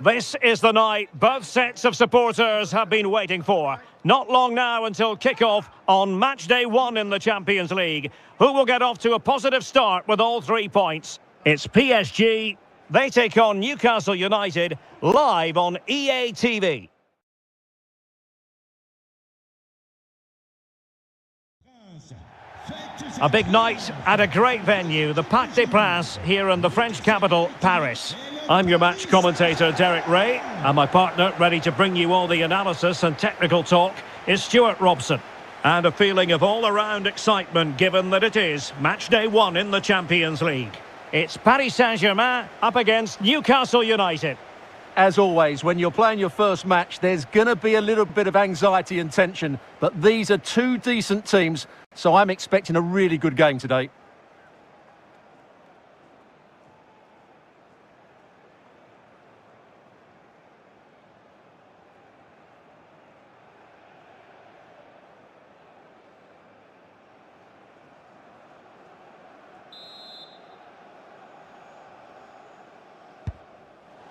This is the night both sets of supporters have been waiting for. Not long now until kick-off on match day 1 in the Champions League. Who will get off to a positive start with all 3 points? It's PSG. They take on Newcastle United live on EA TV. A big night at a great venue, the Parc des Princes here in the French capital, Paris. I'm your match commentator, Derek Ray, and my partner, ready to bring you all the analysis and technical talk, is Stuart Robson. And a feeling of all-around excitement, given that it is match day 1 in the Champions League. It's Paris Saint-Germain up against Newcastle United. As always, when you're playing your first match, there's going to be a little bit of anxiety and tension, but these are 2 decent teams, so I'm expecting a really good game today.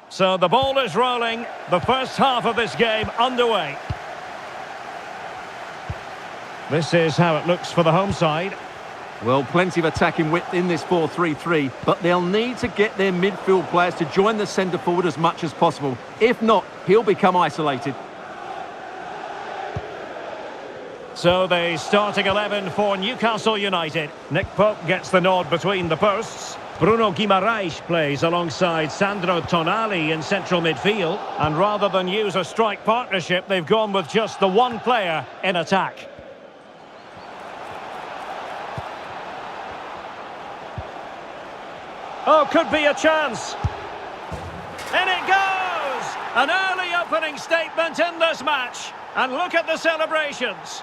So the ball is rolling, the first half of this game underway. This is how it looks for the home side. Well, plenty of attacking width in this 4-3-3, but they'll need to get their midfield players to join the centre forward as much as possible. If not, he'll become isolated. So the starting 11 for Newcastle United. Nick Pope gets the nod between the posts. Bruno Guimaraes plays alongside Sandro Tonali in central midfield. And rather than use a strike partnership, they've gone with just the one player in attack. Oh, could be a chance. In it goes! An early opening statement in this match. And look at the celebrations.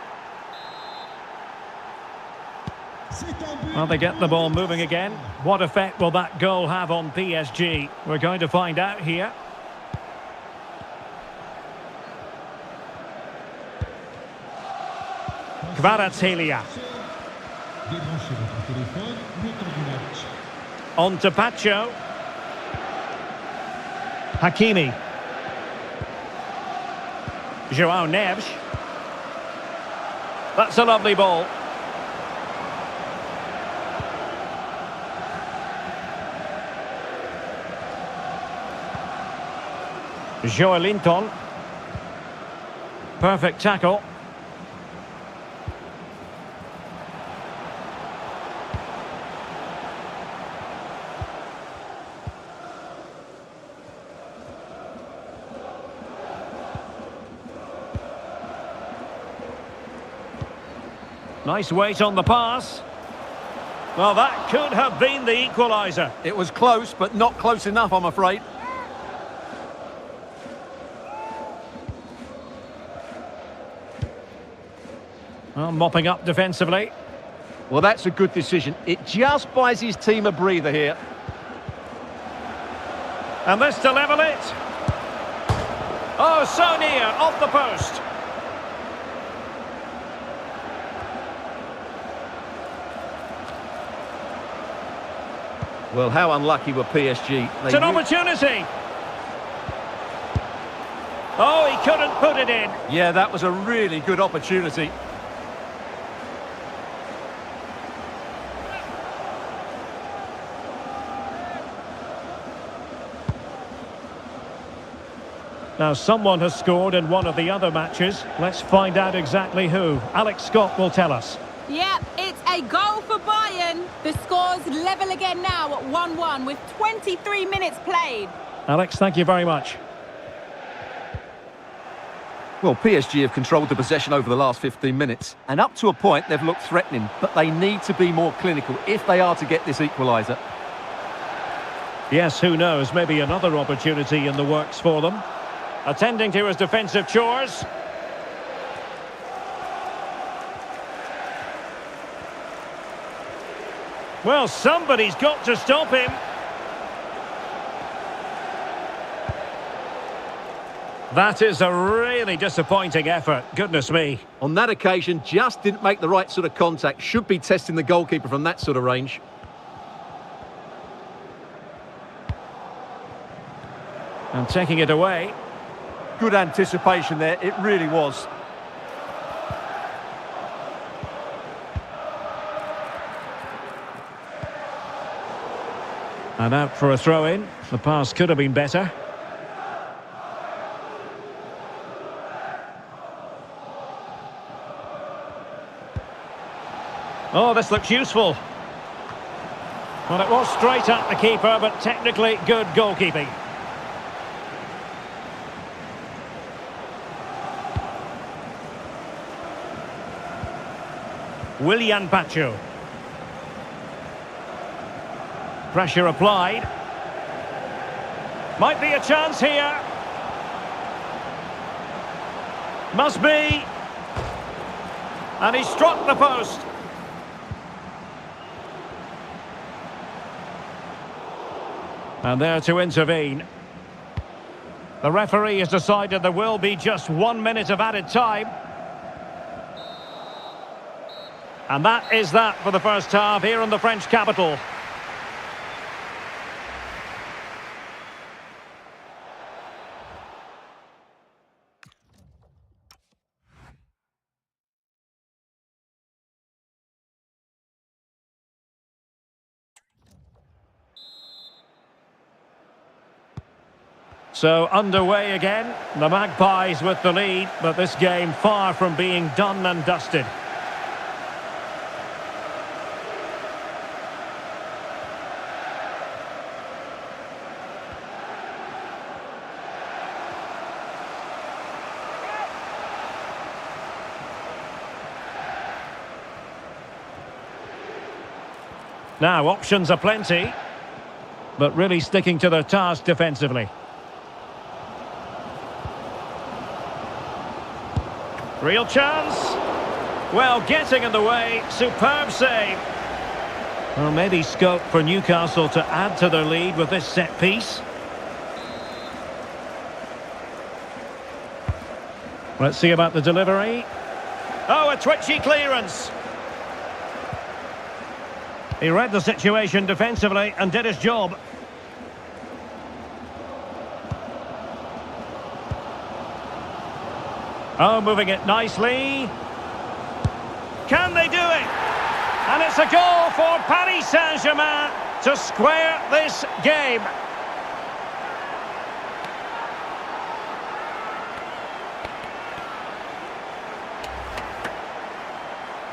Well, they get the ball moving again. What effect will that goal have on PSG? We're going to find out here. Kvaratskhelia. On to Pacho. Hakimi. João Neves. That's a lovely ball. Joelinton. Perfect tackle. Nice weight on the pass. Well, that could have been the equaliser. It was close, but not close enough, I'm afraid. Well, mopping up defensively. Well, that's a good decision. It just buys his team a breather here. And this to level it. Oh, so near, off the post. Well, how unlucky were PSG? It's an opportunity. Oh, he couldn't put it in. Yeah, that was a really good opportunity. Now, someone has scored in one of the other matches. Let's find out exactly who. Alex Scott will tell us. Yep, it's a goal for Bayern. The score's level again now at 1-1 with 23 minutes played. Alex, thank you very much. Well, PSG have controlled the possession over the last 15 minutes. And up to a point, they've looked threatening. But they need to be more clinical if they are to get this equaliser. Yes, who knows? Maybe another opportunity in the works for them. Attending to his defensive chores. Well, somebody's got to stop him. That is a really disappointing effort. Goodness me. On that occasion, just didn't make the right sort of contact. Should be testing the goalkeeper from that sort of range. And taking it away. Good anticipation there, it really was. And out for a throw-in. The pass could have been better. Oh, this looks useful. Well, it was straight at the keeper, but technically good goalkeeping. Willian Pacho. Pressure applied. Might be a chance here. Must be. And he struck the post. And there to intervene. The referee has decided there will be just 1 minute of added time. And that is that for the first half here in the French capital. So underway again, the Magpies with the lead, but this game far from being done and dusted. Now, options are plenty, but really sticking to their task defensively. Real chance. Well, getting in the way. Superb save. Well, maybe scope for Newcastle to add to their lead with this set piece. Let's see about the delivery. Oh, a twitchy clearance. He read the situation defensively and did his job. Oh, moving it nicely. Can they do it? And it's a goal for Paris Saint-Germain to square this game.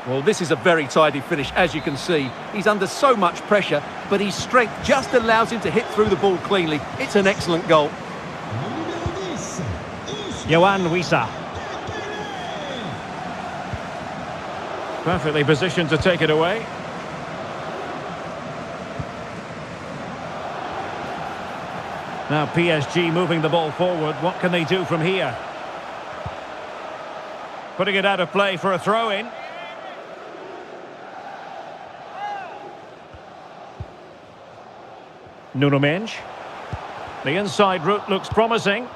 Well, this is a very tidy finish, as you can see. He's under so much pressure, but his strength just allows him to hit through the ball cleanly. It's an excellent goal. Yohan Wissa. Perfectly positioned to take it away. Now PSG moving the ball forward. What can they do from here? Putting it out of play for a throw-in. Nuno Mendes. The inside route looks promising.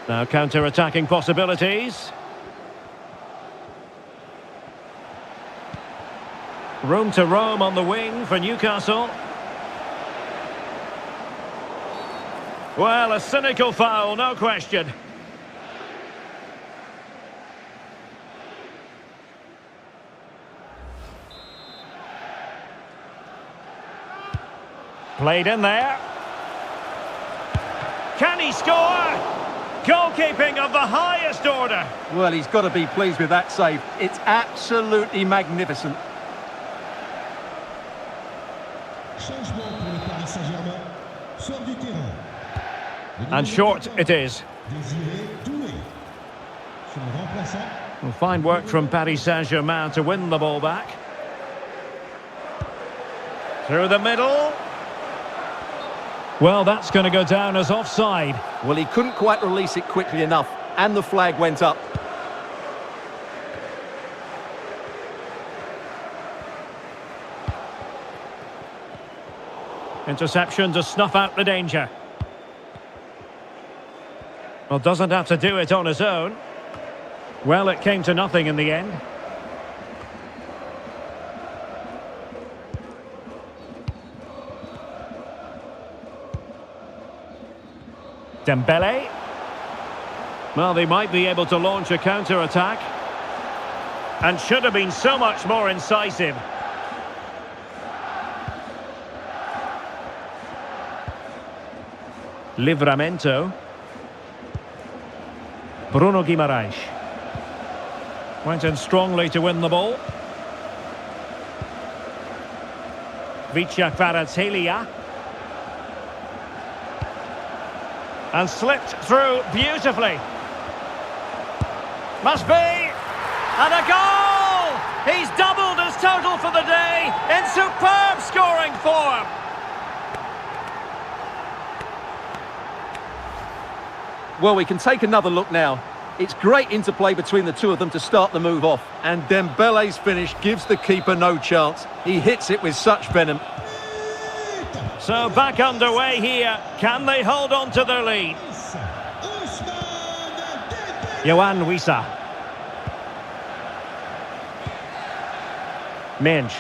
Now counter-attacking possibilities. Room to roam on the wing for Newcastle. Well, a cynical foul, no question. Played in there. Can he score? Goalkeeping of the highest order. Well, he's got to be pleased with that save. It's absolutely magnificent. And short it is. Well, fine work from Paris Saint-Germain to win the ball back. Through the middle. Well, that's going to go down as offside. Well, he couldn't quite release it quickly enough, and the flag went up. Interception to snuff out the danger. Well, doesn't have to do it on his own. Well, it came to nothing in the end. Dembele. Well, they might be able to launch a counter-attack. And should have been so much more incisive. Livramento. Bruno Guimaraes. Went in strongly to win the ball. Vicha Kvaratskhelia. And slipped through beautifully. Must be! And a goal! He's doubled his total for the day in superb scoring form. Well, we can take another look now. It's great interplay between the two of them to start the move off. And Dembele's finish gives the keeper no chance. He hits it with such venom. So back underway here. Can they hold on to their lead? Yohan Wissa. Mensch.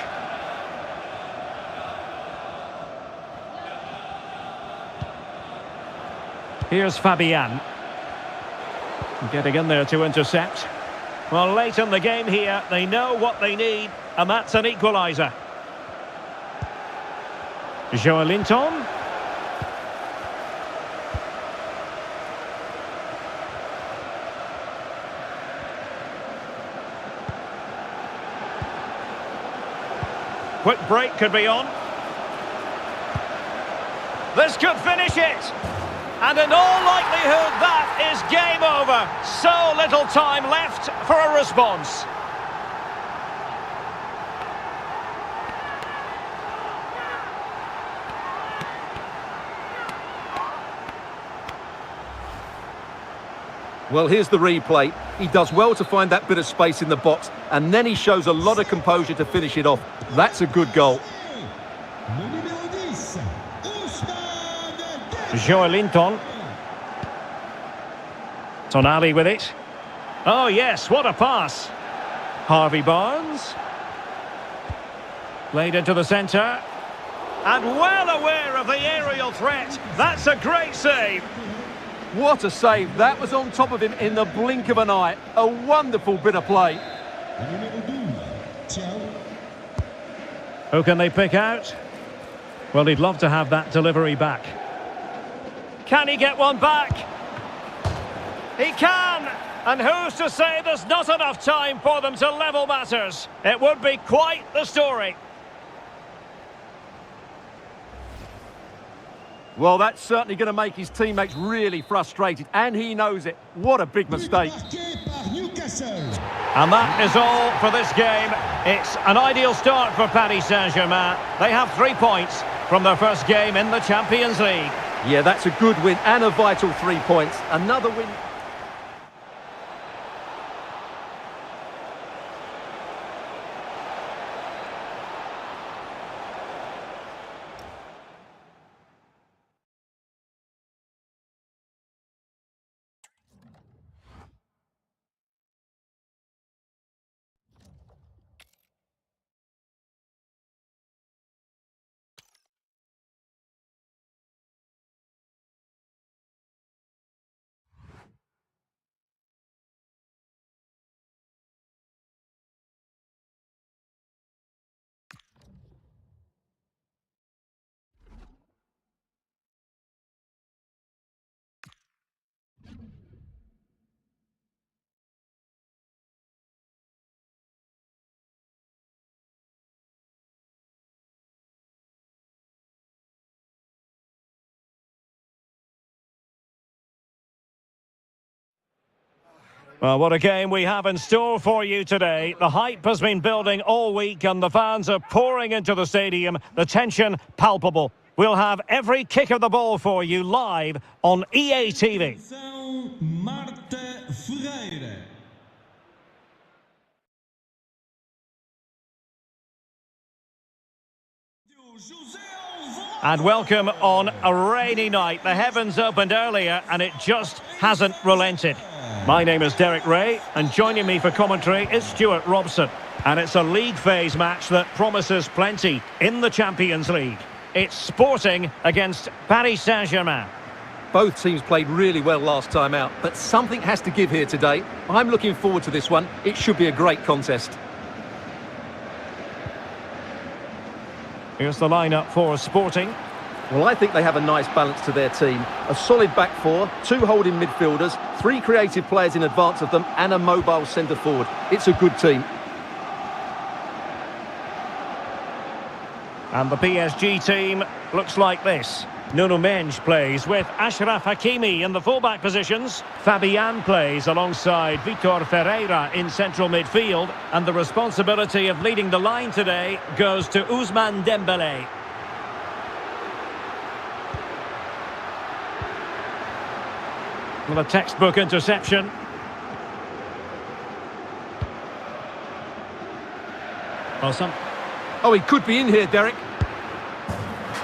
Here's Fabian. Getting in there to intercept. Well, late in the game here, they know what they need, and that's an equaliser. Joelinton. Quick break could be on. This could finish it. And in all likelihood, that is game over. So little time left for a response. Well, here's the replay. He does well to find that bit of space in the box, and then he shows a lot of composure to finish it off. That's a good goal. Joelinton. Tonali with it. Oh yes, what a pass. Harvey Barnes. Played into the centre. And well aware of the aerial threat. That's a great save. What a save. That was on top of him in the blink of an eye. A wonderful bit of play. Who can they pick out? Well, he'd love to have that delivery back. Can he get one back? He can! And who's to say there's not enough time for them to level matters? It would be quite the story. Well, that's certainly going to make his teammates really frustrated, and he knows it. What a big mistake. And that is all for this game. It's an ideal start for Paris Saint-Germain. They have 3 points from their first game in the Champions League. Yeah, that's a good win and a vital 3 points. Another win. Well, what a game we have in store for you today. The hype has been building all week and the fans are pouring into the stadium. The tension palpable. We'll have every kick of the ball for you live on EA TV. And welcome on a rainy night. The heavens opened earlier and it just hasn't relented. My name is Derek Ray, and joining me for commentary is Stuart Robson. And it's a league phase match that promises plenty in the Champions League. It's Sporting against Paris Saint-Germain. Both teams played really well last time out, but something has to give here today. I'm looking forward to this one. It should be a great contest. Here's the lineup for Sporting. Well, I think they have a nice balance to their team. A solid back four, 2 holding midfielders, 3 creative players in advance of them, and a mobile centre forward. It's a good team. And the PSG team looks like this. Nuno Mendes plays with Achraf Hakimi in the fullback positions. Fabian plays alongside Vitor Ferreira in central midfield. And the responsibility of leading the line today goes to Ousmane Dembélé. Well, a textbook interception. Awesome. Oh, he could be in here, Derek.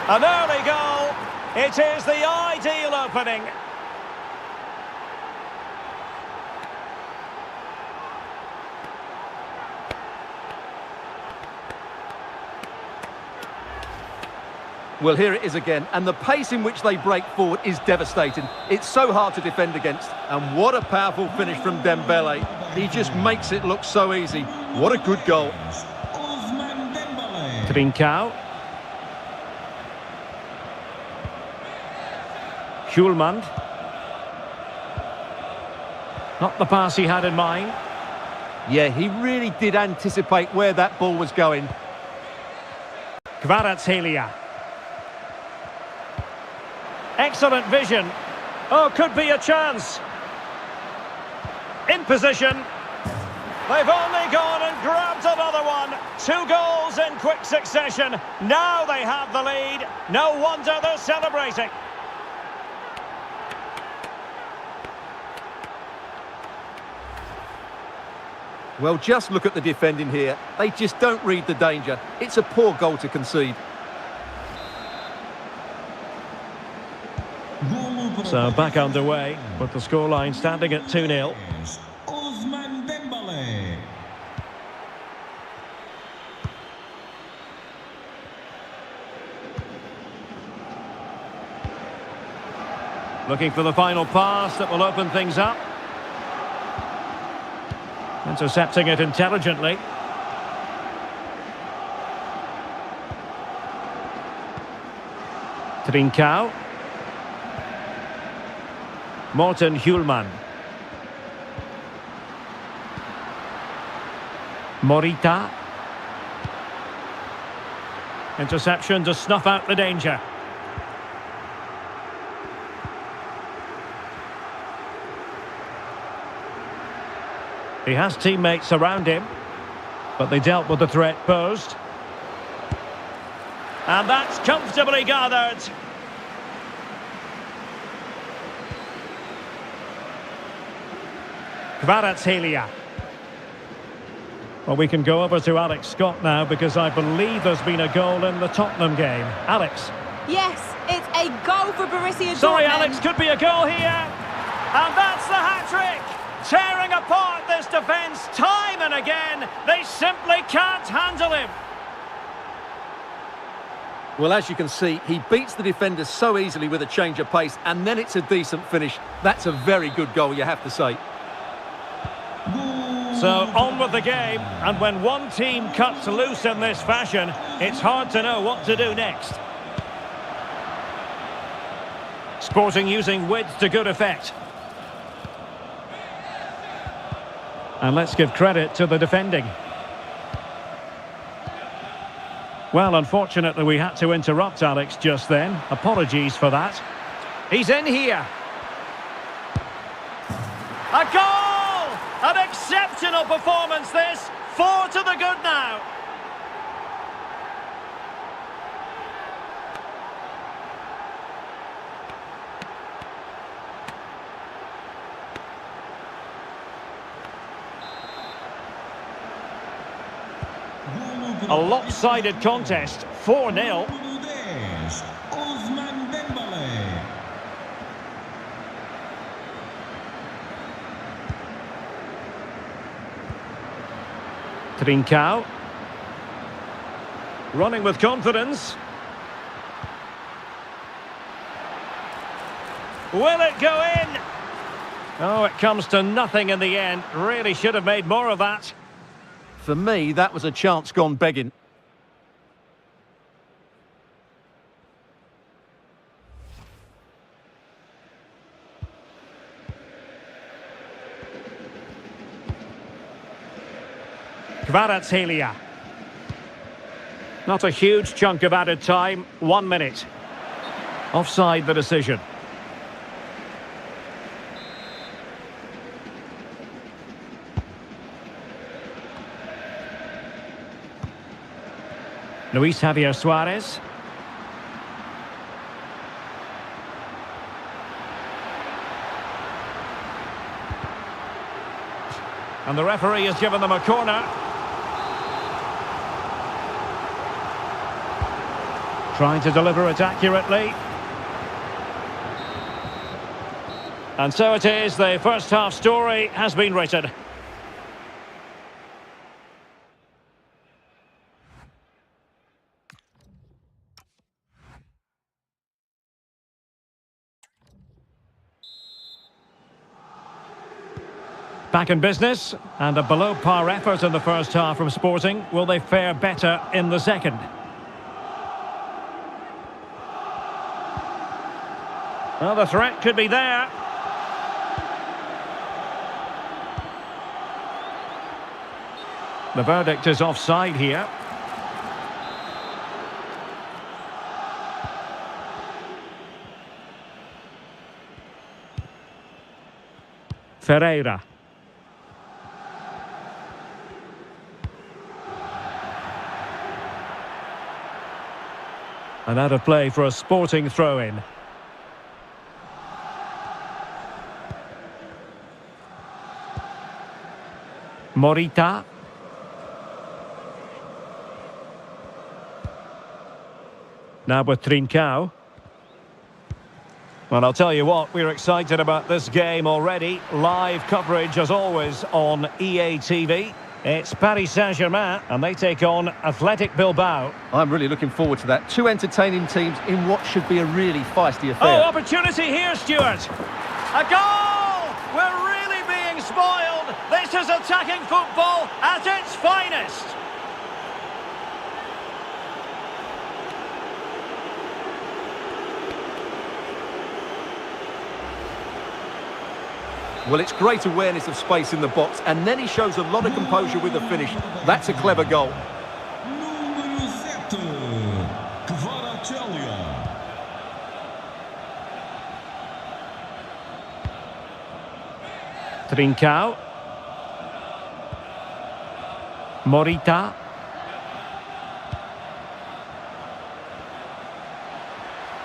An early goal. It is the ideal opening. Well, here it is again, and the pace in which they break forward is devastating. It's so hard to defend against, and what a powerful finish from Dembélé. He just makes it look so easy. What a good goal. Trincao. Hjulmand. Not the pass he had in mind. Yeah, he really did anticipate where that ball was going. Kvaratskhelia. Excellent vision. Oh, could be a chance. In position. They've only gone and grabbed another one. 2 goals in quick succession. Now they have the lead. No wonder they're celebrating. Well, just look at the defending here. They just don't read the danger. It's a poor goal to concede. So back underway, with the scoreline standing at 2-0. Ousmane Dembélé. Looking for the final pass that will open things up. Intercepting it intelligently. Trincao. Morten Hjulmand. Morita. Interception to snuff out the danger. He has teammates around him, but they dealt with the threat posed. And that's comfortably gathered. Kvaratskhelia. Well, we can go over to Alex Scott now, because I believe there's been a goal in the Tottenham game. Alex. Yes, it's a goal for Borussia Dortmund. Sorry, Alex, could be a goal here. And that's the hat-trick. Tearing apart this defence time and again. They simply can't handle him. Well, as you can see, he beats the defenders so easily with a change of pace, and then it's a decent finish. That's a very good goal, you have to say. So on with the game, and when one team cuts loose in this fashion, it's hard to know what to do next. Sporting using width to good effect. And let's give credit to the defending. Well, unfortunately, we had to interrupt Alex just then. Apologies for that. He's in here. A goal! An exceptional performance, this. 4 to the good now. A lopsided contest, 4-0. Ousmane Dembélé. Trincao. Running with confidence. Will it go in? Oh, it comes to nothing in the end. Really should have made more of that. For me, that was a chance gone begging. Kvaratskhelia. Not a huge chunk of added time. 1 minute. Offside the decision. Luis Javier Suarez. And the referee has given them a corner. Trying to deliver it accurately. And so it is, the first half story has been written. Back in business, and a below-par effort in the first half from Sporting. Will they fare better in the second? Well, the threat could be there. The verdict is offside here. Ferreira. And out of play for a Sporting throw-in. Morita. Now with Trincao. Well, I'll tell you what, we're excited about this game already. Live coverage, as always, on EA TV. It's Paris Saint-Germain, and they take on Athletic Bilbao. I'm really looking forward to that. Two entertaining teams in what should be a really feisty affair. Oh, opportunity here, Stuart. A goal! We're really being spoiled. This is attacking football at its finest. Well, it's great awareness of space in the box, and then he shows a lot of composure with the finish. That's a clever goal. Número 7, Kvaratskhelia. Trincao. Morita.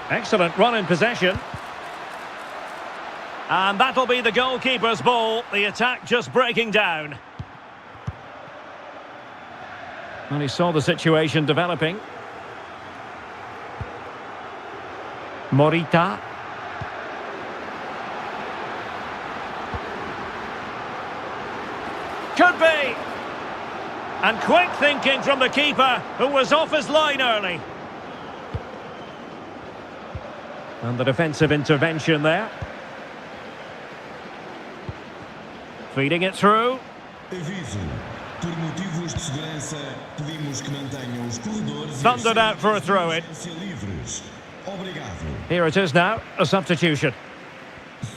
Excellent run in possession. And that'll be the goalkeeper's ball. The attack just breaking down. And he saw the situation developing. Morita. Could be. And quick thinking from the keeper, who was off his line early. And the defensive intervention there. Feeding it through. Aviso. Por motivos de segurança, pedimos que mantenham os corredores Thundered out for a throw-in. livres. Obrigado. Here it is now, a substitution.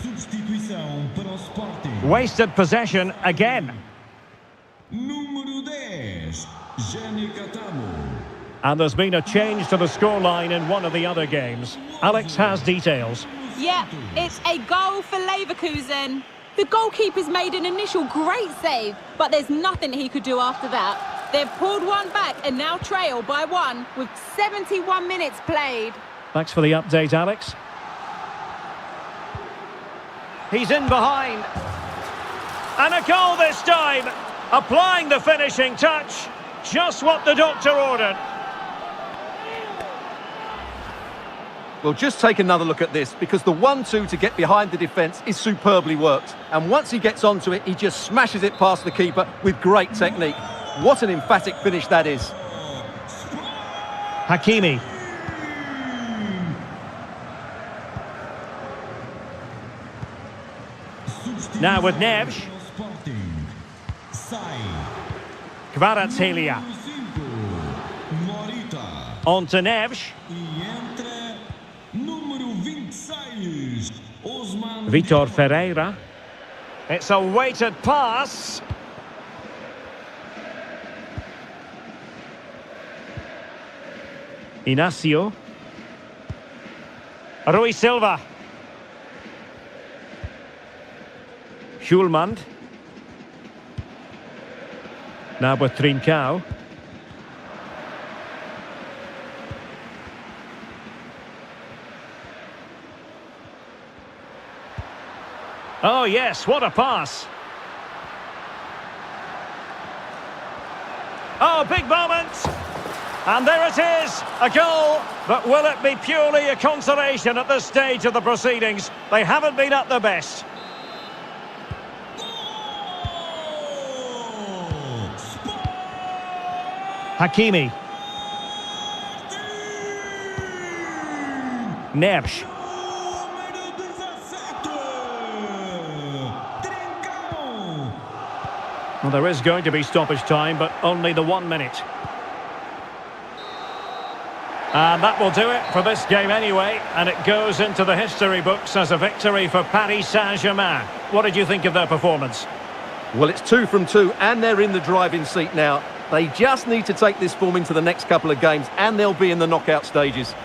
Substituição para o Sporting. Wasted possession again. Número 10, Janik Atamo. And there's been a change to the scoreline in one of the other games. Alex has details. Yeah, it's a goal for Leverkusen. The goalkeeper's made an initial great save, but there's nothing he could do after that. They've pulled one back and now trail by 1 with 71 minutes played. Thanks for the update, Alex. He's in behind. And a goal this time. Applying the finishing touch. Just what the doctor ordered. Well, just take another look at this, because the 1-2 to get behind the defence is superbly worked. And once he gets onto it, he just smashes it past the keeper with great technique. What an emphatic finish that is. Hakimi. Now with Neves. Sporting. Sai. Kvaratskhelia. Número 5, Morita. On to Neves. E entra número 26, Osman. Vitor Ferreira. It's a weighted pass. Inacio. Rui Silva. Schulman. Now with Trincao. Oh yes, what a pass. Oh, big moment. And there it is, a goal. But will it be purely a consolation at this stage of the proceedings? They haven't been at their best. Hakimi. Neves. Well, there is going to be stoppage time, but only the 1 minute. And that will do it for this game anyway, and it goes into the history books as a victory for Paris Saint-Germain. What did you think of their performance? Well, it's 2 from 2, and they're in the driving seat now. They just need to take this form into the next couple of games, and they'll be in the knockout stages.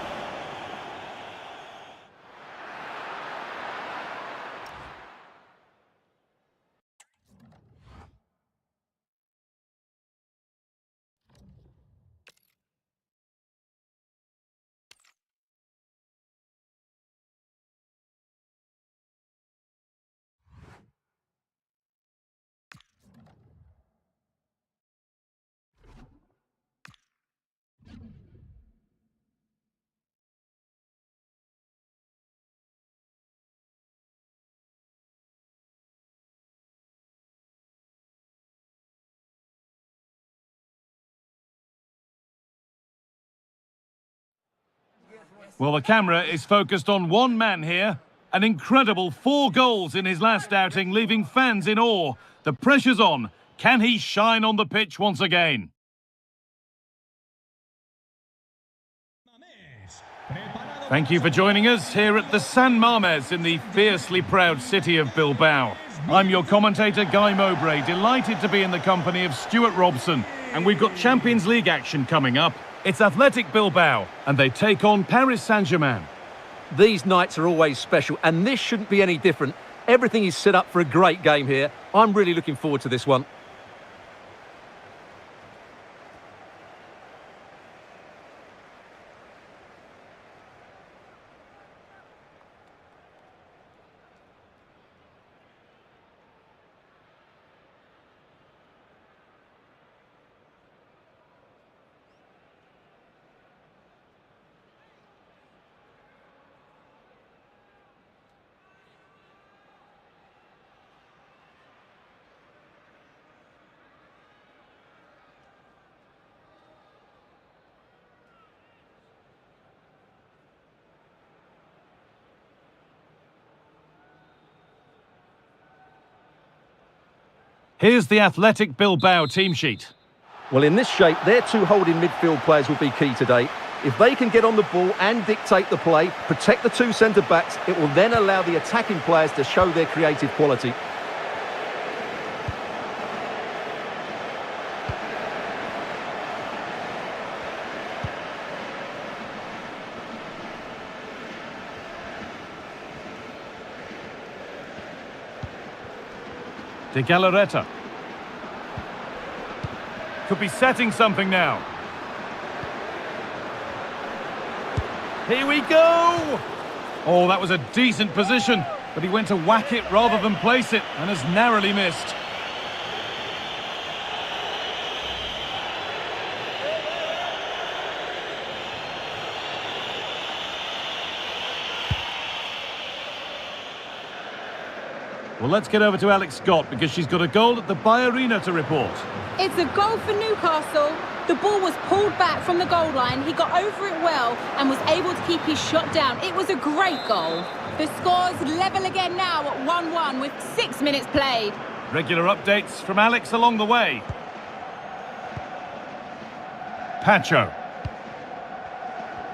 Well, the camera is focused on one man here. An incredible 4 goals in his last outing, leaving fans in awe. The pressure's on. Can he shine on the pitch once again? Thank you for joining us here at the San Mamés in the fiercely proud city of Bilbao. I'm your commentator, Guy Mowbray, delighted to be in the company of Stuart Robson. And we've got Champions League action coming up. It's Athletic Bilbao, and they take on Paris Saint-Germain. These nights are always special, and this shouldn't be any different. Everything is set up for a great game here. I'm really looking forward to this one. Here's the Athletic Bilbao team sheet. Well, in this shape, their 2 holding midfield players will be key today. If they can get on the ball and dictate the play, protect the 2 centre-backs, it will then allow the attacking players to show their creative quality. De Galarreta. Could be setting something now. Here we go! Oh, that was a decent position, but he went to whack it rather than place it, and has narrowly missed. Well, let's get over to Alex Scott, because she's got a goal at the Bayarina to report. It's a goal for Newcastle. The ball was pulled back from the goal line. He got over it well and was able to keep his shot down. It was a great goal. The score's level again now at 1-1 with 6 minutes played. Regular updates from Alex along the way. Pacho.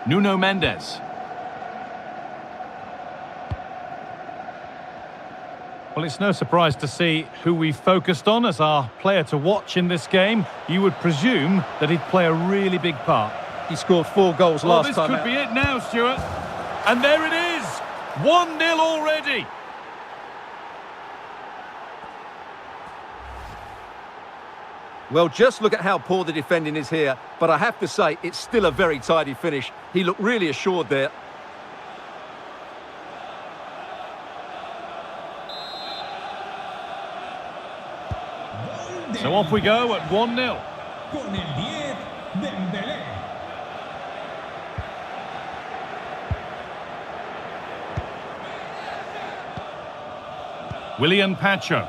Nuno Mendes. Well, it's no surprise to see who we focused on as our player to watch in this game. You would presume that he'd play a really big part. He scored 4 goals last this time could out. be it now, Stuart. And there it is! 1-0 already! Well, just look at how poor the defending is here. But I have to say, it's still a very tidy finish. He looked really assured there. So off we go at 1-0. Con el 10, Dembélé. William Pacho.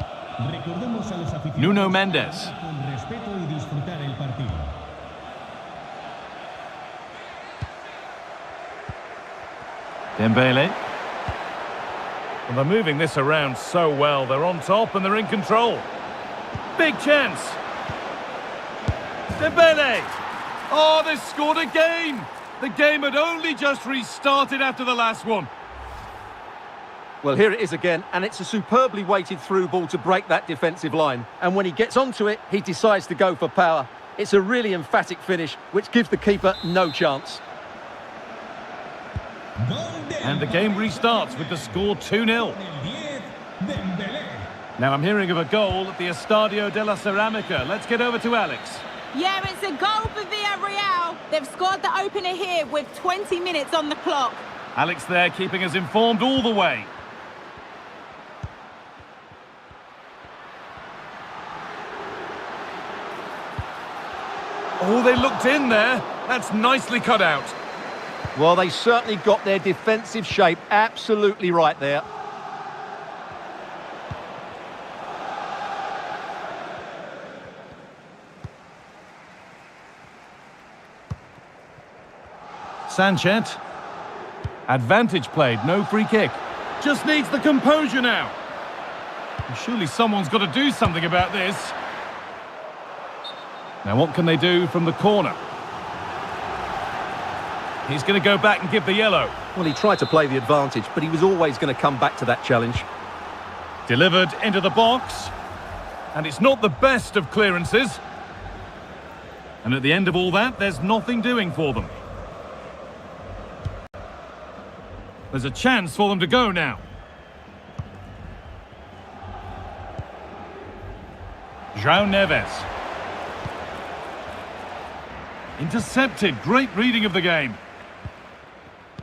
Recordemos a los aficionados Nuno Mendes. con respeto y disfrutar el partido. Dembélé. Well, they're moving this around so well. They're on top and they're in control. Big chance. Dembélé. Oh, they scored again. The game had only just restarted after the last one. Well, here it is again, and it's a superbly weighted through ball to break that defensive line. And when he gets onto it, he decides to go for power. It's a really emphatic finish, which gives the keeper no chance. And the game restarts with the score 2-0. Now I'm hearing of a goal at the Estadio de la Ceramica. Let's get over to Alex. Yeah, it's a goal for Villarreal. They've scored the opener here with 20 minutes on the clock. Alex there keeping us informed all the way. Oh, they looked in there. That's nicely cut out. Well, they certainly got their defensive shape absolutely right there. Sanchez. Advantage played, no free kick. Just needs the composure now. Surely someone's got to do something about this. Now what can they do from the corner? He's going to go back and give the yellow. Well, he tried to play the advantage, but he was always going to come back to that challenge. Delivered into the box. And it's not the best of clearances. And at the end of all that, there's nothing doing for them. There's a chance for them to go now. João Neves. Intercepted. Great reading of the game.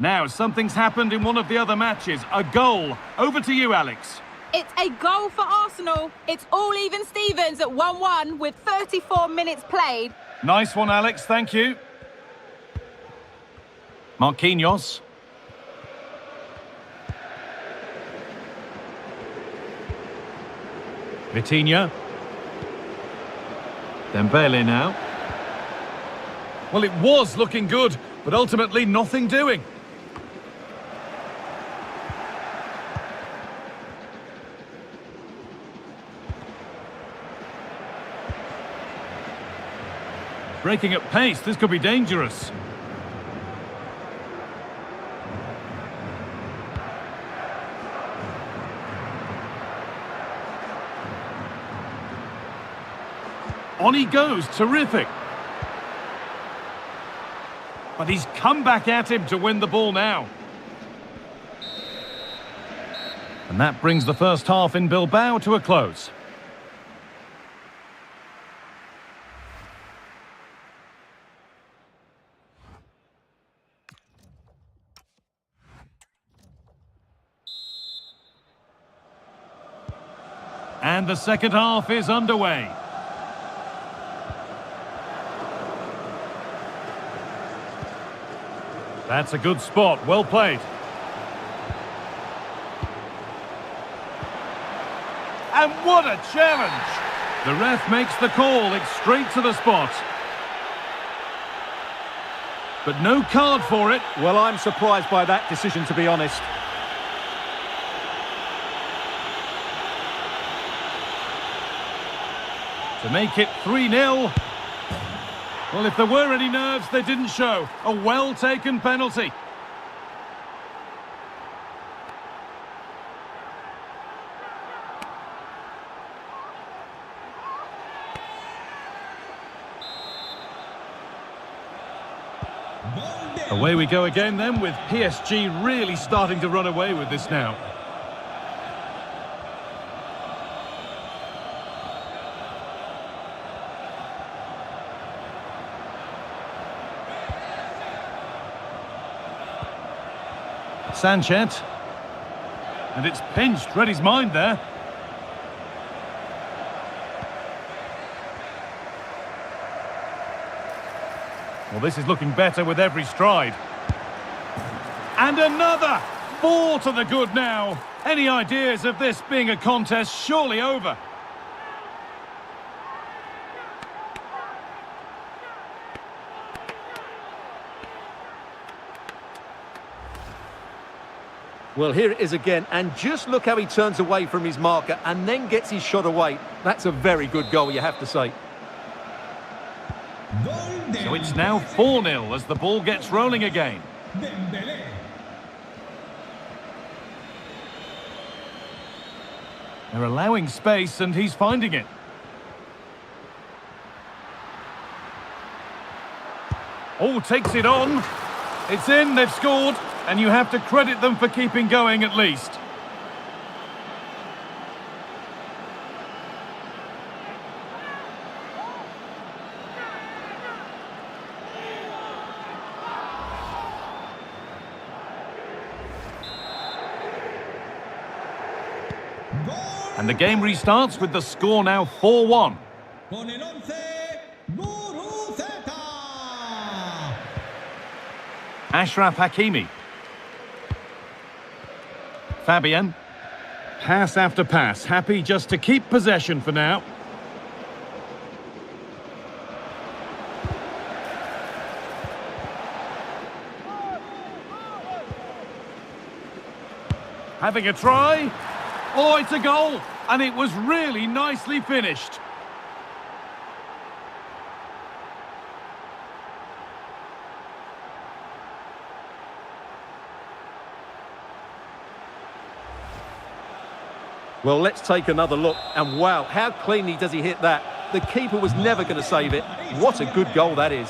Now, something's happened in one of the other matches. A goal. Over to you, Alex. It's a goal for Arsenal. It's all even Stevens at 1-1 with 34 minutes played. Nice one, Alex. Thank you. Marquinhos. Vitinha. Dembélé now. Well, it was looking good, but ultimately nothing doing. Breaking at pace, this could be dangerous. On he goes, terrific. But he's come back at him to win the ball now. And that brings the first half in Bilbao to a close. And the second half is underway. That's a good spot, well played. And what a challenge! The ref makes the call, it's straight to the spot. But no card for it. Well, I'm surprised by that decision, to be honest. to make it 3-0. Well, if there were any nerves, they didn't show. A well-taken penalty. Away we go again then, with PSG really starting to run away with this now. Sanchez. And it's pinched, read his mind there. Well, this is looking better with every stride. And another! 4 to the good now. Any ideas of this being a contest surely over? Well, here it is again, and just look how he turns away from his marker and then gets his shot away. That's a very good goal, you have to say. So it's now 4-0 as the ball gets rolling again. They're allowing space and he's finding it. Oh, takes it on. It's in, they've scored, and you have to credit them for keeping going at least. And the game restarts with the score now 4-1. Ashraf Hakimi. Fabian. Pass after pass, happy just to keep possession for now. Having a try. Oh, it's a goal, and it was really nicely finished. Well, let's take another look, and wow, how cleanly does he hit that? The keeper was never going to save it. What a good goal that is.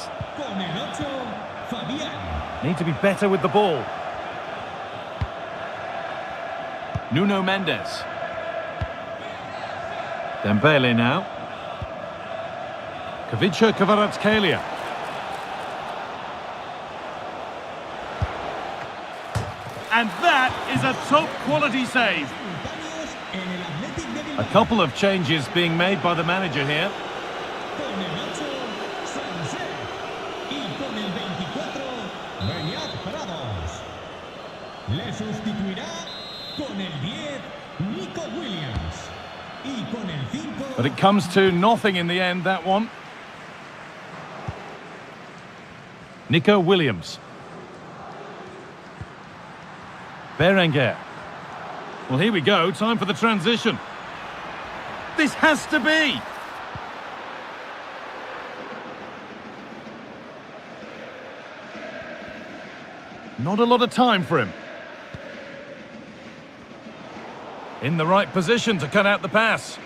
Need to be better with the ball. Nuno Mendes. Dembele now. Kavica Kvaratskhelia. And that is a top quality save. A couple of changes being made by the manager here. But it comes to nothing in the end, that one. Nico Williams. Berenguer. Well, here we go, time for the transition. This has to be! Not a lot of time for him. In the right position to cut out the pass.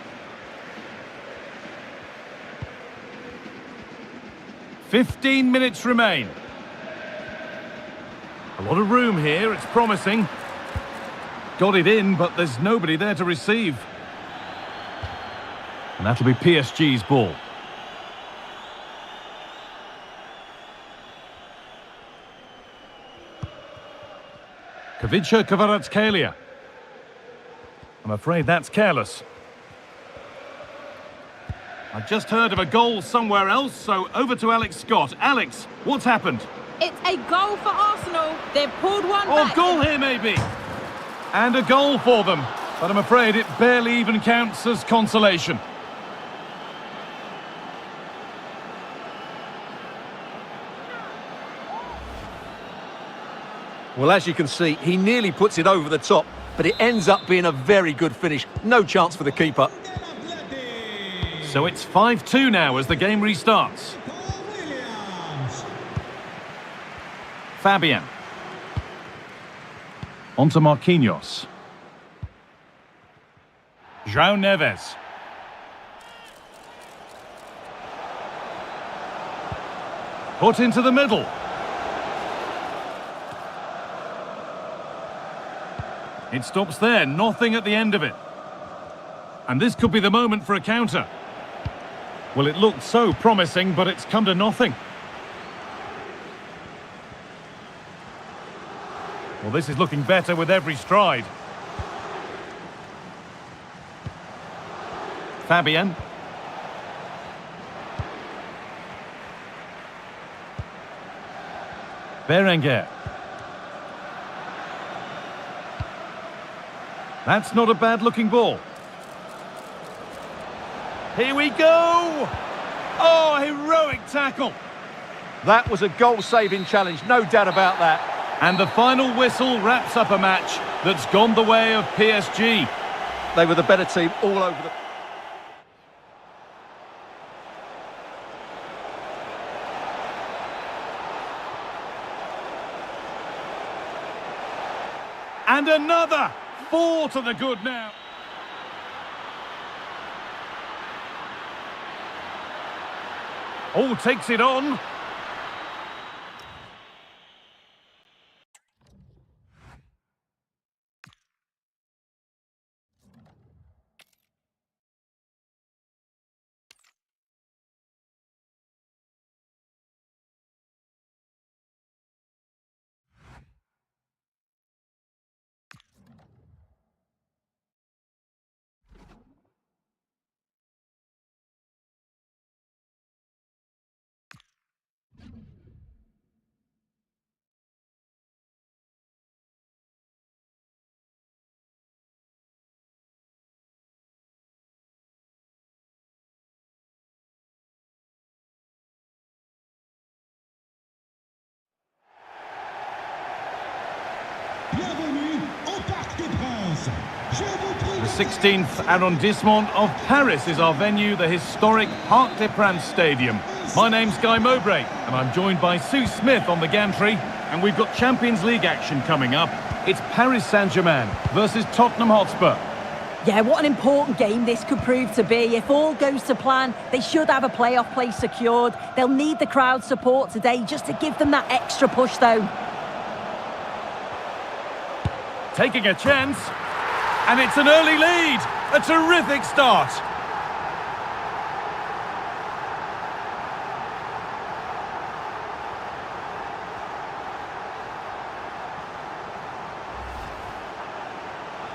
15 minutes remain. A lot of room here, it's promising. Got it in, but there's nobody there to receive. And that'll be PSG's ball. Kavica Kvaratskhelia. I'm afraid that's careless. I just heard of a goal somewhere else, so over to Alex Scott. Alex, what's happened? It's a goal for Arsenal. They've pulled one Oh, back. goal here maybe. And a goal for them. But I'm afraid it barely even counts as consolation. Well, as you can see, he nearly puts it over the top, but it ends up being a very good finish. No chance for the keeper. So it's 5-2 now as the game restarts. Fabian. Onto Marquinhos. João Neves. Put into the middle. It stops there, nothing at the end of it. And this could be the moment for a counter. Well, it looked so promising, but it's come to nothing. Well, this is looking better with every stride. Fabian. Berenguer. That's not a bad-looking ball. Here we go! Oh, heroic tackle! That was a goal-saving challenge, no doubt about that. And the final whistle wraps up a match that's gone the way of PSG. They were the better team all over the... And another! 4 to the good now. Oh, takes it on. The 16th arrondissement of Paris is our venue, the historic Parc des Princes Stadium. My name's Guy Mowbray, and I'm joined by Sue Smith on the gantry, and we've got Champions League action coming up. It's Paris Saint-Germain versus Tottenham Hotspur. Yeah, what an important game this could prove to be. If all goes to plan, they should have a playoff place secured. They'll need the crowd support today just to give them that extra push, though. Taking a chance, and it's an early lead. A terrific start.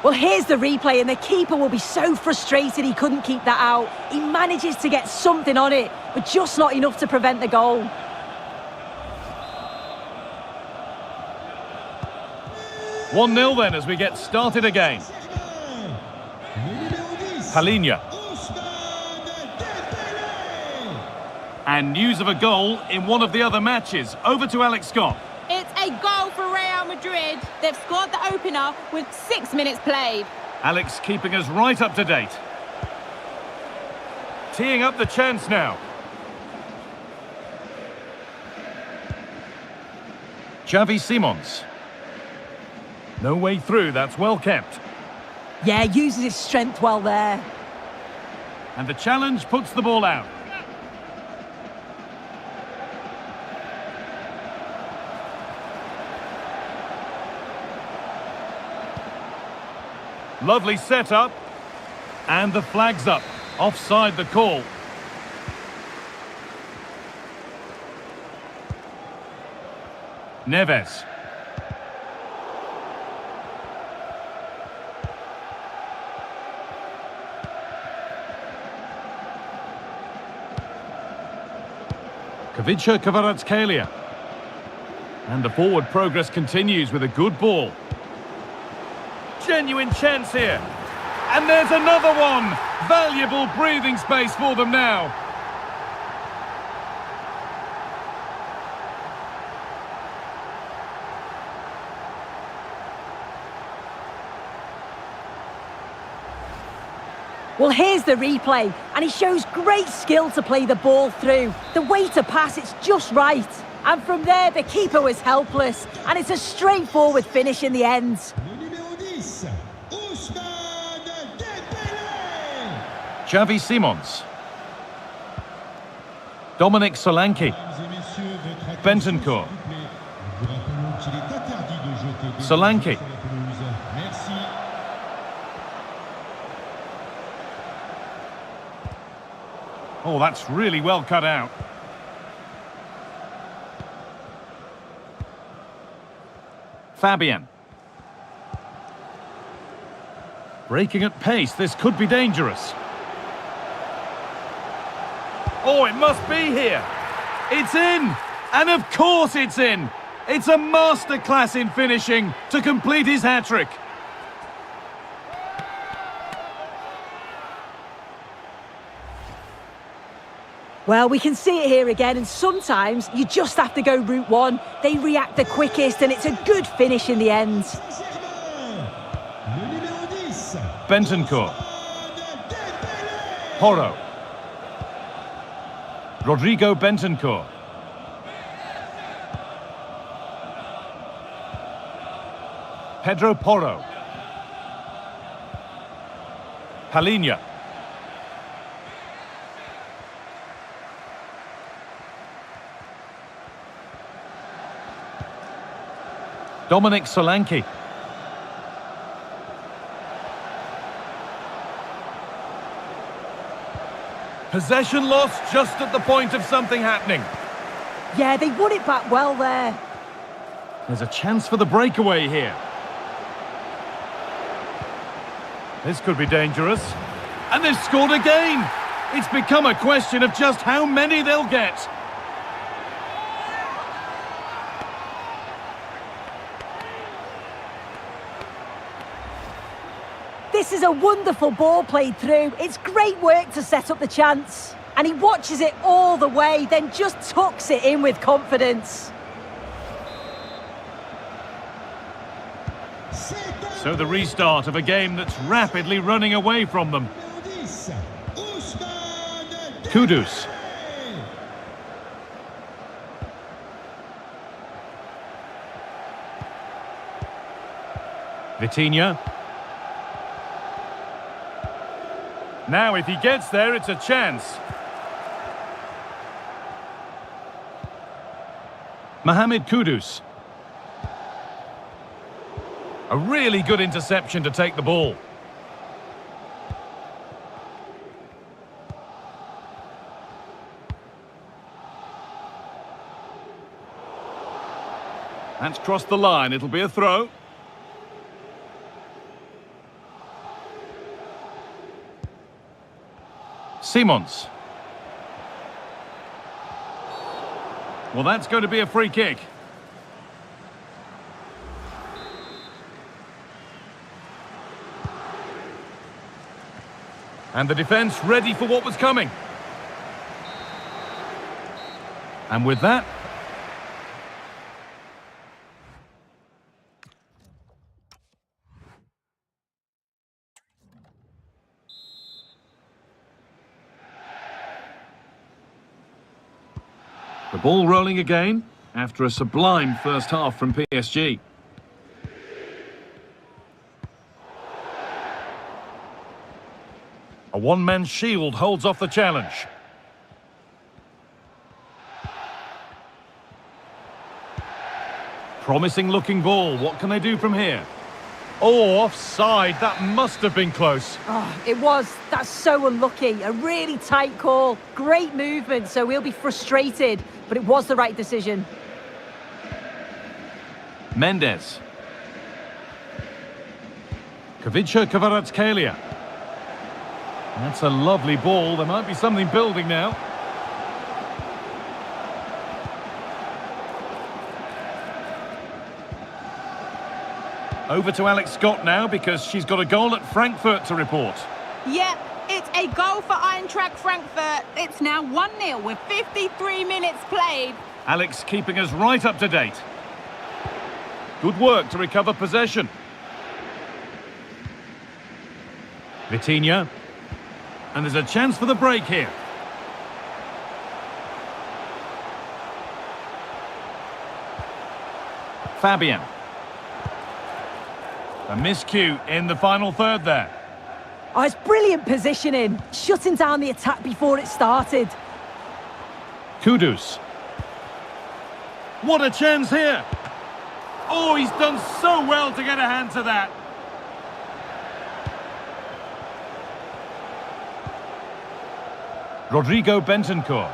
Well, here's the replay, and the keeper will be so frustrated he couldn't keep that out. He manages to get something on it, but just not enough to prevent the goal. One 0 then as we get started again. Palinha. And news of a goal in one of the other matches. Over to Alex Scott. It's a goal for Real Madrid. They've scored the opener with 6 minutes played. Alex keeping us right up to date. Teeing up the chance now. Xavi Simons. No way through, that's well kept. Yeah, uses his strength well there. And the challenge puts the ball out. Lovely setup. And the flag's up. Offside the call. Neves. Kavica Kvaratskhelia. And the forward progress continues with a good ball. Genuine chance here. And there's another one. Valuable breathing space for them now. Well, here's the replay, and he shows great skill to play the ball through. The way to pass, it's just right. And from there, the keeper was helpless, and it's a straightforward finish in the end. Xavi Simons. Dominic Solanke. Bentancur. Solanke. Oh, that's really well cut out. Fabian. Breaking at pace, this could be dangerous. Oh, it must be here. It's in! And of course it's in! It's a masterclass in finishing to complete his hat-trick. Well, we can see it here again, and sometimes you just have to go route one. They react the quickest, and it's a good finish in the end. Bentancur. Porro. Rodrigo Bentancur. Pedro Porro. Palinha. Dominic Solanke. Possession lost just at the point of something happening. Yeah, they won it back well there. There's a chance for the breakaway here. This could be dangerous. And they've scored again! It's become a question of just how many they'll get. This is a wonderful ball played through. It's great work to set up the chance. And he watches it all the way, then just tucks it in with confidence. So the restart of a game that's rapidly running away from them. Kudus. Vitinha. Now if he gets there, it's a chance. Mohamed Kudus. A really good interception to take the ball. That's crossed the line. It'll be a throw. Simons. Well, that's going to be a free kick. And the defence ready for what was coming. And with that... the ball rolling again after a sublime first half from PSG. A one-man shield holds off the challenge. Promising looking ball. What can they do from here? Oh, offside. That must have been close. Oh, it was. That's so unlucky. A really tight call. Great movement, so we'll be frustrated. But it was the right decision. Mendes. Kvicha Kvaratskhelia. That's a lovely ball. There might be something building now. Over to Alex Scott now because she's got a goal at Frankfurt to report. Yep, it's a goal for Eintracht Frankfurt. It's now 1-0 with 53 minutes played. Alex keeping us right up to date. Good work to recover possession. Vitinha. And there's a chance for the break here. Fabian. A miscue in the final third there. Oh, it's brilliant positioning, shutting down the attack before it started. Kudus. What a chance here. Oh, he's done so well to get a hand to that. Rodrigo Bentancur.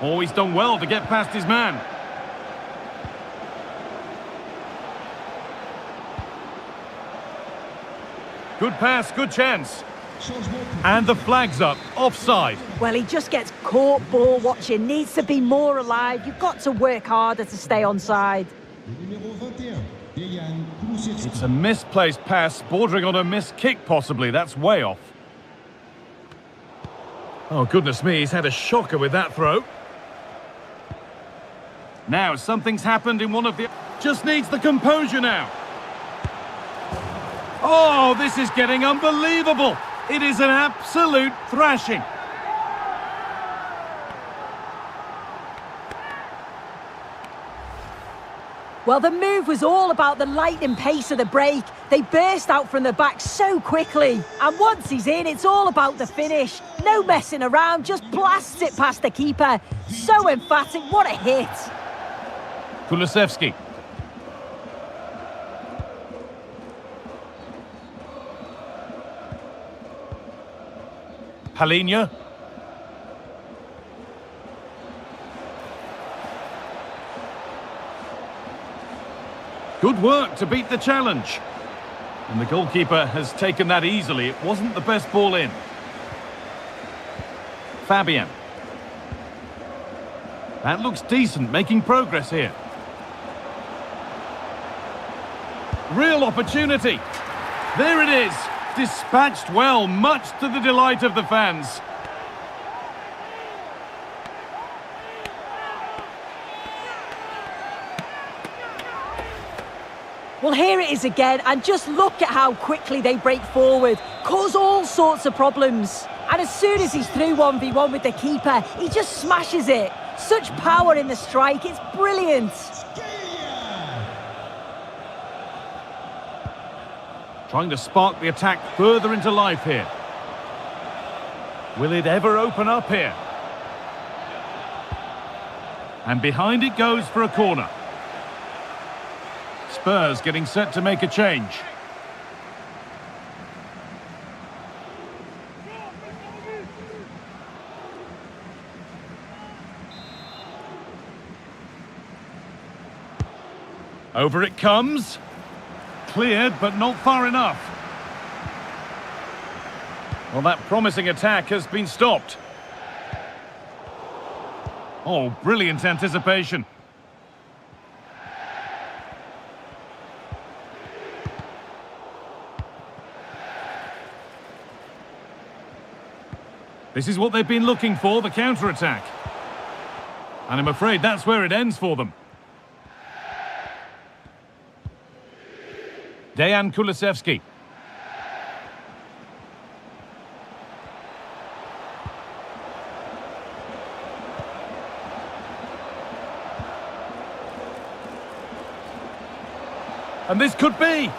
Oh, he's done well to get past his man. Good pass, good chance. And the flag's up, offside. Well, he just gets caught ball watching, needs to be more alive. You've got to work harder to stay onside. It's a misplaced pass, bordering on a missed kick possibly. That's way off. Oh, goodness me, he's had a shocker with that throw. Now, something's happened in one of the... Just needs the composure now. Oh, this is getting unbelievable. It is an absolute thrashing. Well, the move was all about the lightning pace of the break. They burst out from the back so quickly. And once he's in, it's all about the finish. No messing around, just blasts it past the keeper. So emphatic, what a hit. Kulusevski. Palinha. Good work to beat the challenge. And the goalkeeper has taken that easily. It wasn't the best ball in. Fabian. That looks decent, making progress here. Real opportunity. There it is. Dispatched well, much to the delight of the fans. Well, here it is again, and just look at how quickly they break forward, cause all sorts of problems. And as soon as he's through 1v1 with the keeper, he just smashes it. Such power in the strike, it's brilliant. Trying to spark the attack further into life here. Will it ever open up here? And behind it goes for a corner. Spurs getting set to make a change. Over it comes. Cleared, but not far enough. Well, that promising attack has been stopped. Oh, brilliant anticipation. This is what they've been looking for, the counter-attack. And I'm afraid that's where it ends for them. Dejan Kulusevski. And this could be.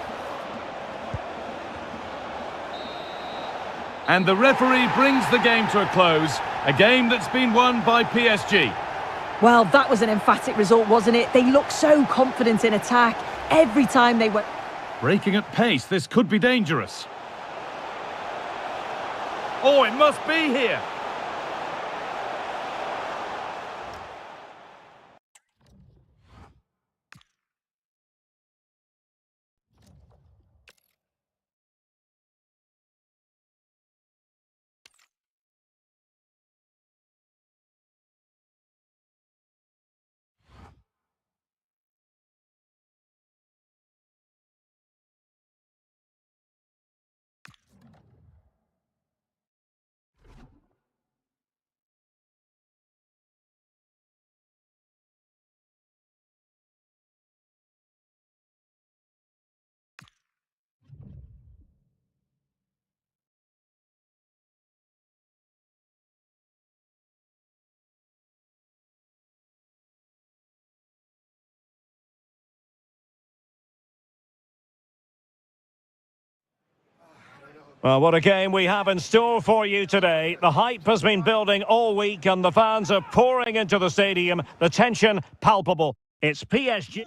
And the referee brings the game to a close. A game that's been won by PSG. Well, that was an emphatic result, wasn't it? They looked so confident in attack every time they went. Breaking at pace, this could be dangerous. Oh, it must be here. Well, what a game we have in store for you today. The hype has been building all week and the fans are pouring into the stadium. The tension palpable. It's PSG.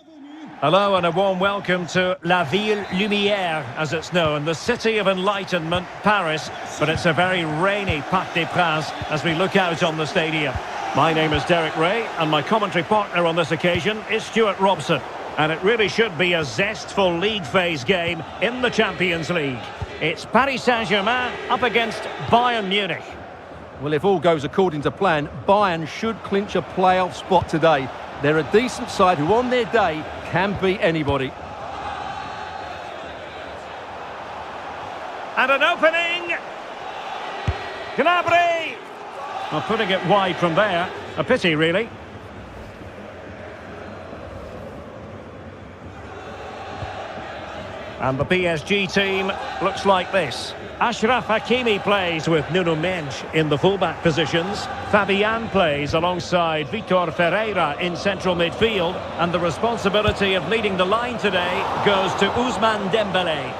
Hello and a warm welcome to La Ville Lumière, as it's known, the city of enlightenment, Paris. But it's a very rainy Parc des Princes as we look out on the stadium. My name is Derek Ray and my commentary partner on this occasion is Stuart Robson. And it really should be a zestful league phase game in the Champions League. It's Paris Saint-Germain up against Bayern Munich. Well, if all goes according to plan, Bayern should clinch a playoff spot today. They're a decent side who on their day can beat anybody. And an opening! Gnabry! Well, putting it wide from there. A pity, really. And the PSG team looks like this. Achraf Hakimi plays with Nuno Mendes in the fullback positions. Fabian plays alongside Vitor Ferreira in central midfield. And the responsibility of leading the line today goes to Ousmane Dembélé.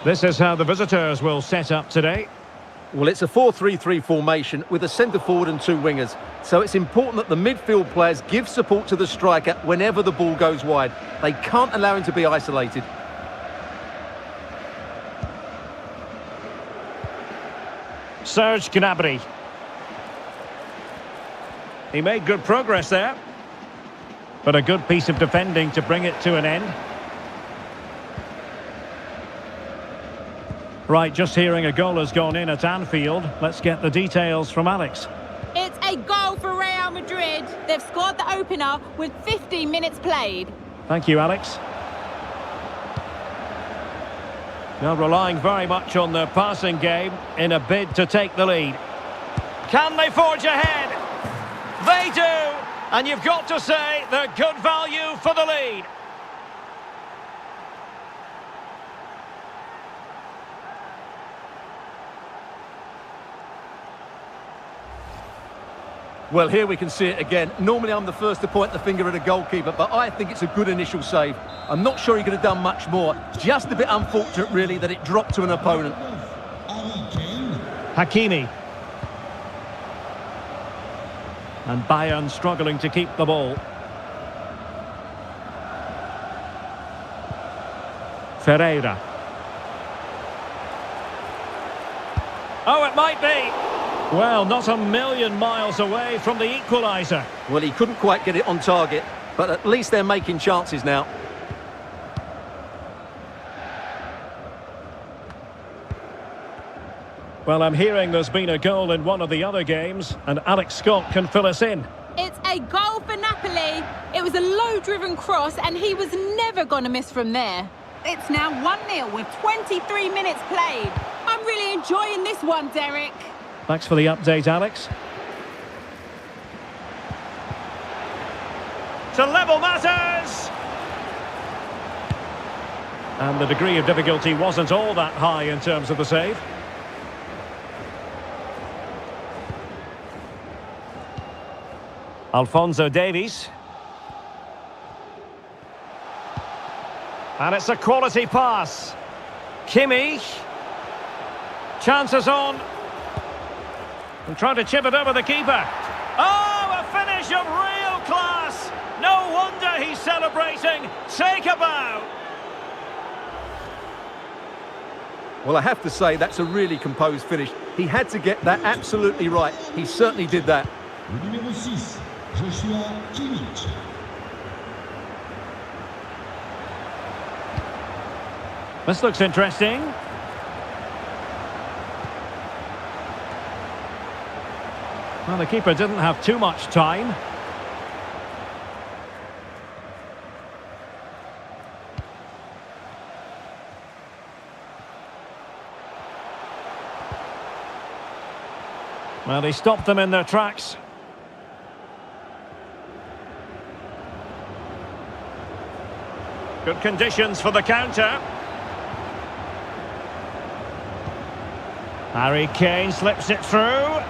This is how the visitors will set up today. Well, it's a 4-3-3 formation with a centre-forward and two wingers. So it's important that the midfield players give support to the striker whenever the ball goes wide. They can't allow him to be isolated. Serge Gnabry. He made good progress there. But a good piece of defending to bring it to an end. Right, just hearing a goal has gone in at Anfield. Let's get the details from Alex. It's a goal for Real Madrid. They've scored the opener with 15 minutes played. Thank you, Alex. Now relying very much on their passing game in a bid to take the lead. Can they forge ahead? They do! And you've got to say they're good value for the lead. Well, here we can see it again. Normally I'm the first to point the finger at a goalkeeper, but I think it's a good initial save. I'm not sure he could have done much more. Just a bit unfortunate, really, that it dropped to an opponent. Hakimi. And Bayern struggling to keep the ball. Ferreira. Oh, it might be. Well, not a million miles away from the equaliser. Well, he couldn't quite get it on target, but at least they're making chances now. Well, I'm hearing there's been a goal in one of the other games, and Alex Scott can fill us in. It's a goal for Napoli. It was a low-driven cross, and he was never going to miss from there. It's now 1-0 with 23 minutes played. I'm really enjoying this one, Derek. Thanks for the update, Alex. To level matters! And the degree of difficulty wasn't all that high in terms of the save. Alphonso Davies. And it's a quality pass. Kimmich. Chances on. And trying to chip it over the keeper. Oh, a finish of real class. No wonder he's celebrating. Take a bow. Well, I have to say, that's a really composed finish. He had to get that absolutely right. He certainly did that. Numéro 6, Joshua Kimmich. This looks interesting. Well, the keeper didn't have too much time. Well, he stopped them in their tracks. Good conditions for the counter. Harry Kane slips it through.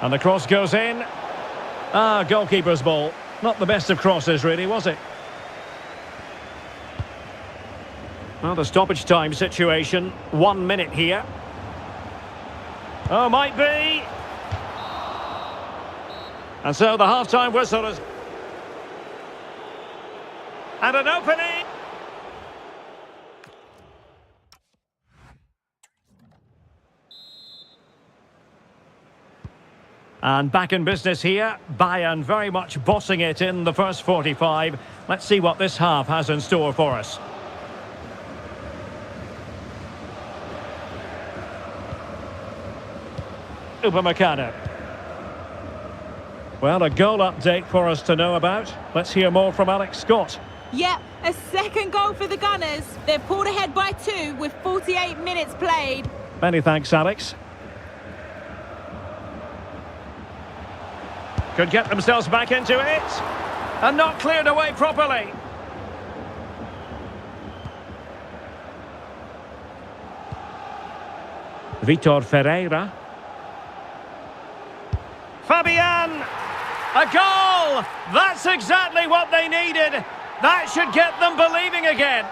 And the cross goes in. Ah, goalkeeper's ball. Not the best of crosses, really, was it? Well, the stoppage time situation. 1 minute here. Oh, might be. And so the half-time whistle is... And an opening. And back in business here. Bayern very much bossing it in the first 45. Let's see what this half has in store for us. Upamecano. Well, a goal update for us to know about. Let's hear more from Alex Scott. Yep, a second goal for the Gunners. They're pulled ahead by 2 with 48 minutes played. Many thanks, Alex. Could get themselves back into it. And not cleared away properly. Vitor Ferreira. Fabian! A goal! That's exactly what they needed. That should get them believing again.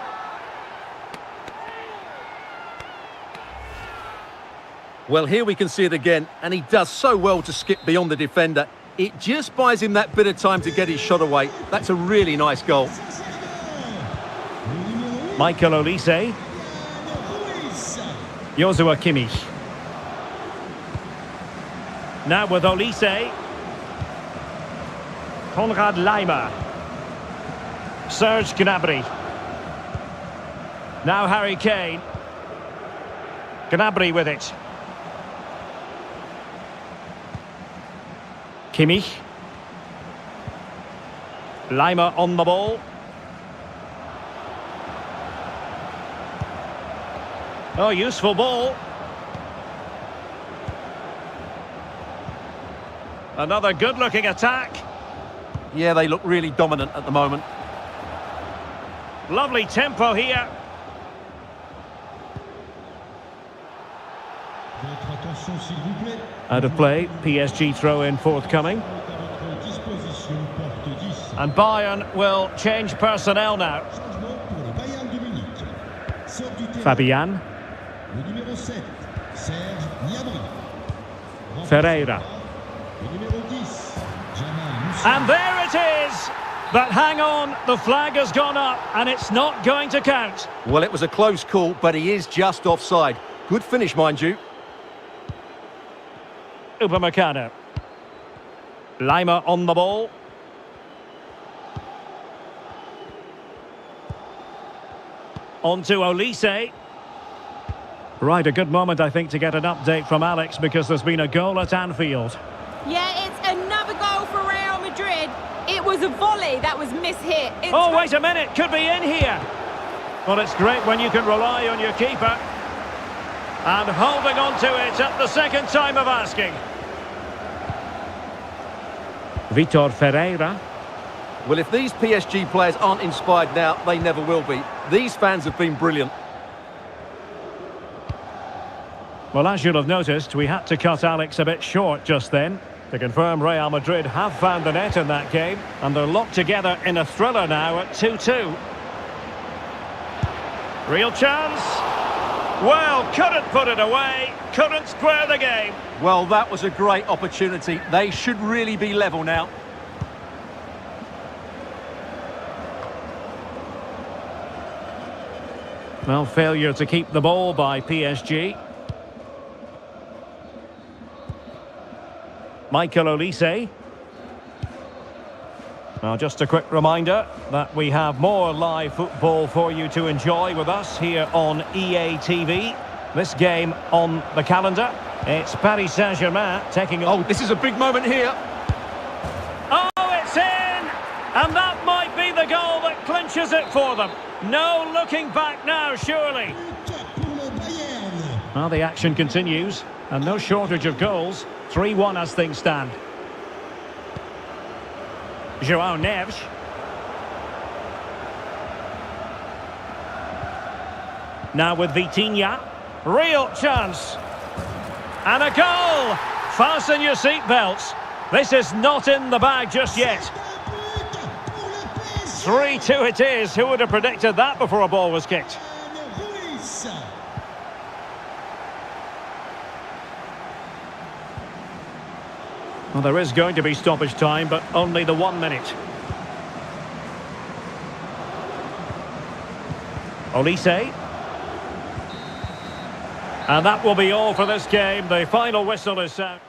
Well, here we can see it again, and he does so well to skip beyond the defender. It just buys him that bit of time to get his shot away. That's a really nice goal. Michael Olise. Joshua Kimmich. Now with Olise. Konrad Laimer. Serge Gnabry. Now Harry Kane. Gnabry with it. Kimmich. Laimer on the ball. Oh, useful ball. Another good-looking attack. Yeah, they look really dominant at the moment. Lovely tempo here. Out of play, PSG throw-in forthcoming. And Bayern will change personnel now. Fabian. Ferreira. And there it is! But hang on, the flag has gone up and it's not going to count. Well, it was a close call, but he is just offside. Good finish, mind you. Upamecano. Laimer on the ball. On to Olise. Right, a good moment, I think, to get an update from Alex because there's been a goal at Anfield. Yeah, it's another goal for Real Madrid. It was a volley that was mishit. Oh, wait a minute, could be in here. Well, it's great when you can rely on your keeper. And holding on to it at the second time of asking. Vitor Ferreira. Well, if these PSG players aren't inspired now, they never will be. These fans have been brilliant. Well, as you'll have noticed, we had to cut Alex a bit short just then. To confirm, Real Madrid have found the net in that game, and they're locked together in a thriller now at 2-2. Real chance. Well, couldn't put it away, couldn't square the game. Well, that was a great opportunity. They should really be level now. Well, failure to keep the ball by PSG. Michael Olise. Now, just a quick reminder that we have more live football for you to enjoy with us here on EA TV. This game on the calendar, it's Paris Saint-Germain taking on... Oh, this is a big moment here. Oh, it's in! And that might be the goal that clinches it for them. No looking back now, surely. Well, the action continues, and no shortage of goals. 3-1 as things stand. João Neves. Now with Vitinha. Real chance. And a goal! Fasten your seatbelts. This is not in the bag just yet. 3-2 it is. Who would have predicted that before a ball was kicked? Well, there is going to be stoppage time, but only the 1 minute. Olise. And that will be all for this game. The final whistle is sound.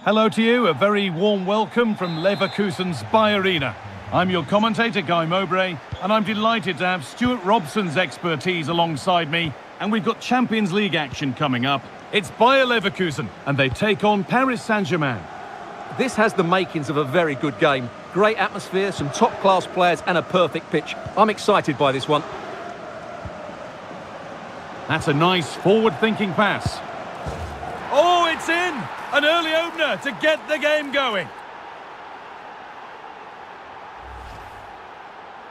Hello to you, a very warm welcome from Leverkusen's Arena. I'm your commentator, Guy Mowbray, and I'm delighted to have Stuart Robson's expertise alongside me, and we've got Champions League action coming up. It's Bayer Leverkusen, and they take on Paris Saint-Germain. This has the makings of a very good game. Great atmosphere, some top-class players, and a perfect pitch. I'm excited by this one. That's a nice forward-thinking pass. Oh, it's in! An early opener to get the game going.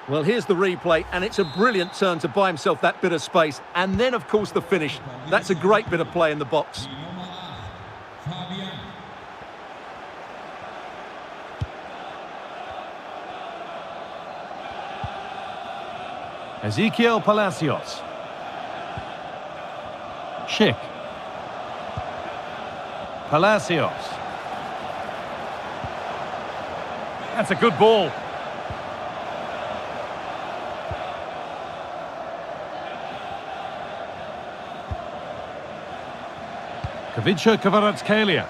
Well, here's the replay, and it's a brilliant turn to buy himself that bit of space. And then, of course, the finish. That's a great bit of play in the box. Ezequiel Palacios. Schick. Palacios. That's a good ball. Kavica Kvaratskhelia.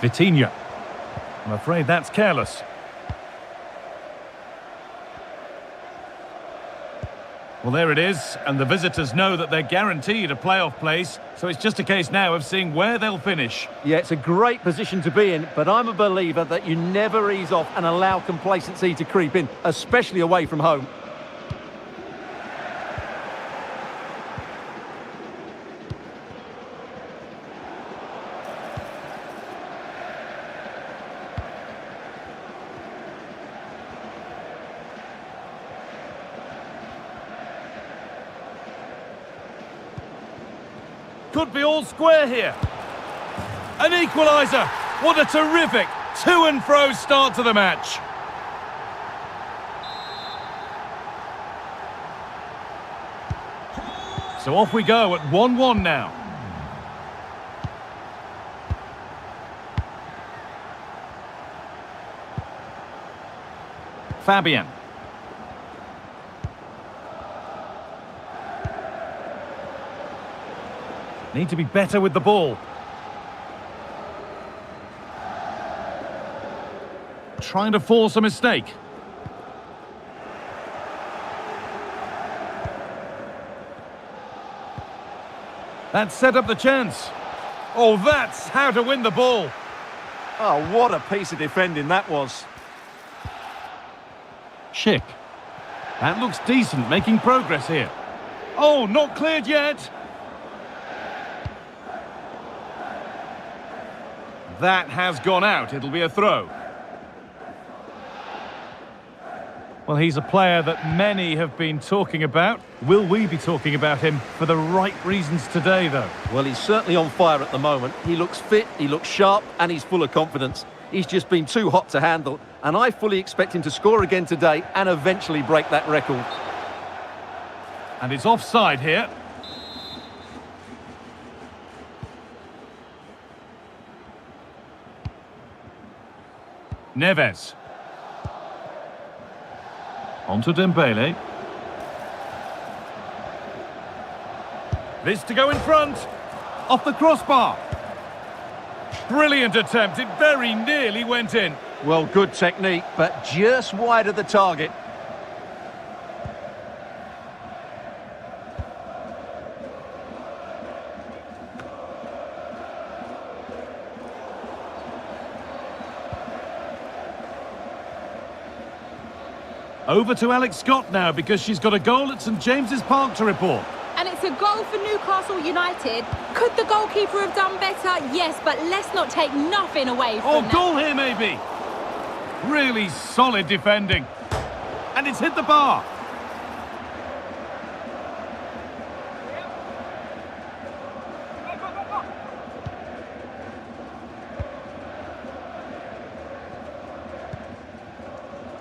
Vitinha. I'm afraid that's careless. Well, there it is, and the visitors know that they're guaranteed a playoff place, so it's just a case now of seeing where they'll finish. Yeah, it's a great position to be in, but I'm a believer that you never ease off and allow complacency to creep in, especially away from home. Could be all square here. An equaliser. What a terrific to and fro start to the match. So off we go at 1-1 now. Fabian. Need to be better with the ball. Trying to force a mistake. That set up the chance. Oh, that's how to win the ball. Oh, what a piece of defending that was. Schick. That looks decent, making progress here. Oh, not cleared yet. That has gone out. It'll be a throw. Well, he's a player that many have been talking about. Will we be talking about him for the right reasons today, though? Well, he's certainly on fire at the moment. He looks fit, he looks sharp, and he's full of confidence. He's just been too hot to handle, and I fully expect him to score again today and eventually break that record. And it's offside here. Neves. On to Dembele. This to go in front. Off the crossbar. Brilliant attempt. It very nearly went in. Well, good technique, but just wide of the target. Over to Alex Scott now because she's got a goal at St James's Park to report. And it's a goal for Newcastle United. Could the goalkeeper have done better? Yes, but let's not take nothing away from that. Goal here maybe. Really solid defending. And it's hit the bar.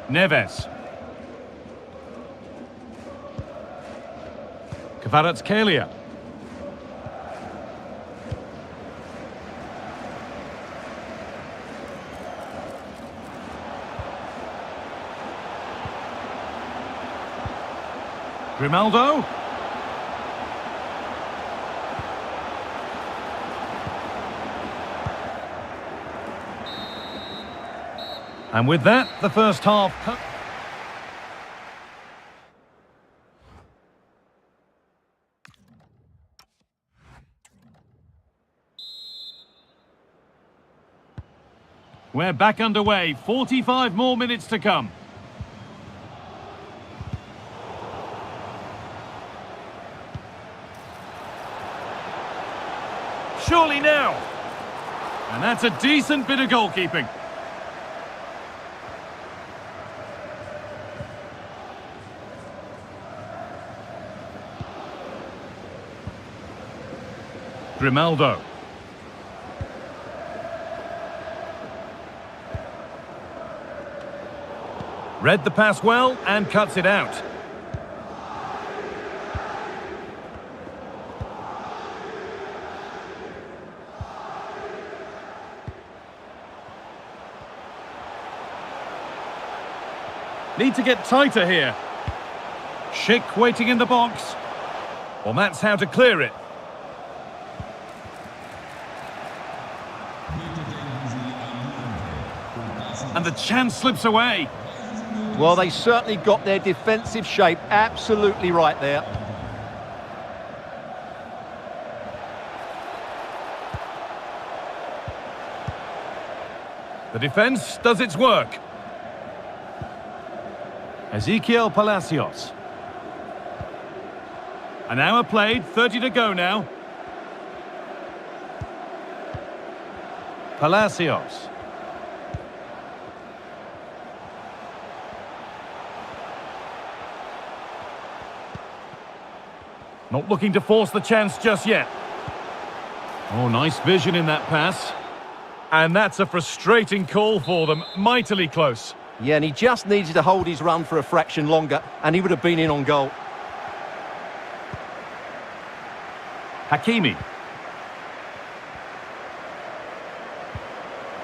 Neves. Kvaratskhelia. Grimaldo. And with that, the first half. We're back underway. 45 more minutes to come. Surely now. And that's a decent bit of goalkeeping. Grimaldo. Read the pass well and cuts it out. Need to get tighter here. Schick waiting in the box. Well, that's how to clear it. And the chance slips away. Well, they certainly got their defensive shape absolutely right there. The defence does its work. Ezequiel Palacios. An hour played, 30 to go now. Palacios. Not looking to force the chance just yet. Oh, nice vision in that pass. And that's a frustrating call for them. Mightily close. Yeah, and he just needed to hold his run for a fraction longer, and he would have been in on goal. Hakimi.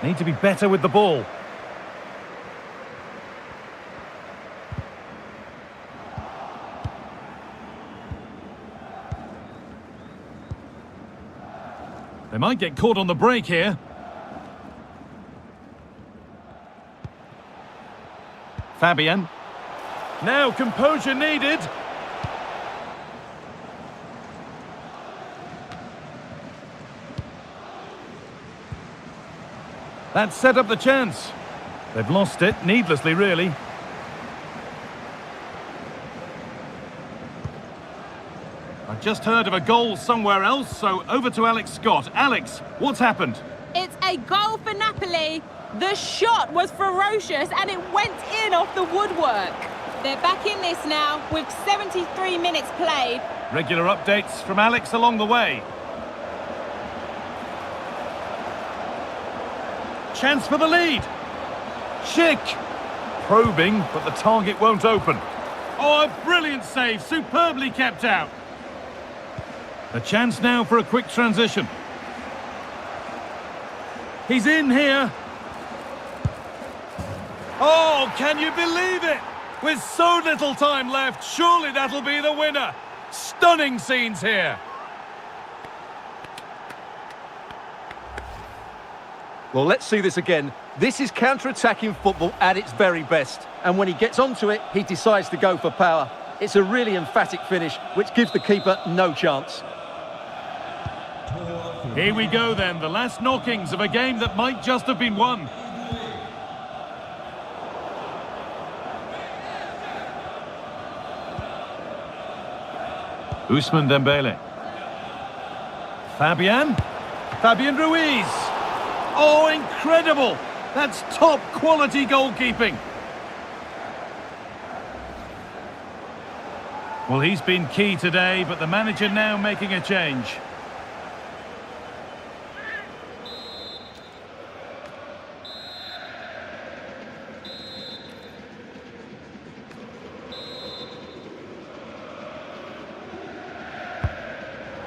Need to be better with the ball. They might get caught on the break here. Fabian. Now composure needed. That set up the chance. They've lost it, needlessly really. I've just heard of a goal somewhere else, so over to Alex Scott. Alex, what's happened? It's a goal for Napoli. The shot was ferocious and it went in off the woodwork. They're back in this now with 73 minutes played. Regular updates from Alex along the way. Chance for the lead. Schick. Probing, but the target won't open. Oh, a brilliant save. Superbly kept out. A chance now for a quick transition. He's in here. Oh, can you believe it? With so little time left, surely that'll be the winner. Stunning scenes here. Well, let's see this again. This is counter-attacking football at its very best. And when he gets onto it, he decides to go for power. It's a really emphatic finish, which gives the keeper no chance. Here we go then, the last knockings of a game that might just have been won. Ousmane Dembele. Fabian Ruiz. Oh, incredible! That's top quality goalkeeping. Well, he's been key today, but the manager now making a change.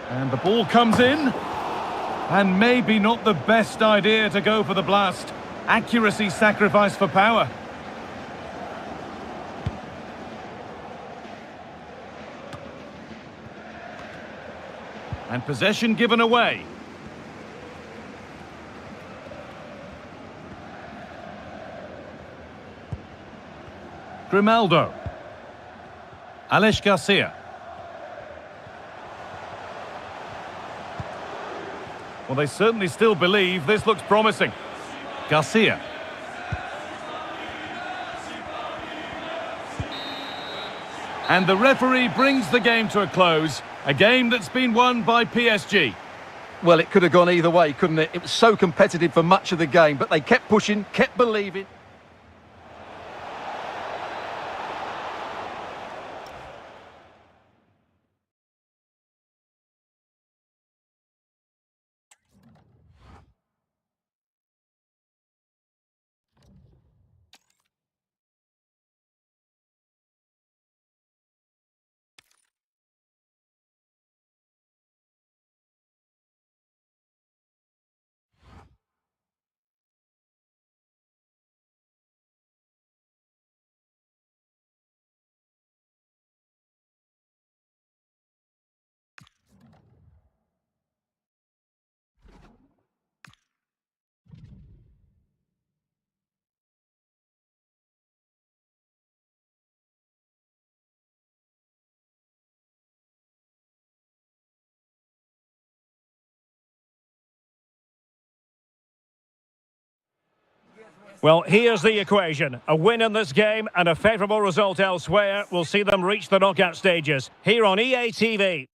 And the ball comes in. And maybe not the best idea to go for the blast. Accuracy sacrificed for power. And possession given away. Grimaldo. Alex Garcia. Well, they certainly still believe this looks promising. Garcia. And the referee brings the game to a close. A game that's been won by PSG. Well, it could have gone either way, couldn't it? It was so competitive for much of the game, but they kept pushing, kept believing. Well, here's the equation. A win in this game and a favourable result elsewhere will see them reach the knockout stages. Here on EA TV.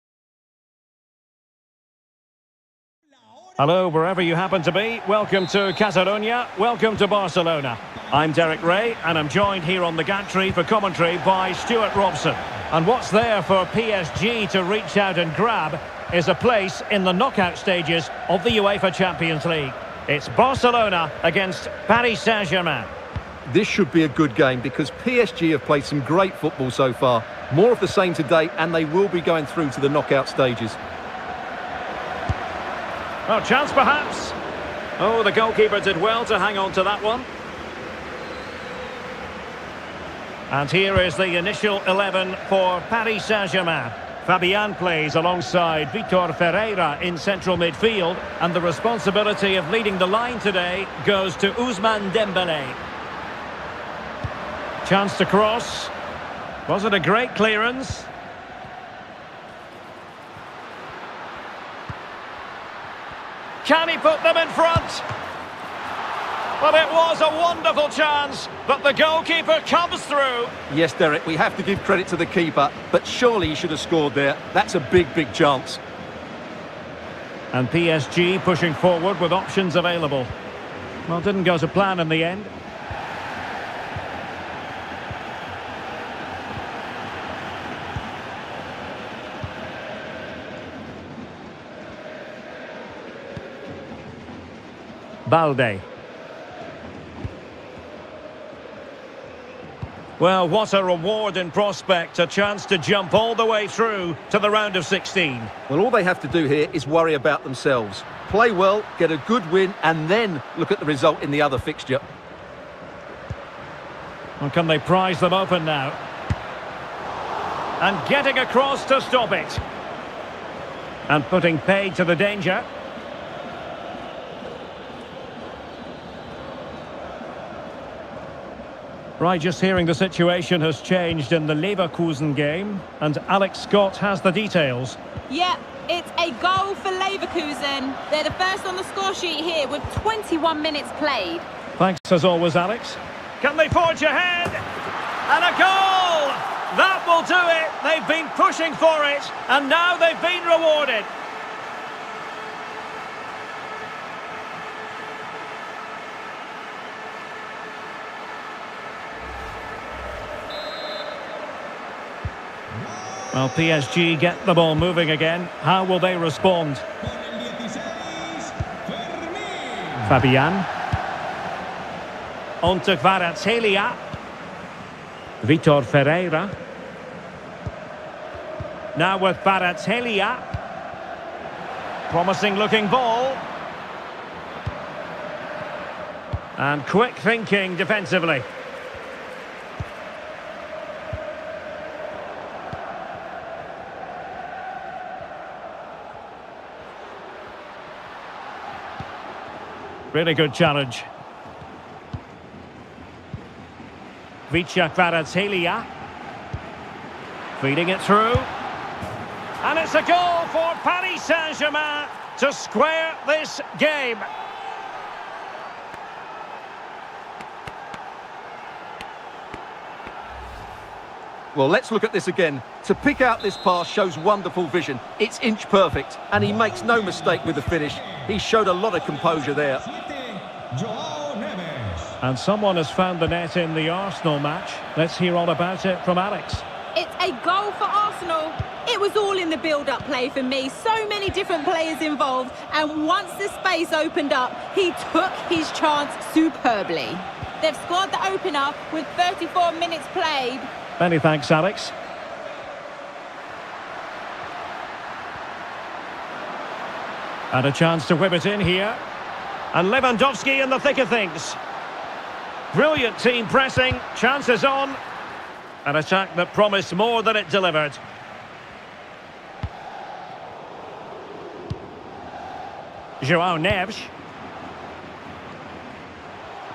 Hello, wherever you happen to be. Welcome to Catalonia. Welcome to Barcelona. I'm Derek Ray, and I'm joined here on the gantry for commentary by Stuart Robson. And what's there for PSG to reach out and grab is a place in the knockout stages of the UEFA Champions League. It's Barcelona against Paris Saint-Germain. This should be a good game because PSG have played some great football so far. More of the same today, and they will be going through to the knockout stages. Oh, chance perhaps. Oh, the goalkeeper did well to hang on to that one. And here is the initial 11 for Paris Saint-Germain. Fabian plays alongside Vitor Ferreira in central midfield, and the responsibility of leading the line today goes to Ousmane Dembele. Chance to cross. Was it a great clearance? Can he put them in front? Well, it was a wonderful chance, but the goalkeeper comes through. Yes, Derek, we have to give credit to the keeper, but surely he should have scored there. That's a big, big chance. And PSG pushing forward with options available. Well, didn't go to plan in the end. Balde. Well, what a reward in prospect, a chance to jump all the way through to the round of 16. Well, all they have to do here is worry about themselves. Play well, get a good win, and then look at the result in the other fixture. And can they prise them open now? And getting across to stop it. And putting paid to the danger. Right, just hearing the situation has changed in the Leverkusen game. And Alex Scott has the details. Yeah, it's a goal for Leverkusen. They're the first on the score sheet here with 21 minutes played. Thanks as always, Alex. Can they forge ahead? And a goal! That will do it. They've been pushing for it, and now they've been rewarded. Well, PSG get the ball moving again. How will they respond? Fabian. On to Kvaratskhelia. Vitor Ferreira. Now with Kvaratskhelia. Promising looking ball. And quick thinking defensively. Really good challenge. Vicha Kvaratskhelia. Feeding it through. And it's a goal for Paris Saint-Germain to square this game. Well, let's look at this again. To pick out this pass shows wonderful vision. It's inch perfect, and he makes no mistake with the finish. He showed a lot of composure there. And someone has found the net in the Arsenal match. Let's hear all about it from Alex. It's a goal for Arsenal. It was all in the build-up play for me. So many different players involved. And once the space opened up, he took his chance superbly. They've scored the opener with 34 minutes played. Many thanks, Alex. And a chance to whip it in here. And Lewandowski in the thick of things. Brilliant team pressing, chances on. An attack that promised more than it delivered. João Neves.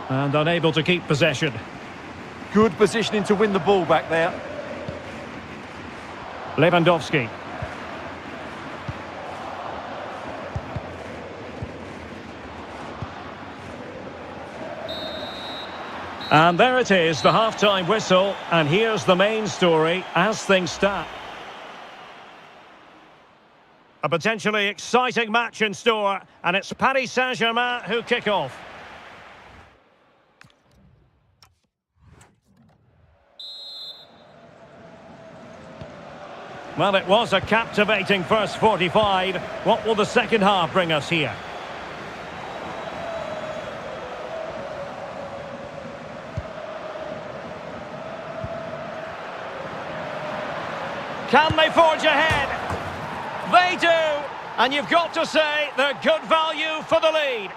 And unable to keep possession. Good positioning to win the ball back there. Lewandowski. And there it is, the half-time whistle, and here's the main story as things stand. A potentially exciting match in store, and it's Paris Saint-Germain who kick off. Well, it was a captivating first 45. What will the second half bring us here? Can they forge ahead? They do! And you've got to say they're good value for the lead.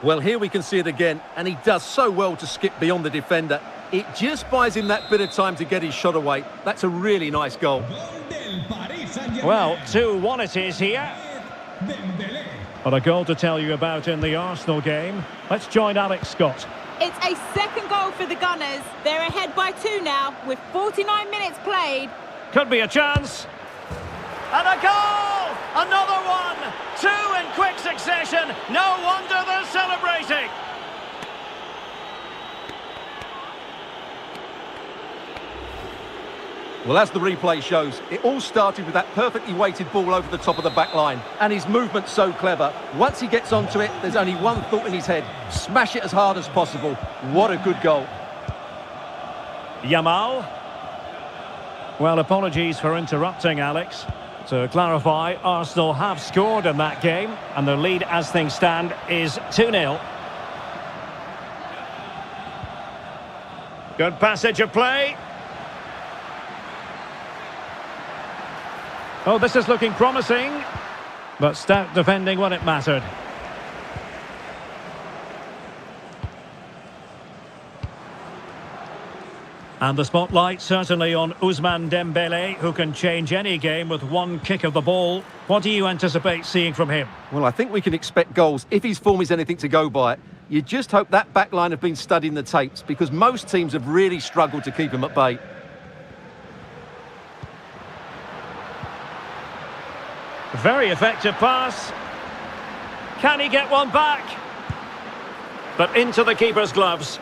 Well, here we can see it again, and he does so well to skip beyond the defender. It just buys him that bit of time to get his shot away. That's a really nice goal. Well, 2-1 it is here. But a goal to tell you about in the Arsenal game. Let's join Alex Scott. It's a second goal for the Gunners. They're ahead by 2 now with 49 minutes played. Could be a chance. And a goal! Another one! 2 in quick succession. No wonder they're celebrating. Well, as the replay shows, it all started with that perfectly weighted ball over the top of the back line. And his movement's so clever. Once he gets onto it, there's only one thought in his head. Smash it as hard as possible. What a good goal. Yamal. Well, apologies for interrupting, Alex. To clarify, Arsenal have scored in that game, and their lead as things stand is 2-0. Good passage of play. Oh, this is looking promising. But stout defending when it mattered. And the spotlight certainly on Ousmane Dembele, who can change any game with one kick of the ball. What do you anticipate seeing from him? Well, I think we can expect goals if his form is anything to go by. You just hope that back line have been studying the tapes, because most teams have really struggled to keep him at bay. Very effective pass. Can he get one back? But into the keeper's gloves.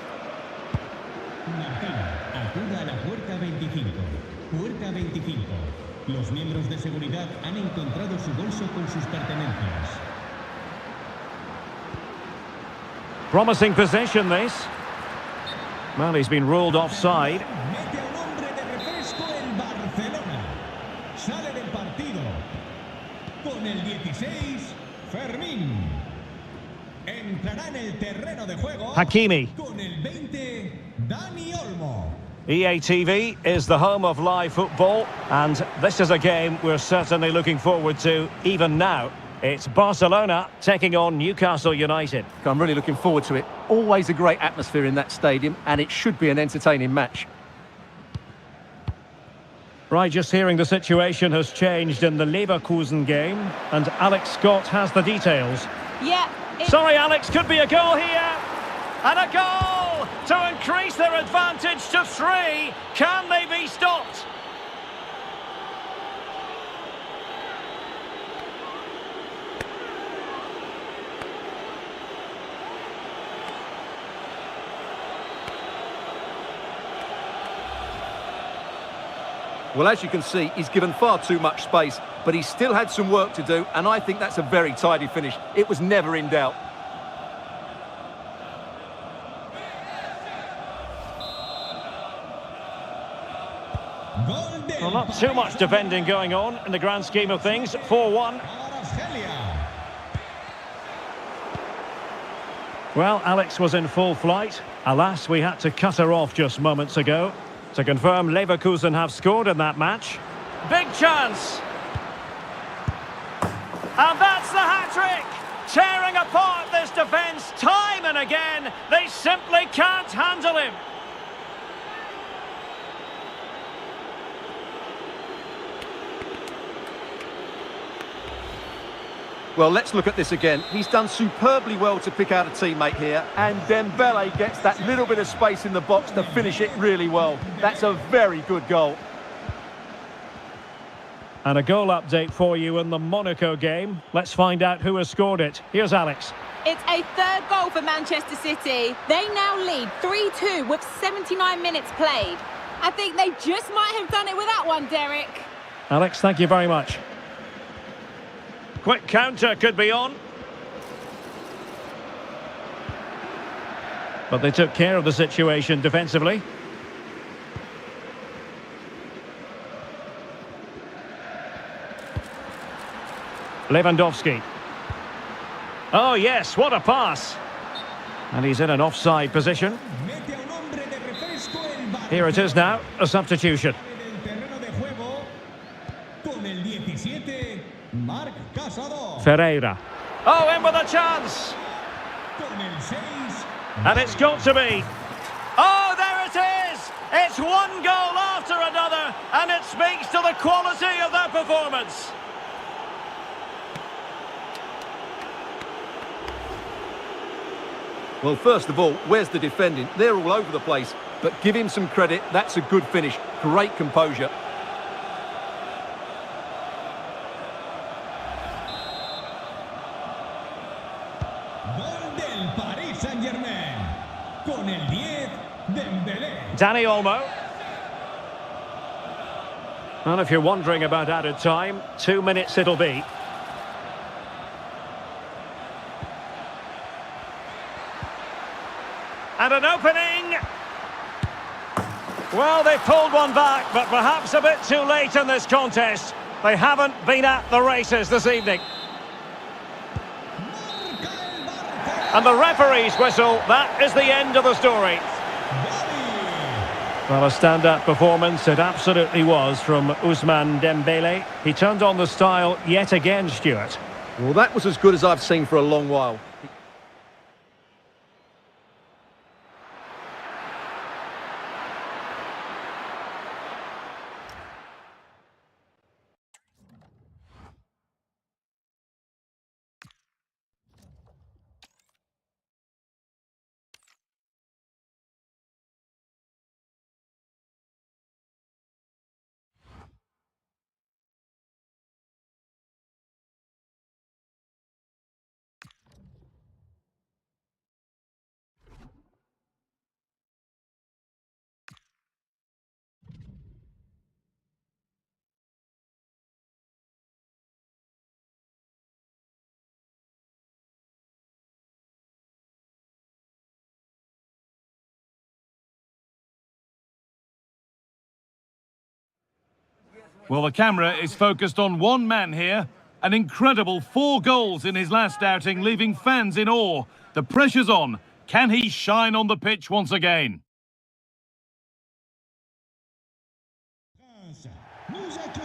Acuda a la puerta 25. Puerta 25. Los miembros de seguridad han encontrado su bolso con sus pertenencias. Promising possession, this. Well, he's been ruled offside. Mete a un hombre de refresco el Barcelona. Sale del partido. Con el 16, Fermín. Entrará en el terreno de juego. Hakimi. Con el 20, Dani Olmo. EA TV is the home of live football, and this is a game we're certainly looking forward to even now. It's Barcelona taking on Newcastle United. I'm really looking forward to it. Always a great atmosphere in that stadium, and it should be an entertaining match. Right, just hearing the situation has changed in the Leverkusen game, and Alex Scott has the details. Yeah. Sorry, Alex, could be a goal here. And a goal to increase their advantage to 3. Can they be stopped? Well, as you can see, he's given far too much space, but he's still had some work to do, and I think that's a very tidy finish. It was never in doubt. Well, not too much defending going on in the grand scheme of things. 4-1. Well, Alex was in full flight. Alas, we had to cut her off just moments ago. To confirm, Leverkusen have scored in that match. Big chance! And that's the hat-trick! Tearing apart this defence time and again. They simply can't handle him. Well, let's look at this again. He's done superbly well to pick out a teammate here, and Dembele gets that little bit of space in the box to finish it really well. That's a very good goal. And a goal update for you in the Monaco game. Let's find out who has scored it. Here's Alex. It's a third goal for Manchester City. They now lead 3-2 with 79 minutes played. I think they just might have done it with that one, Derek. Alex, thank you very much. Quick counter could be on. But they took care of the situation defensively. Lewandowski. Oh yes, what a pass. And he's in an offside position. Here it is now, a substitution. Ferreira. Oh, in with a chance. And it's got to be. Oh, there it is. It's one goal after another, and it speaks to the quality of their performance. Well, first of all, where's the defending? They're all over the place, but give him some credit. That's a good finish. Great composure. Dani Olmo. And if you're wondering about added time, 2 minutes it'll be. And an opening. Well, they pulled one back, but perhaps a bit too late in this contest. They haven't been at the races this evening. And the referee's whistle, that is the end of the story. Well, a standout performance it absolutely was from Ousmane Dembele. He turned on the style yet again, Stuart. Well, that was as good as I've seen for a long while. Well, the camera is focused on one man here. An incredible 4 goals in his last outing, leaving fans in awe. The pressure's on. Can he shine on the pitch once again?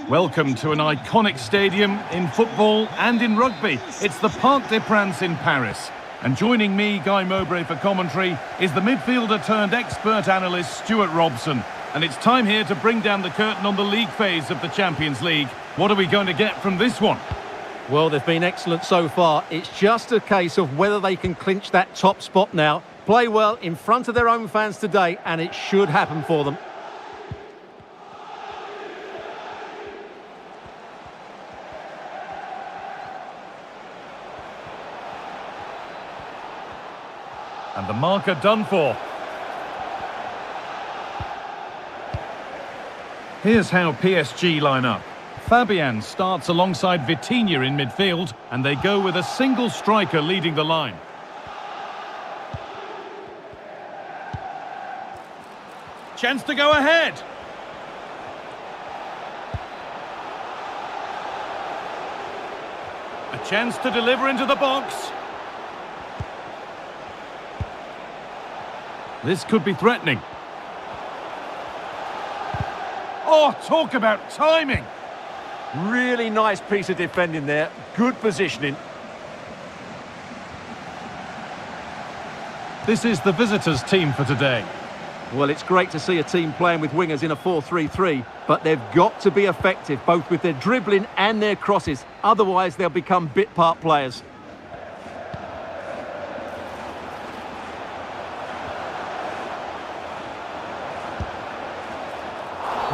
Welcome to an iconic stadium in football and in rugby. It's the Parc des Princes in Paris. And joining me, Guy Mowbray, for commentary is the midfielder turned expert analyst Stuart Robson. And it's time here to bring down the curtain on the league phase of the Champions League. What are we going to get from this one? Well, they've been excellent so far. It's just a case of whether they can clinch that top spot now. Play well in front of their own fans today, and it should happen for them. And the marker done for. Here's how PSG line up. Fabian starts alongside Vitinha in midfield, and they go with a single striker leading the line. Chance to go ahead. A chance to deliver into the box. This could be threatening. Oh, talk about timing! Really nice piece of defending there. Good positioning. This is the visitors' team for today. Well, it's great to see a team playing with wingers in a 4-3-3, but they've got to be effective, both with their dribbling and their crosses. Otherwise, they'll become bit-part players.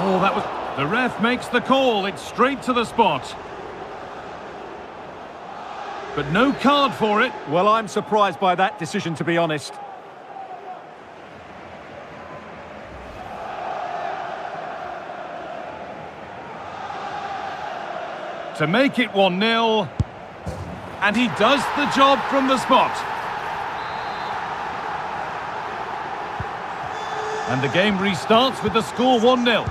Oh, that was... The ref makes the call. It's straight to the spot. But no card for it. Well, I'm surprised by that decision, to be honest. To make it 1-0. And he does the job from the spot. And the game restarts with the score 1-0.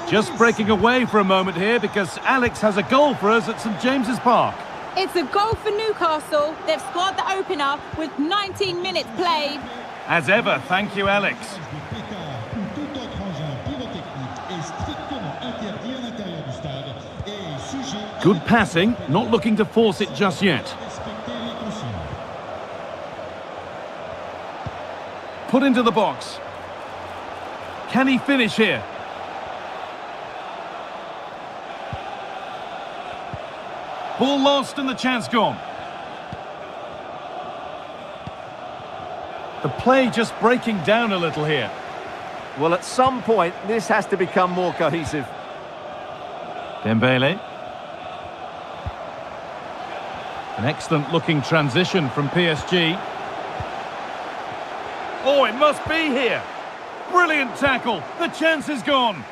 Just breaking away for a moment here because Alex has a goal for us at St James's Park. It's a goal for Newcastle. They've scored the opener with 19 minutes played. As ever, thank you, Alex. Good passing, not looking to force it just yet. Put into the box. Can he finish here? Ball lost and the chance gone. The play just breaking down a little here. Well, at some point, this has to become more cohesive. Dembele. An excellent looking transition from PSG. Oh, it must be here. Brilliant tackle. The chance is gone.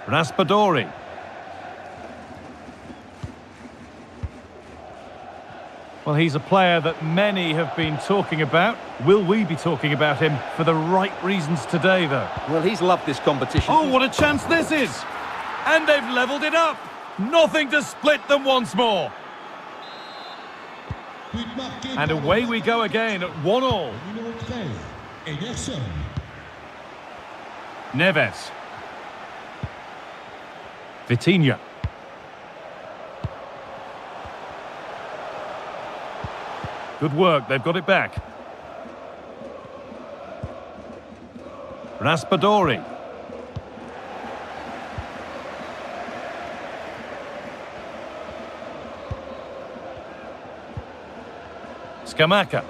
Raspadori. Well, he's a player that many have been talking about. Will we be talking about him for the right reasons today, though? Well, he's loved this competition. Oh, what a chance this is! And they've levelled it up. Nothing to split them once more. And away we go again at 1-1. Neves. Vitinha. Good work, they've got it back. Raspadori. Scamacca.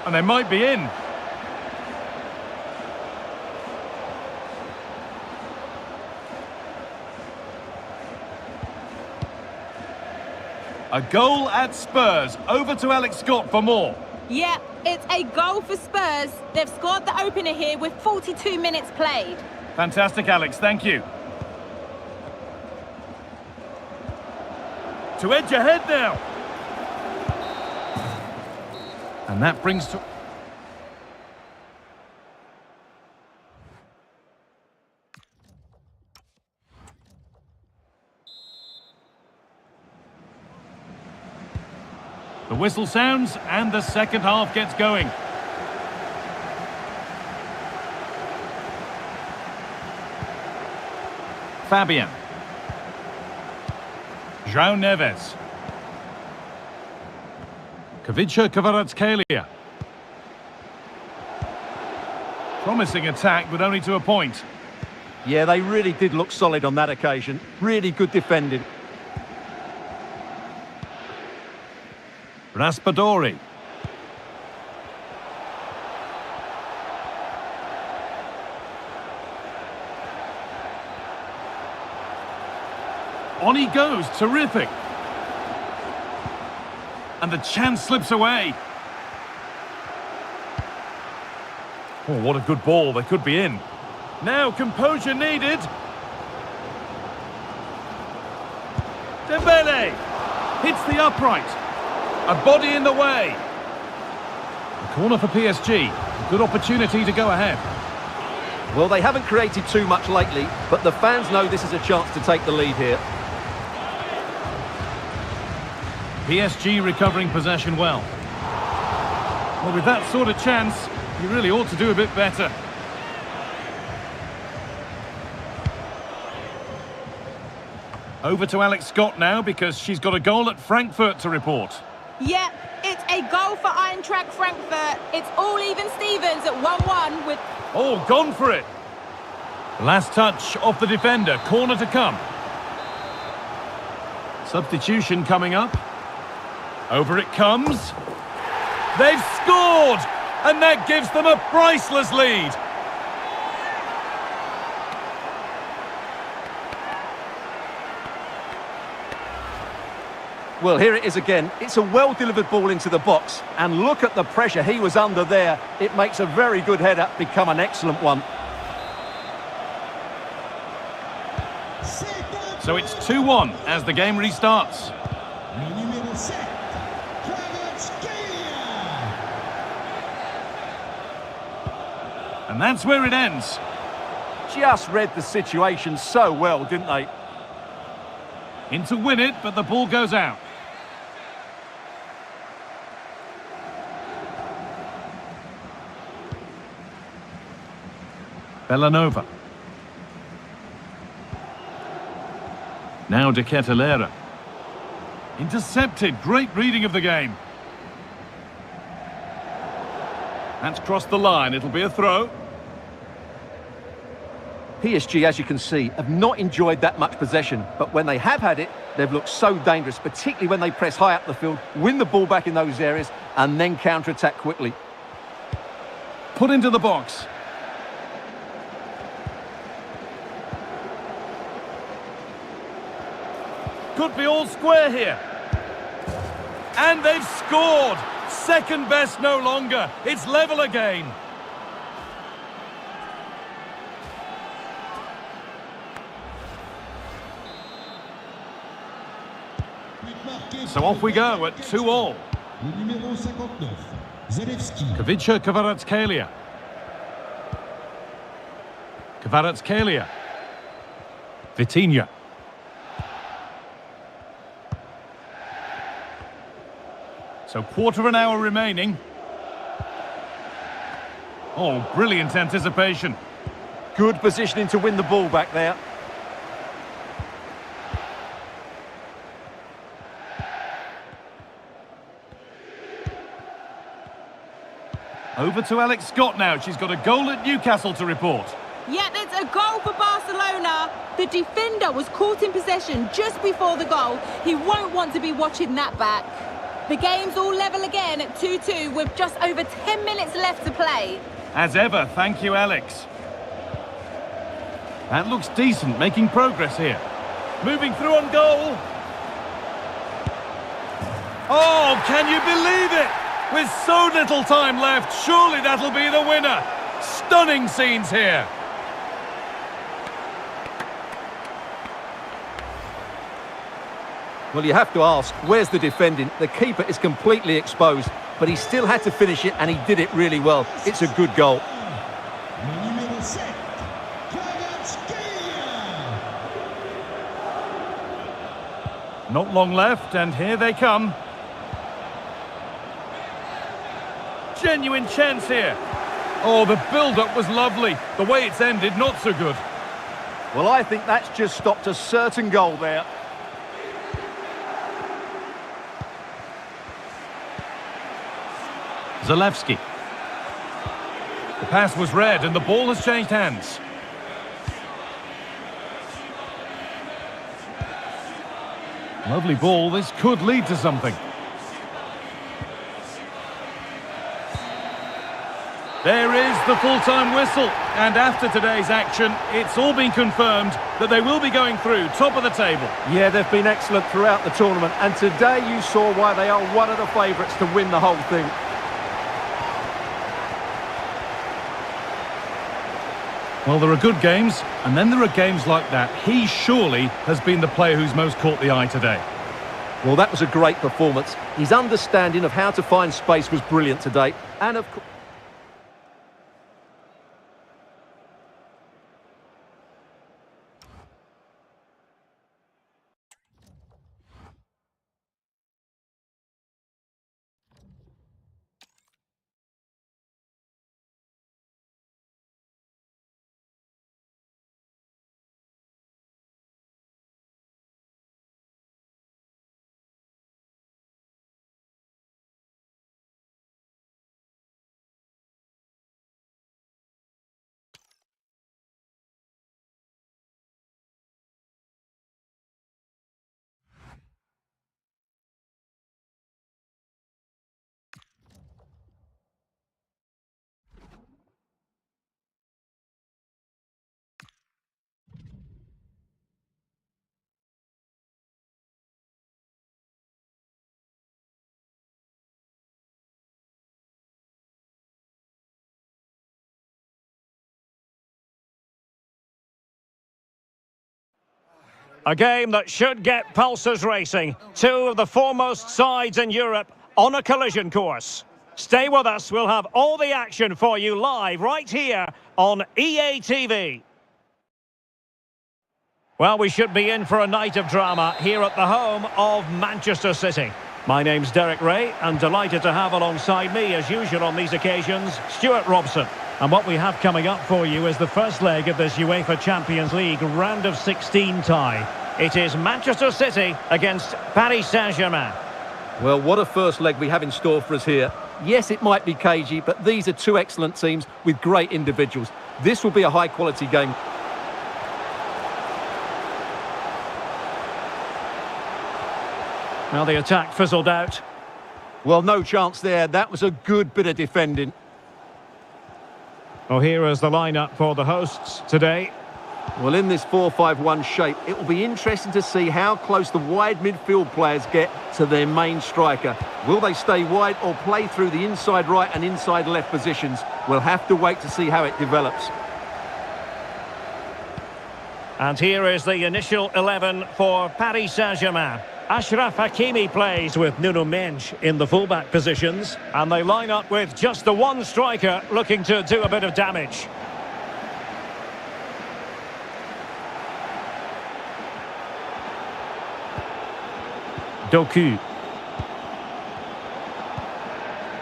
And they might be in. A goal at Spurs. Over to Alex Scott for more. Yeah, it's a goal for Spurs. They've scored the opener here with 42 minutes played. Fantastic, Alex. Thank you. To edge ahead now. And that brings to... The whistle sounds and the second half gets going. Fabian. João Neves. Kavica Kvaratskhelia. Promising attack, but only to a point. Yeah, they really did look solid on that occasion. Really good defending. Raspadori. On he goes, terrific. And the chance slips away. Oh, what a good ball, they could be in. Now, composure needed. Dembele hits the upright. A body in the way. A corner for PSG. A good opportunity to go ahead. Well, they haven't created too much lately, but the fans know this is a chance to take the lead here. PSG recovering possession well. Well, with that sort of chance, you really ought to do a bit better. Over to Alex Scott now, because she's got a goal at Frankfurt to report. Yep, it's a goal for Eintracht Frankfurt. It's all even Stevens at 1-1 with... Oh, gone for it. Last touch off the defender. Corner to come. Substitution coming up. Over it comes. They've scored! And that gives them a priceless lead. Well, here it is again. It's a well-delivered ball into the box. And look at the pressure he was under there. It makes a very good header become an excellent one. So it's 2-1 as the game restarts. And that's where it ends. Just read the situation so well, didn't they? In to win it, but the ball goes out. Bellanova. Now De Ketelaere. Intercepted. Great reading of the game. That's crossed the line. It'll be a throw. PSG, as you can see, have not enjoyed that much possession, but when they have had it, they've looked so dangerous, particularly when they press high up the field, win the ball back in those areas, and then counter-attack quickly. Put into the box. Could be all square here. And they've scored! Second best no longer. It's level again. So off we go at 2-2. Kavica Kvaratskhelia. Kvaratskhelia. Vitinha. So quarter of an hour remaining. Oh, brilliant anticipation. Good positioning to win the ball back there. Over to Alex Scott now. She's got a goal at Newcastle to report. Yep, it's a goal for Barcelona. The defender was caught in possession just before the goal. He won't want to be watching that back. The game's all level again at 2-2 with just over 10 minutes left to play. As ever, thank you, Alex. That looks decent, making progress here. Moving through on goal. Oh, can you believe it? With so little time left, surely that'll be the winner. Stunning scenes here. Well, you have to ask, where's the defending? The keeper is completely exposed, but he still had to finish it, and he did it really well. It's a good goal. Not long left, and here they come. Genuine chance here. Oh, the build-up was lovely. The way it's ended, not so good. Well, I think that's just stopped a certain goal there. Zalewski. The pass was read and the ball has changed hands. Lovely ball. This could lead to something. There is the full-time whistle. And after today's action, it's all been confirmed that they will be going through, top of the table. Yeah, they've been excellent throughout the tournament, and today you saw why they are one of the favourites to win the whole thing. Well, there are good games, and then there are games like that. He surely has been the player who's most caught the eye today. Well, that was a great performance. His understanding of how to find space was brilliant today, and of course... A game that should get pulses racing. Two of the foremost sides in Europe on a collision course. Stay with us, we'll have all the action for you live right here on EA TV. Well, we should be in for a night of drama here at the home of Manchester City. My name's Derek Ray, and delighted to have alongside me, as usual on these occasions, Stuart Robson. And what we have coming up for you is the first leg of this UEFA Champions League round of 16 tie. It is Manchester City against Paris Saint-Germain. Well, what a first leg we have in store for us here. Yes, it might be cagey, but these are two excellent teams with great individuals. This will be a high-quality game. Well, the attack fizzled out. Well, no chance there. That was a good bit of defending. Well, here is the lineup for the hosts today. Well, in this 4-5-1 shape, it will be interesting to see how close the wide midfield players get to their main striker. Will they stay wide or play through the inside right and inside left positions? We'll have to wait to see how it develops. And here is the initial 11 for Paris Saint-Germain. Achraf Hakimi plays with Nuno Mendes in the fullback positions, and they line up with just the one striker looking to do a bit of damage. Doku.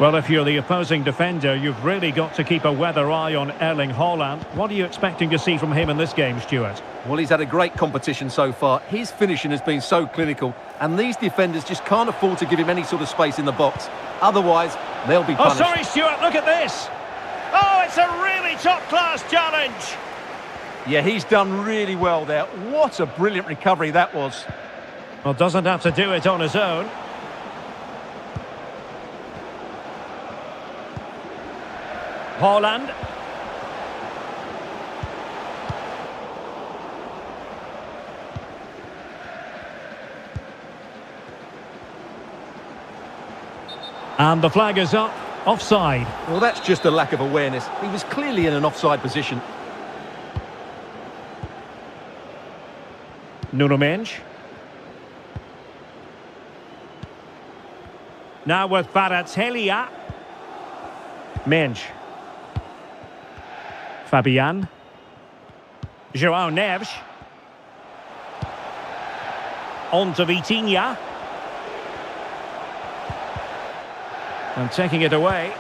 Well, if you're the opposing defender, you've really got to keep a weather eye on Erling Haaland. What are you expecting to see from him in this game, Stuart? Well, he's had a great competition so far. His finishing has been so clinical, and these defenders just can't afford to give him any sort of space in the box. Otherwise, they'll be punished. Oh, sorry, Stuart, look at this. Oh, it's a really top-class challenge. Yeah, he's done really well there. What a brilliant recovery that was. Well, doesn't have to do it on his own. Haaland. And the flag is up. Offside. Well, that's just a lack of awareness. He was clearly in an offside position. Nuno Mendes. Now with Kvaratskhelia. Mendes. Fabian. João Neves. On to Vitinha. And taking it away.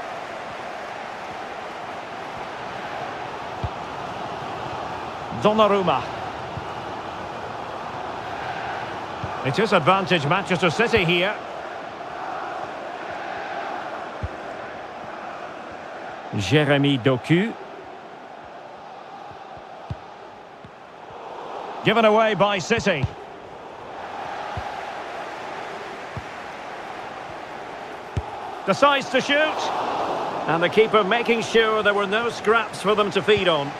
Donnarumma. It is advantage Manchester City here. Jeremy Doku. Given away by City. Decides to shoot. And the keeper making sure there were no scraps for them to feed on.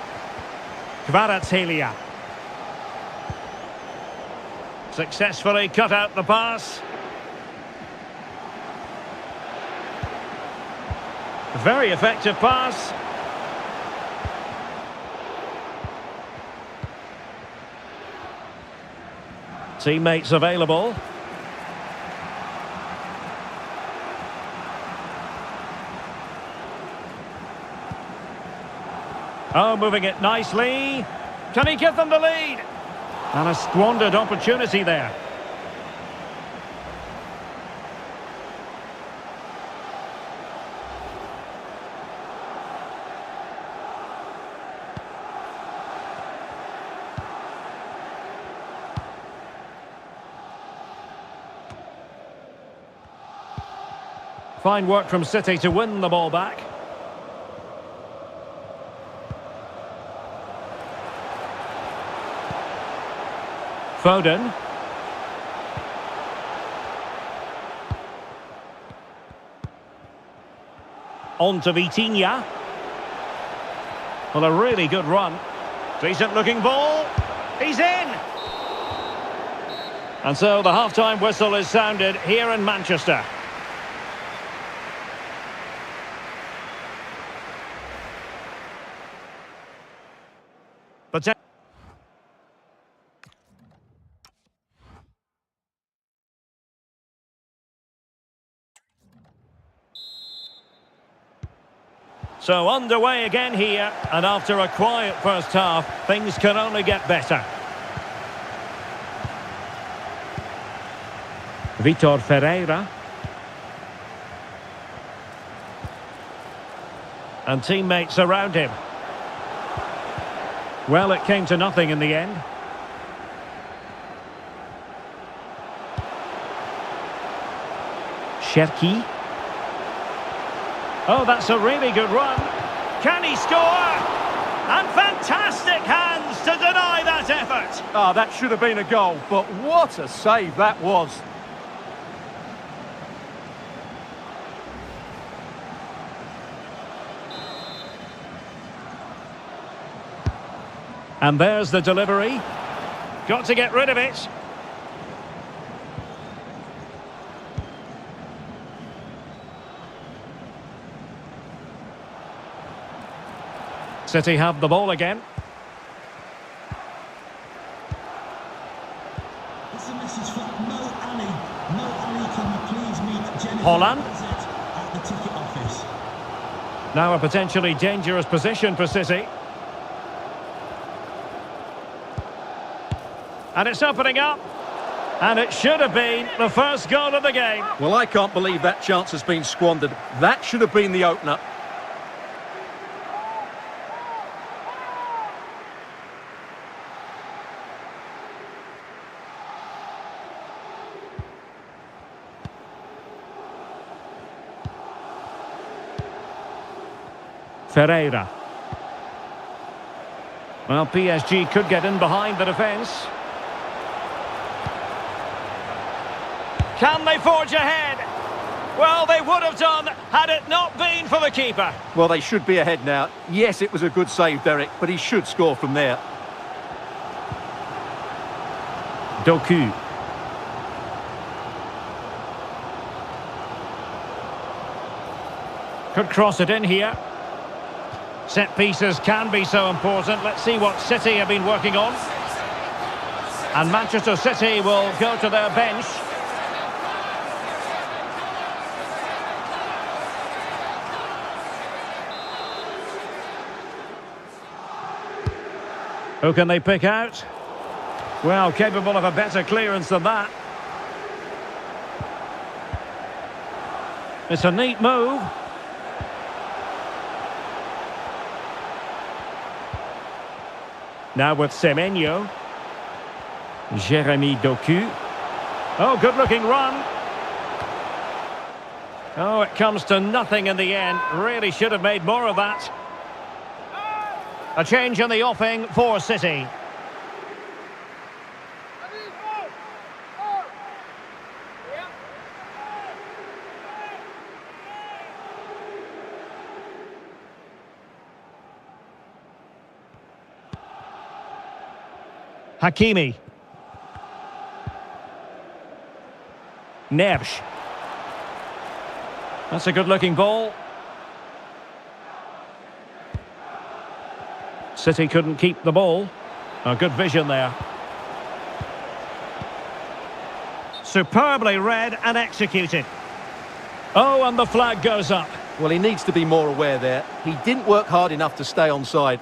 Kvaratskhelia. Successfully cut out the pass. Very effective pass. Teammates available. Oh, moving it nicely. Can he give them the lead? And a squandered opportunity there. Fine work from City to win the ball back. Foden. On to Vitinha. Well, a really good run. Decent looking ball. He's in! And so the half-time whistle is sounded here in Manchester. But so underway again here, and after a quiet first half, things can only get better. Vitor Ferreira. And teammates around him. Well, it came to nothing in the end. Cherki. Oh, that's a really good run. Can he score? And fantastic hands to deny that effort. Ah, that should have been a goal, but what a save that was. And there's the delivery. Got to get rid of it. City have the ball again. It's a message for Mo Ali. Mo Ali, can you please meet Jennifer Haaland. at the ticket office? Now a potentially dangerous position for City. And it's opening up. And it should have been the first goal of the game. Well, I can't believe that chance has been squandered. That should have been the opener. Ferreira. Well, PSG could get in behind the defence. Can they forge ahead? Well, they would have done had it not been for the keeper. Well, they should be ahead now. Yes, it was a good save, Derek, but he should score from there. Doku. Could cross it in here. Set pieces can be so important. Let's see what City have been working on. And Manchester City will go to their bench. Who can they pick out? Well, capable of a better clearance than that. It's a neat move. Now with Semenyo. Jeremy Doku. Oh, good-looking run. Oh, it comes to nothing in the end. Really should have made more of that. A change in the offing for City. Hakimi. Neves. That's a good-looking ball. City couldn't keep the ball. A good vision there. Superbly read and executed. Oh, and the flag goes up. Well, he needs to be more aware there. He didn't work hard enough to stay onside.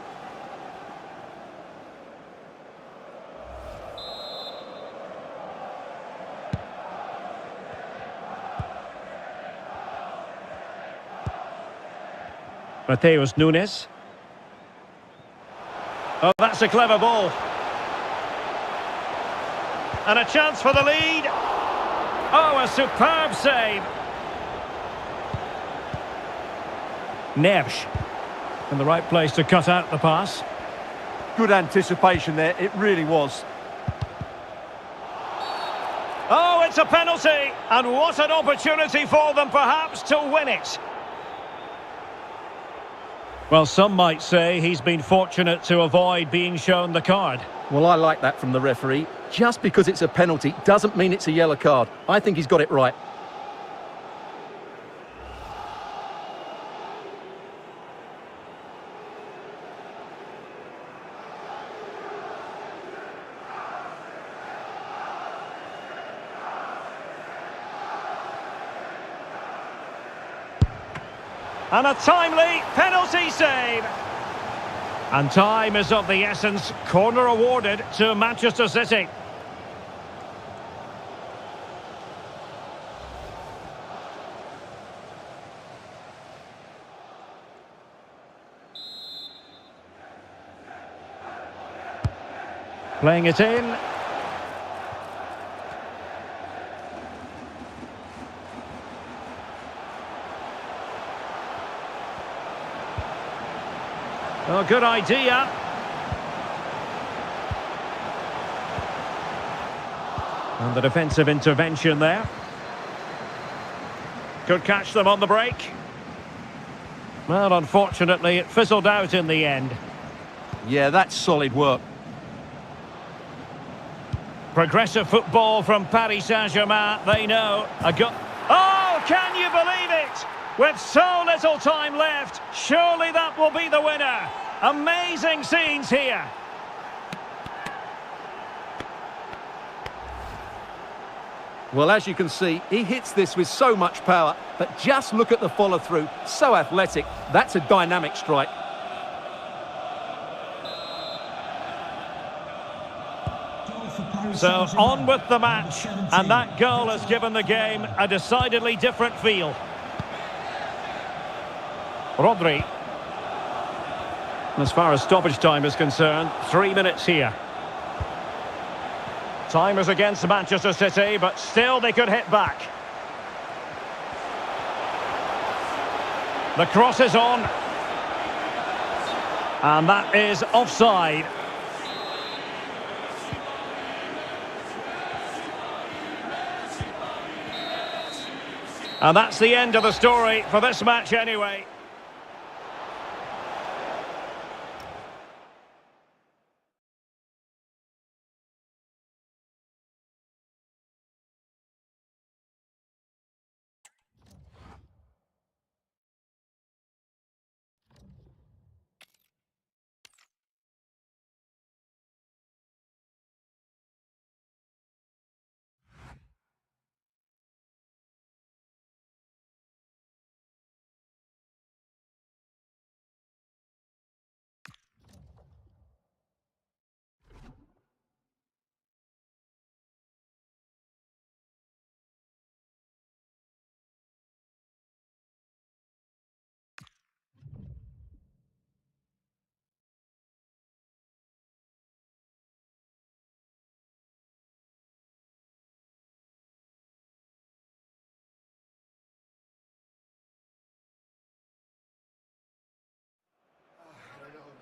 Mateus Nunes. Oh, that's a clever ball. And a chance for the lead. Oh, a superb save. Neves. In the right place to cut out the pass. Good anticipation there, it really was. Oh, it's a penalty. And what an opportunity for them perhaps to win it. Well, some might say he's been fortunate to avoid being shown the card. Well, I like that from the referee. Just because it's a penalty doesn't mean it's a yellow card. I think he's got it right. And a timely penalty save. And time is of the essence. Corner awarded to Manchester City. Playing it in. Oh, good idea. And the defensive intervention there. Could catch them on the break. Well, unfortunately, it fizzled out in the end. Yeah, that's solid work. Progressive football from Paris Saint-Germain, they know. Oh, can you believe it? With so little time left, surely that will be the winner. Amazing scenes here. Well, as you can see, he hits this with so much power, but just look at the follow-through. So athletic. That's a dynamic strike. So on with the match, and that goal has given the game a decidedly different feel. Rodri. As far as stoppage time is concerned, 3 minutes here. Time is against Manchester City, but still they could hit back. The cross is on. And that is offside. And that's the end of the story for this match anyway.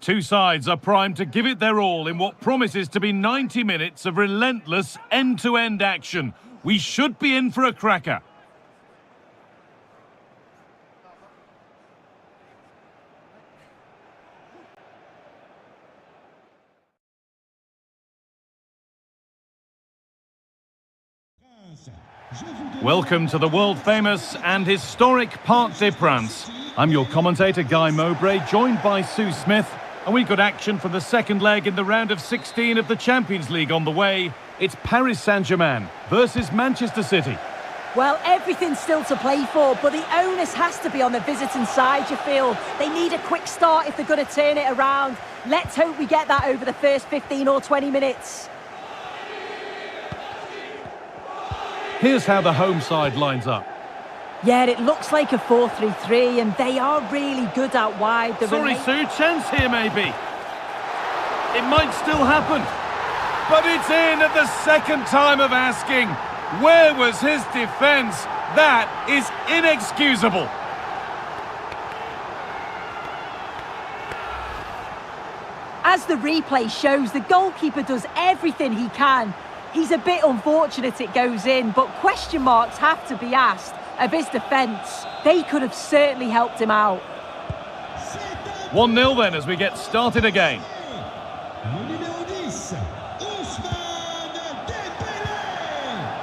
Two sides are primed to give it their all in what promises to be 90 minutes of relentless end-to-end action. We should be in for a cracker. Welcome to the world-famous and historic Parc des Princes. I'm your commentator, Guy Mowbray, joined by Sue Smith. And we've got action from the second leg in the round of 16 of the Champions League on the way. It's Paris Saint-Germain versus Manchester City. Well, everything's still to play for, but the onus has to be on the visiting side, you feel. They need a quick start if they're going to turn it around. Let's hope we get that over the first 15 or 20 minutes. Here's how the home side lines up. Yeah, it looks like a 4-3-3, and they are really good out wide. Sorry, Sue, chance here maybe. It might still happen. But it's in at the second time of asking. Where was his defence? That is inexcusable. As the replay shows, the goalkeeper does everything he can. He's a bit unfortunate it goes in, but question marks have to be asked of his defence. They could have certainly helped him out. 1-0 then as we get started again.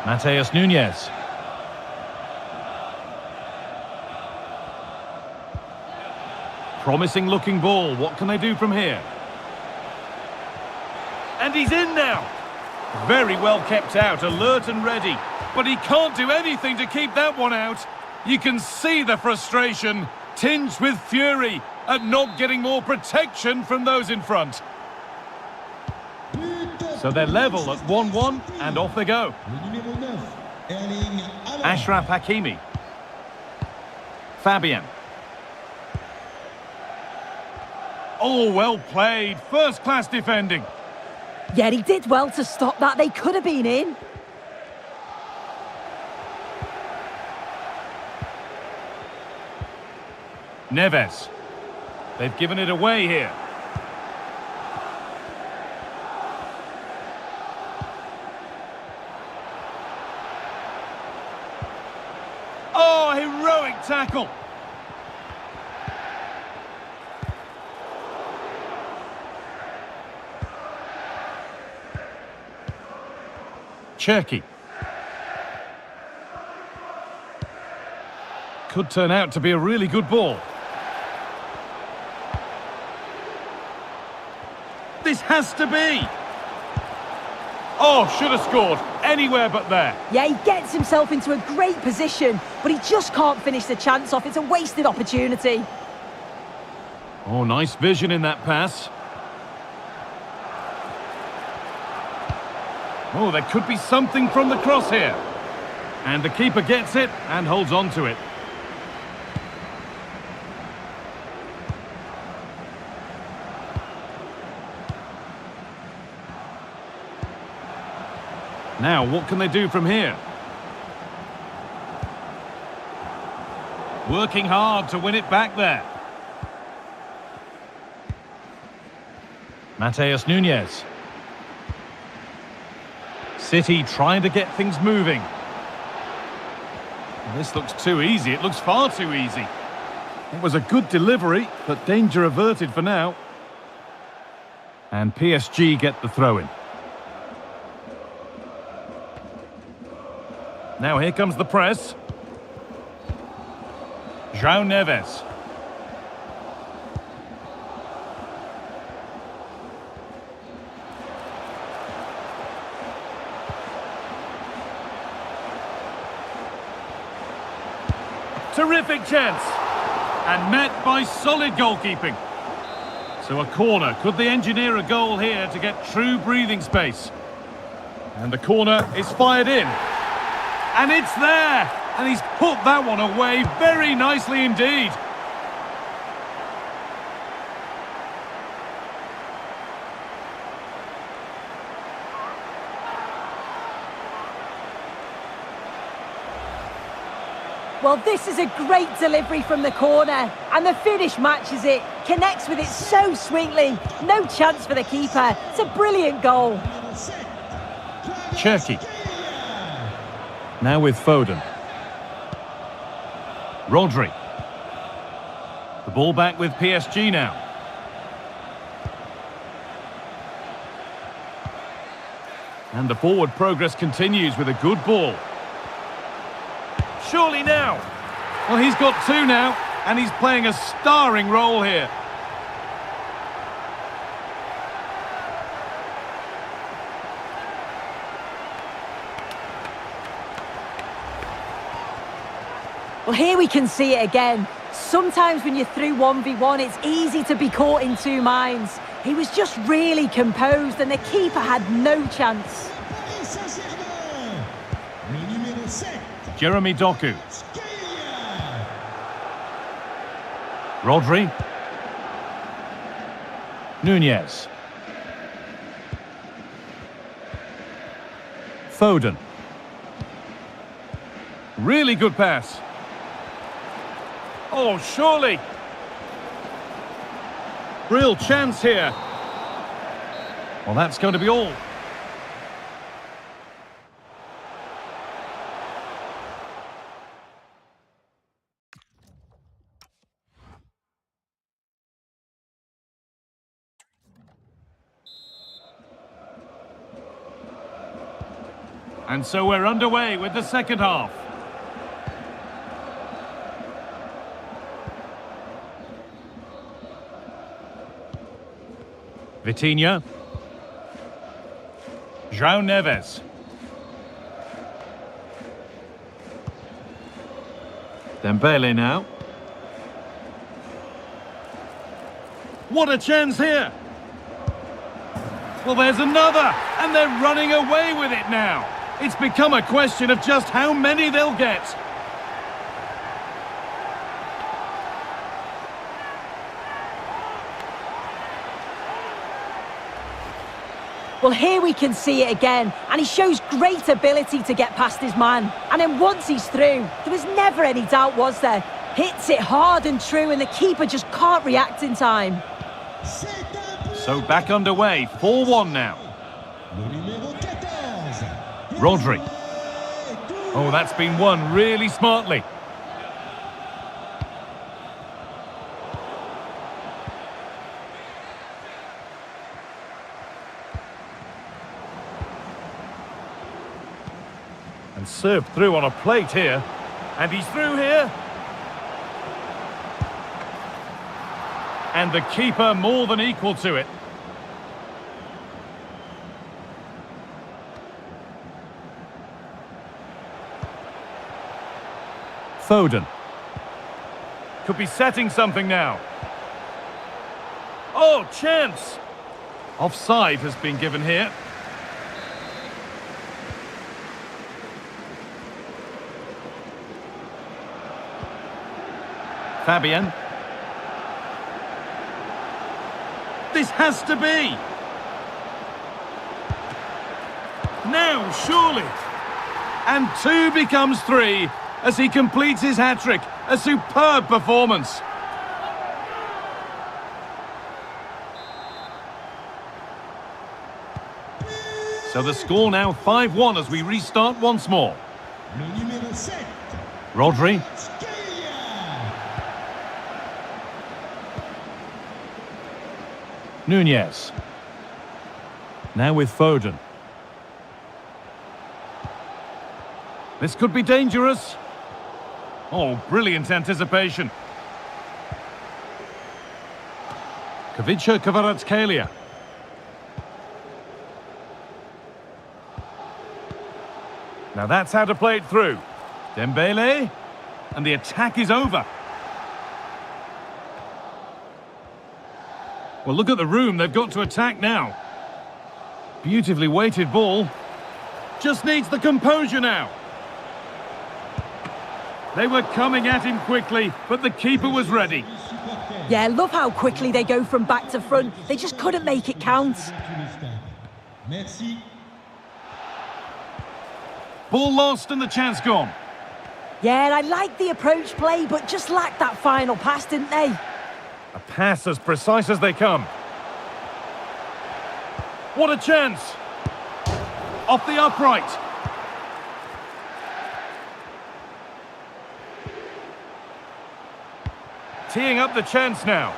Mateus Nunes. Promising looking ball. What can they do from here? And he's in now. Very well kept out, alert and ready. But he can't do anything to keep that one out. You can see the frustration, tinged with fury, at not getting more protection from those in front. So they're level at 1-1, and off they go. Achraf Hakimi. Fabian. Oh, well played. First-class defending. Yeah, he did well to stop that. They could have been in. Neves. They've given it away here. Oh, heroic tackle. Cherki. Could turn out to be a really good ball. This has to be. Oh, should have scored. Anywhere but there. Yeah, he gets himself into a great position, but he just can't finish the chance off. It's a wasted opportunity. Oh, nice vision in that pass. Oh, there could be something from the cross here. And the keeper gets it and holds on to it. Now, what can they do from here? Working hard to win it back there. Mateus Nunes. City trying to get things moving. This looks too easy. It looks far too easy. It was a good delivery, but danger averted for now. And PSG get the throw-in. Now here comes the press. João Neves. Terrific chance. And met by solid goalkeeping. So a corner. Could they engineer a goal here to get true breathing space? And the corner is fired in. And it's there! And he's put that one away very nicely indeed. Well, this is a great delivery from the corner, and the finish matches it, connects with it so sweetly. No chance for the keeper. It's a brilliant goal. Cherki. Now with Foden. Rodri. The ball back with PSG now. And the forward progress continues with a good ball. Surely now. Well, he's got two now, and he's playing a starring role here. Well, here we can see it again. Sometimes when you're through 1v1, it's easy to be caught in two minds. He was just really composed, and the keeper had no chance. Jeremy Doku. Rodri. Nunez. Foden. Really good pass. Oh, surely. Real chance here. Well, that's going to be all. And so we're underway with the second half. Vitinha. João Neves. Dembele now. What a chance here! Well, there's another, and they're running away with it now. It's become a question of just how many they'll get. Well, here we can see it again, and he shows great ability to get past his man. And then once he's through, there was never any doubt, was there? Hits it hard and true, and the keeper just can't react in time. So back underway, 4-1 now. Rodri. Oh, that's been won really smartly. And served through on a plate here. And he's through here. And the keeper more than equal to it. Foden. Could be setting something now. Oh, chance! Offside has been given here. Fabian. This has to be. Now, surely. And 2 becomes 3 as he completes his hat-trick. A superb performance. So the score now 5-1 as we restart once more. Rodri. Nunez. Now with Foden. This could be dangerous. Oh, brilliant anticipation. Kavica Kvaratskhelia. Now that's how to play it through. Dembele. And the attack is over. Well, look at the room they've got to attack now. Beautifully weighted ball. Just needs the composure now. They were coming at him quickly, but the keeper was ready. Yeah, love how quickly they go from back to front. They just couldn't make it count. Ball lost and the chance gone. Yeah, I like the approach play, but just lacked that final pass, didn't they? A pass as precise as they come. What a chance! Off the upright. Teeing up the chance now.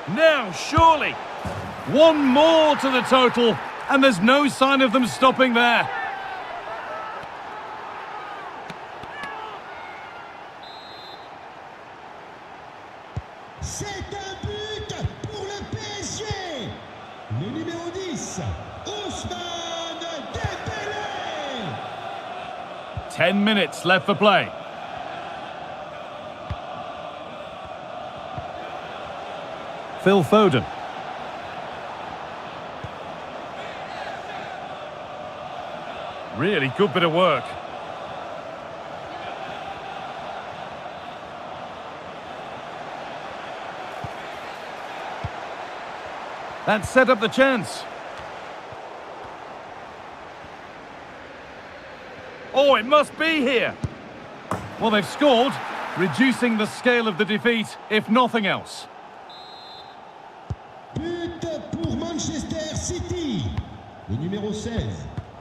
Now, surely. One more to the total, and there's no sign of them stopping there. C'est un but pour le PSG. Le numéro 10, Ousmane Dembélé. 10 minutes left for play. Phil Foden. Really good bit of work. That set up the chance. Oh, it must be here. Well, they've scored, reducing the scale of the defeat, if nothing else. But pour Manchester City. Le numéro 16,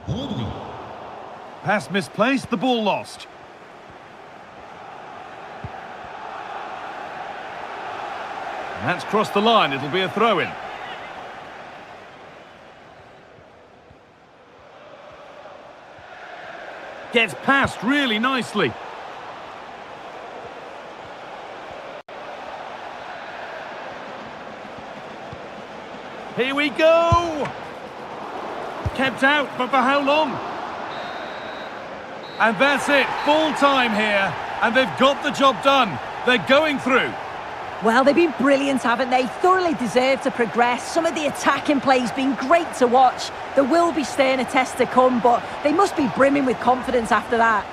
Rodri. Pass misplaced, the ball lost. And that's crossed the line, it'll be a throw-in. Gets past really nicely. Here we go! Kept out, but for how long? And that's it, full time here, and they've got the job done. They're going through. Well, they've been brilliant, haven't they? Thoroughly deserved to progress. Some of the attacking play's been great to watch. There will be sterner tests to come, but they must be brimming with confidence after that.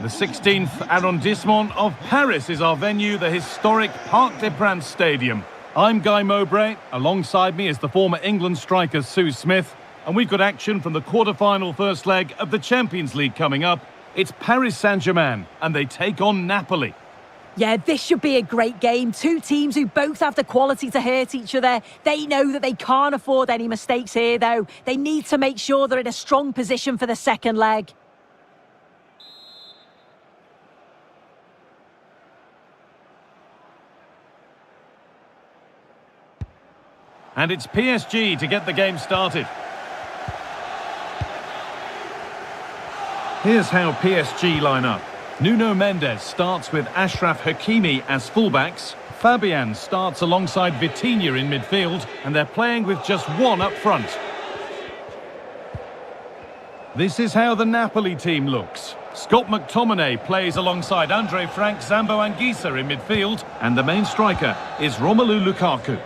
The 16th arrondissement of Paris is our venue, the historic Parc des Princes Stadium. I'm Guy Mowbray. Alongside me is the former England striker Sue Smith. And we've got action from the quarter-final first leg of the Champions League coming up. It's Paris Saint-Germain, and they take on Napoli. Yeah, this should be a great game. Two teams who both have the quality to hurt each other. They know that they can't afford any mistakes here, though. They need to make sure they're in a strong position for the second leg. And it's PSG to get the game started. Here's how PSG line up. Nuno Mendes starts with Achraf Hakimi as fullbacks. Fabian starts alongside Vitinha in midfield, and they're playing with just one up front. This is how the Napoli team looks. Scott McTominay plays alongside Andre Frank, Zambo Anguissa in midfield, and the main striker is Romelu Lukaku.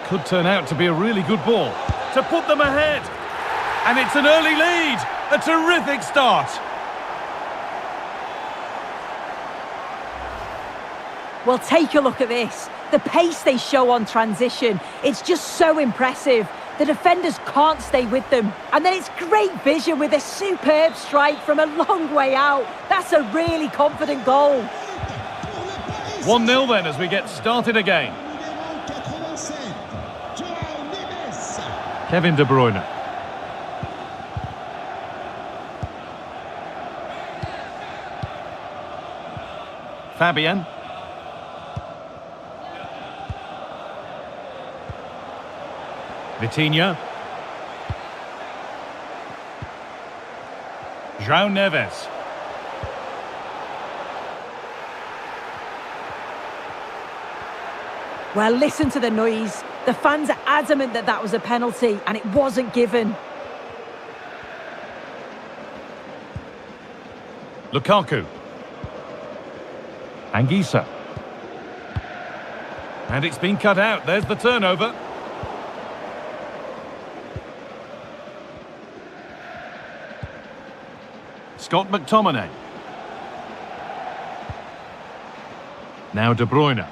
Could turn out to be a really good ball to put them ahead. And it's an early lead. A terrific start. Well, take a look at this. The pace they show on transition, it's just so impressive. The defenders can't stay with them. And then it's great vision with a superb strike from a long way out. That's a really confident goal. 1-0 then as we get started again. Kevin De Bruyne. Fabian. Vitinha. João Neves. Well, listen to the noise. The fans are adamant that that was a penalty, and it wasn't given. Lukaku. Anguissa. And it's been cut out. There's the turnover. Scott McTominay. Now De Bruyne.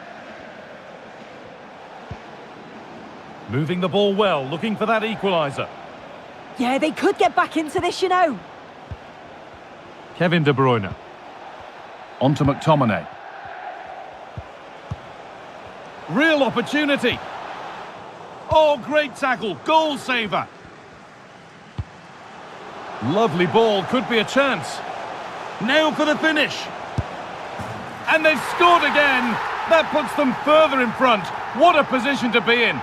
Moving the ball well, looking for that equaliser. Yeah, they could get back into this, you know. Kevin De Bruyne. On to McTominay. Real opportunity. Oh, great tackle. Goal saver. Lovely ball. Could be a chance. Now for the finish. And they've scored again. That puts them further in front. What a position to be in.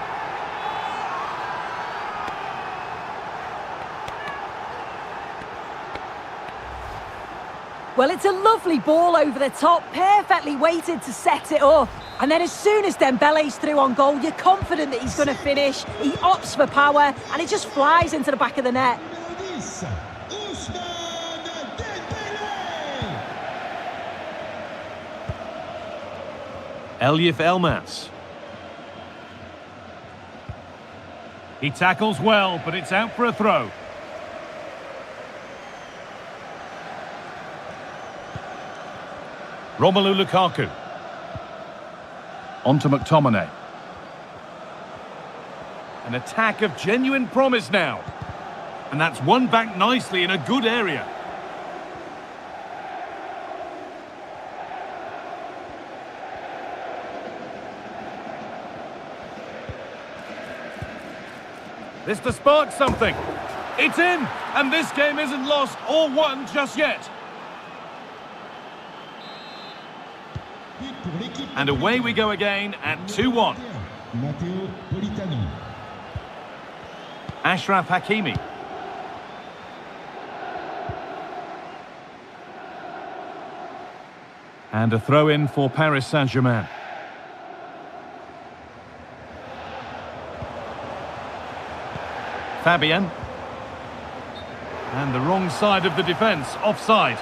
Well, it's a lovely ball over the top, perfectly weighted to set it up. And then as soon as Dembele's through on goal, you're confident that he's going to finish. He opts for power, and it just flies into the back of the net. Elif Elmas. He tackles well, but it's out for a throw. Romelu Lukaku. On to McTominay. An attack of genuine promise now. And that's won back nicely in a good area. This to spark something. It's in, and this game isn't lost or won just yet. And away we go again at 2-1. Achraf Hakimi. And a throw-in for Paris Saint-Germain. Fabian. And the wrong side of the defence, offside.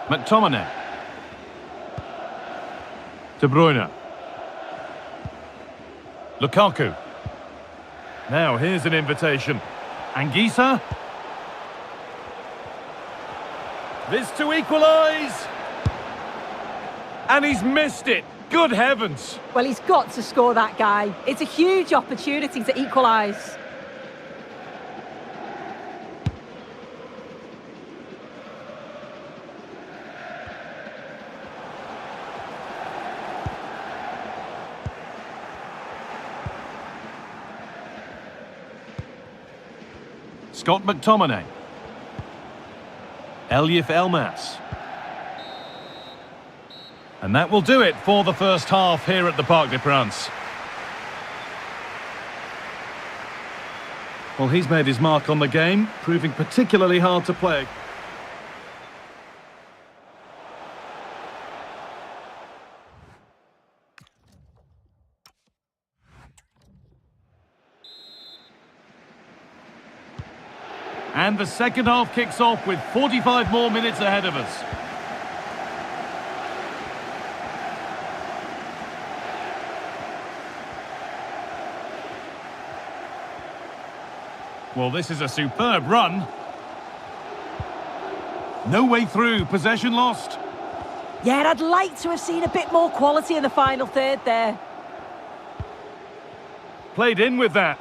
McTominay. De Bruyne. Lukaku. Now here's an invitation. Anguissa. This to equalise. And he's missed it. Good heavens. Well, he's got to score, that guy. It's a huge opportunity to equalise. Scott McTominay. Elif Elmas. And that will do it for the first half here at the Parc des Princes. Well, he's made his mark on the game, proving particularly hard to play. And the second half kicks off with 45 more minutes ahead of us. Well, this is a superb run. No way through, possession lost. Yeah, I'd like to have seen a bit more quality in the final third there. Played in with that.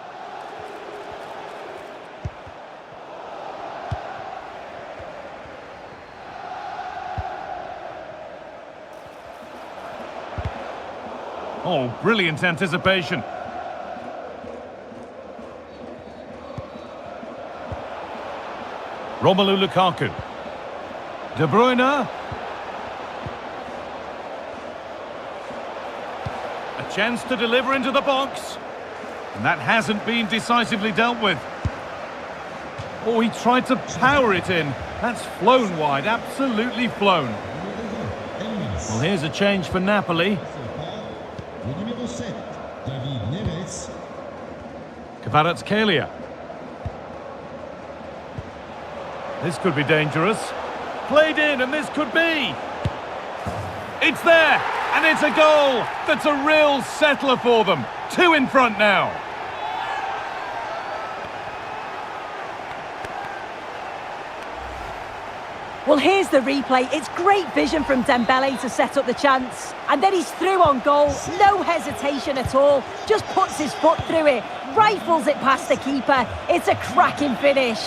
Oh, brilliant anticipation. Romelu Lukaku. De Bruyne. A chance to deliver into the box. And that hasn't been decisively dealt with. Oh, he tried to power it in. That's flown wide, absolutely flown. Well, here's a change for Napoli. Kvaratskhelia. This could be dangerous. Played in, and this could be. It's there, and it's a goal. That's a real settler for them. 2 in front now. Well, here's the replay. It's great vision from Dembele to set up the chance. And then he's through on goal. No hesitation at all. Just puts his foot through it. Rifles it past the keeper. It's a cracking finish.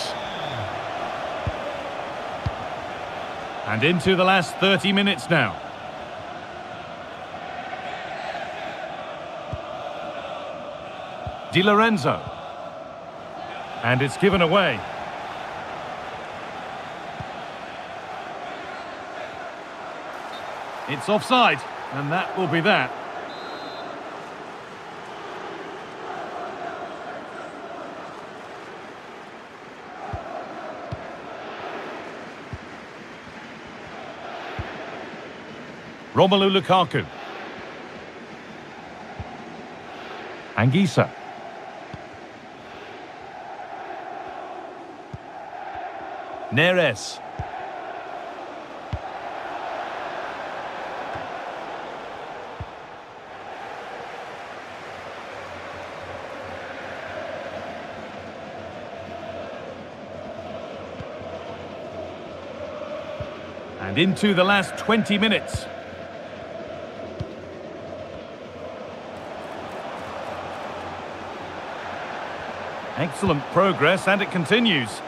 And into the last 30 minutes now. Di Lorenzo. And it's given away. It's offside, and that will be that. Romelu Lukaku. Anguissa. Neres. And into the last 20 minutes. Excellent progress, and it continues.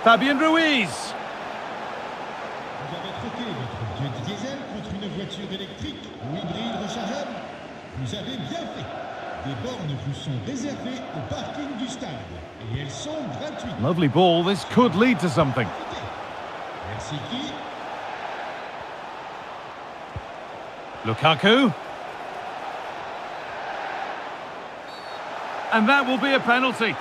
Fabian Ruiz. Vous avez troqué votre vieux diesel contre une voiture électrique ou hybride rechargeable? Vous avez bien fait. Des bornes vous sont réservées au parking du stade. Et elles sont gratuites. Lovely ball, this could lead to something. Merci qui? Lukaku. And that will be a penalty.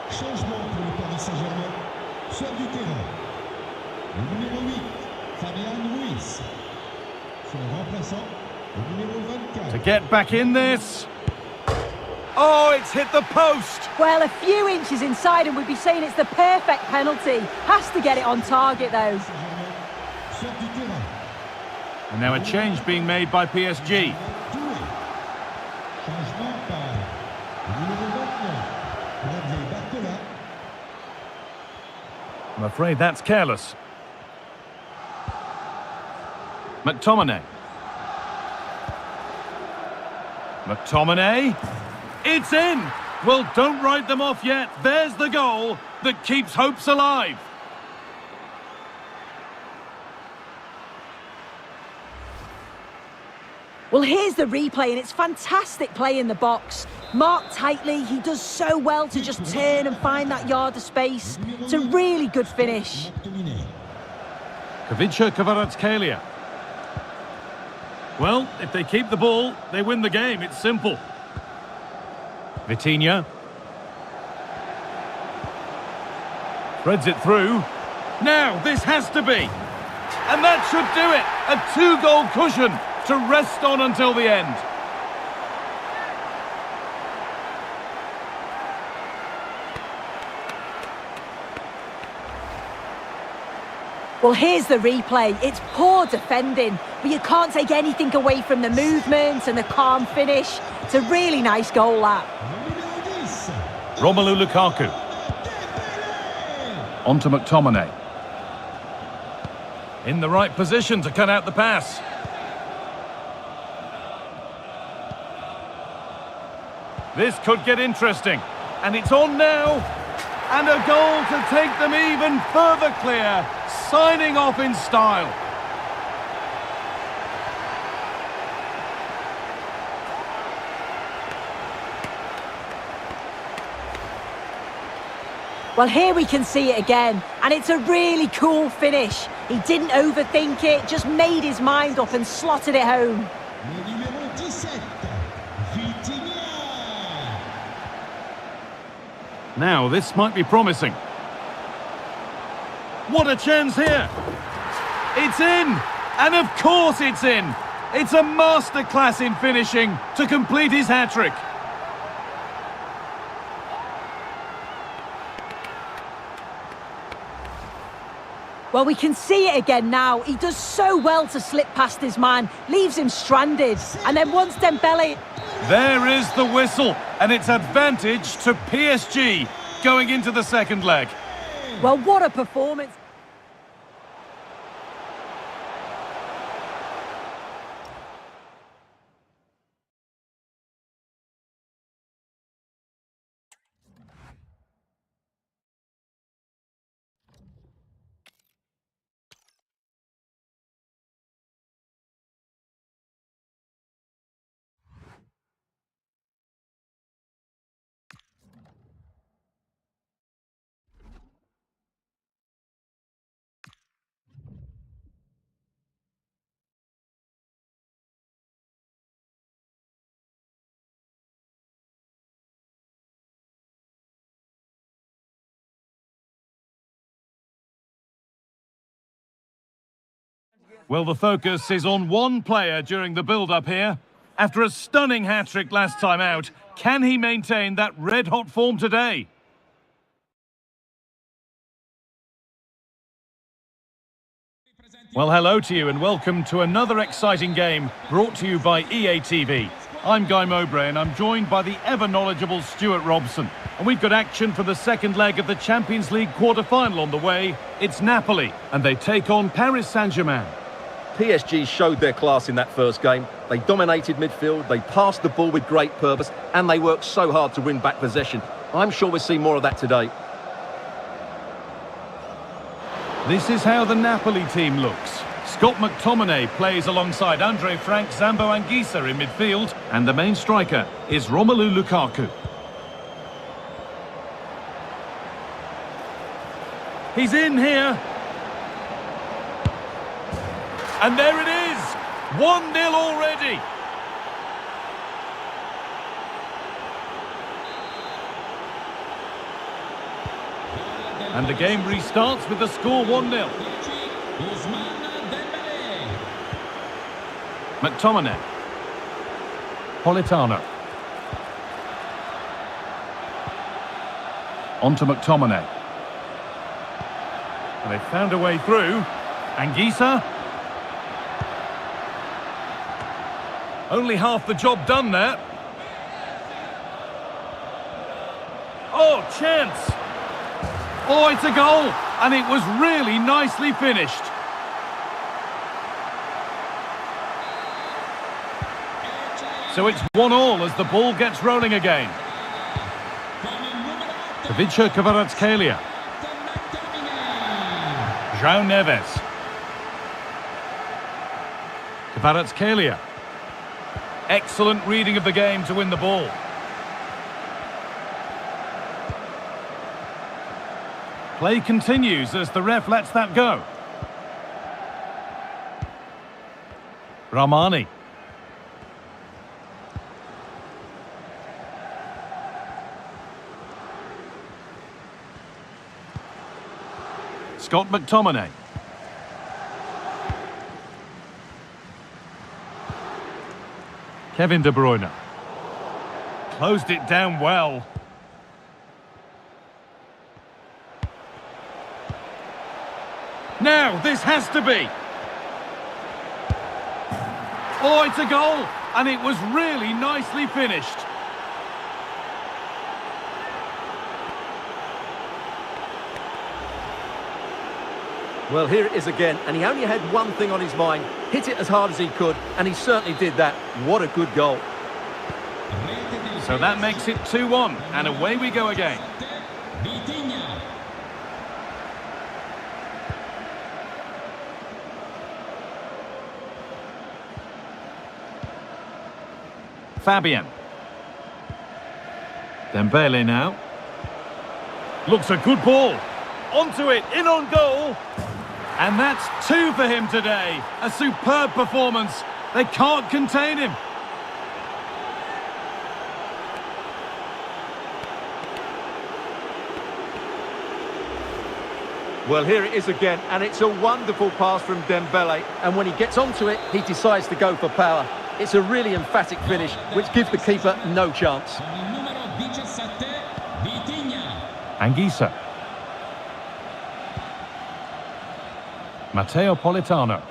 Changement pour le Paris Saint-Germain. Sort du terrain. Le numéro 8, Fabian Ruiz. Son remplaçant, le numéro 24. To get back in this. Oh, it's hit the post. Well, a few inches inside and we'd be saying it's the perfect penalty. Has to get it on target, though. And now a change being made by PSG. I'm afraid that's careless. McTominay. McTominay. It's in! Well, don't write them off yet. There's the goal that keeps hopes alive. Well, here's the replay, and it's fantastic play in the box. Marked tightly, he does so well to just turn and find that yard of space. It's a really good finish. Kavica Kvaratskhelia. Well, if they keep the ball, they win the game. It's simple. Vitinha. Threads it through. Now, this has to be. And that should do it. A 2-goal cushion to rest on until the end. Well, here's the replay. It's poor defending, but you can't take anything away from the movement and the calm finish. It's a really nice goal, that. Romelu Lukaku. On to McTominay. In the right position to cut out the pass. This could get interesting. And it's on now. And a goal to take them even further clear. Signing off in style. Well, here we can see it again, and it's a really cool finish. He didn't overthink it, just made his mind up and slotted it home. Now, this might be promising. What a chance here! It's in! And of course it's in! It's a masterclass in finishing to complete his hat-trick. Well, we can see it again now. He does so well to slip past his man, leaves him stranded. And then once Dembele... There is the whistle, and it's advantage to PSG going into the second leg. Well, what a performance. Well, the focus is on one player during the build-up here. After a stunning hat-trick last time out, can he maintain that red-hot form today? Well, hello to you and welcome to another exciting game brought to you by EA TV. I'm Guy Mowbray and I'm joined by the ever-knowledgeable Stuart Robson. And we've got action for the second leg of the Champions League quarter-final on the way. It's Napoli and they take on Paris Saint-Germain. PSG showed their class in that first game. They dominated midfield, they passed the ball with great purpose, and they worked so hard to win back possession. I'm sure we'll see more of that today. This is how the Napoli team looks. Scott McTominay plays alongside Andre Frank, Zambo Anguissa in midfield, and the main striker is Romelu Lukaku. He's in here. And there it is! 1-0 already! And the game restarts with the score 1-0. McTominay. Politano. On to McTominay. And they've found a way through. Anguissa. Only half the job done there. Oh, chance! Oh, it's a goal! And it was really nicely finished. So it's 1-1 as the ball gets rolling again. Ivica Kvaratskhelia. João Neves. Kvaratskhelia. Excellent reading of the game to win the ball. Play continues as the ref lets that go. Ramani. Scott McTominay. Kevin De Bruyne. Closed it down well. Now, this has to be. Oh, it's a goal. And it was really nicely finished. Well, here it is again, and he only had one thing on his mind. Hit it as hard as he could, and he certainly did that. What a good goal. So that makes it 2-1, and away we go again. Fabian. Dembele now. Looks a good ball. Onto it, in on goal. And that's 2 for him today. A superb performance. They can't contain him. Well, here it is again, and it's a wonderful pass from Dembele. And when he gets onto it, he decides to go for power. It's a really emphatic finish, which gives the keeper no chance. Anguissa. Matteo Politano.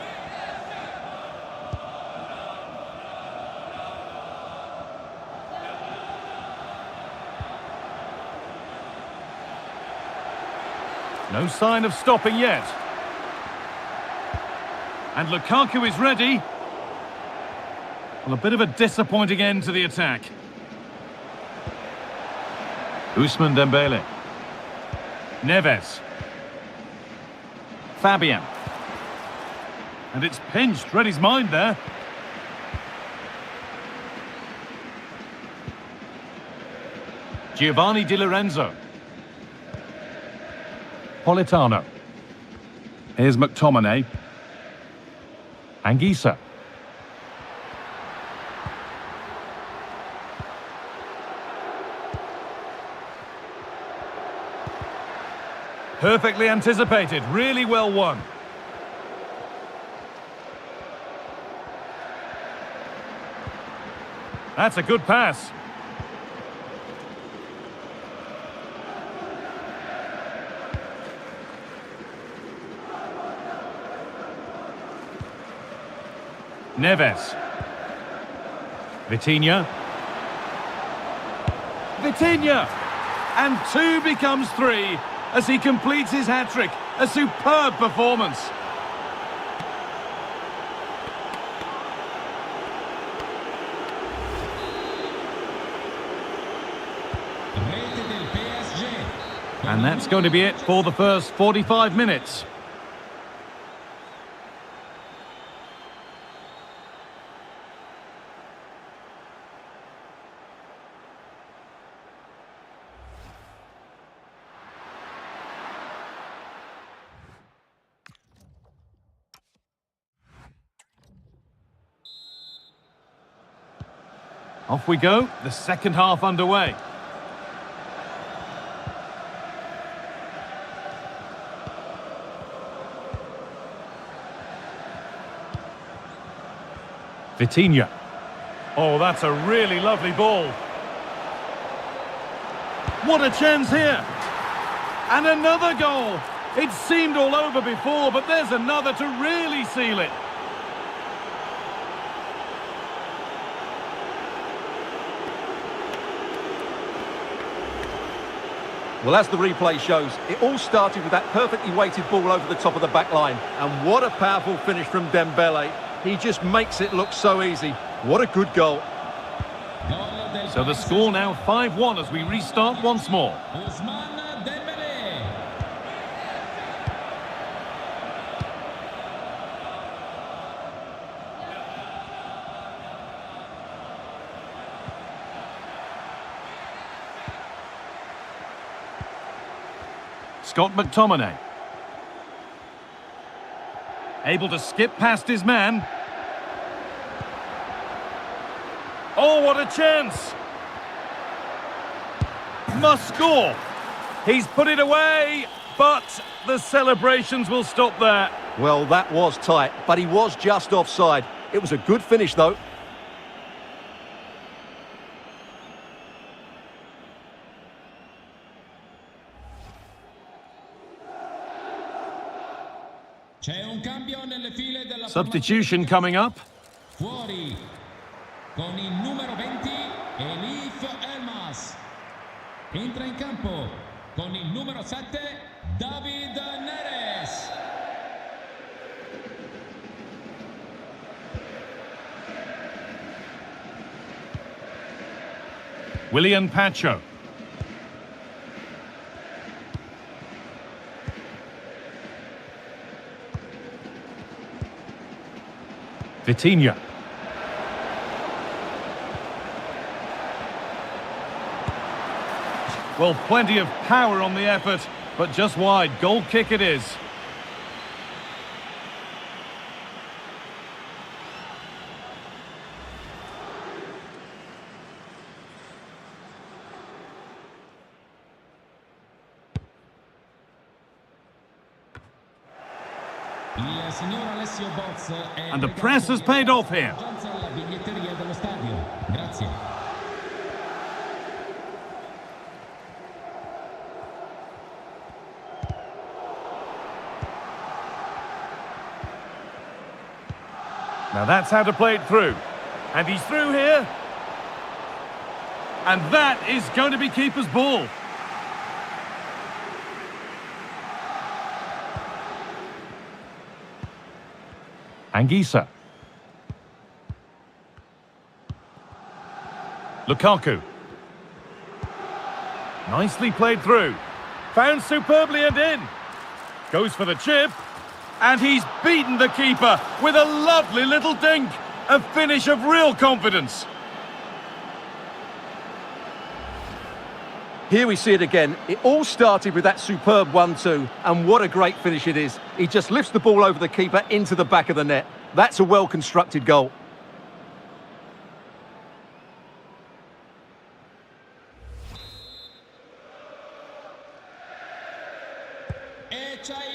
No sign of stopping yet. And Lukaku is ready. Well, a bit of a disappointing end to the attack. Ousmane Dembele. Neves. Fabian. And it's pinched, read his mind there. Giovanni Di Lorenzo. Politano. Here's McTominay. Anguissa. Perfectly anticipated, really well won. That's a good pass. Neves. Vitinha. Vitinha! And 2 becomes 3 as he completes his hat-trick. A superb performance. And that's going to be it for the first 45 minutes. Off we go, the second half underway. Vitinha. Oh, that's a really lovely ball. What a chance here. And another goal. It seemed all over before, but there's another to really seal it. Well, as the replay shows, it all started with that perfectly weighted ball over the top of the back line. And what a powerful finish from Dembele. He just makes it look so easy. What a good goal. So the score now 5-1 as we restart once more. Scott McTominay. Able to skip past his man. Oh, what a chance! Must score. He's put it away, but the celebrations will stop there. Well, that was tight, but he was just offside. It was a good finish, though. Substitution coming up. Fuori con il numero 20 Elif Elmas. Entra in campo con il numero 7 David Neres. William Pacho. Vitinha. Well, plenty of power on the effort, but just wide. Goal kick it is. And the press has paid off here. Now that's how to play it through. And he's through here. And that is going to be keeper's ball. Anguissa. Lukaku. Nicely played through. Found superbly and in. Goes for the chip. And he's beaten the keeper with a lovely little dink. A finish of real confidence. Here we see it again. It all started with that superb 1-2, and what a great finish it is. He just lifts the ball over the keeper into the back of the net. That's a well-constructed goal.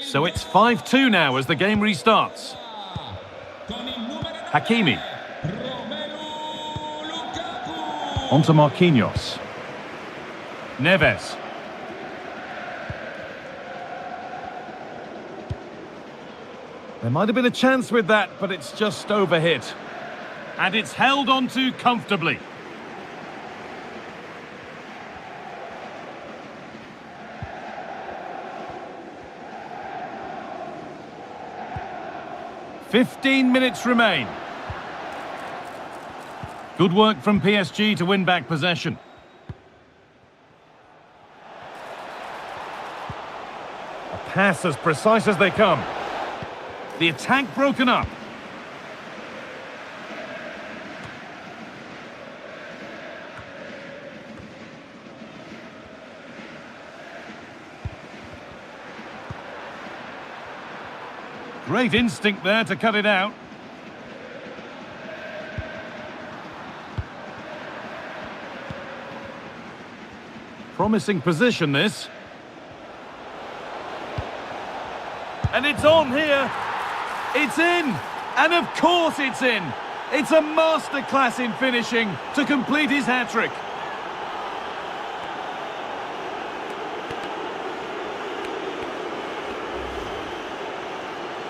So it's 5-2 now as the game restarts. Hakimi. Onto Marquinhos. Neves. There might have been a chance with that, but it's just overhit. And it's held onto comfortably. "15 minutes remain. Good work from PSG to win back possession. A pass as precise as they come. The attack broken up. Great instinct there to cut it out. Promising position, this. And it's on here. It's in. And of course it's in. It's a masterclass in finishing to complete his hat-trick.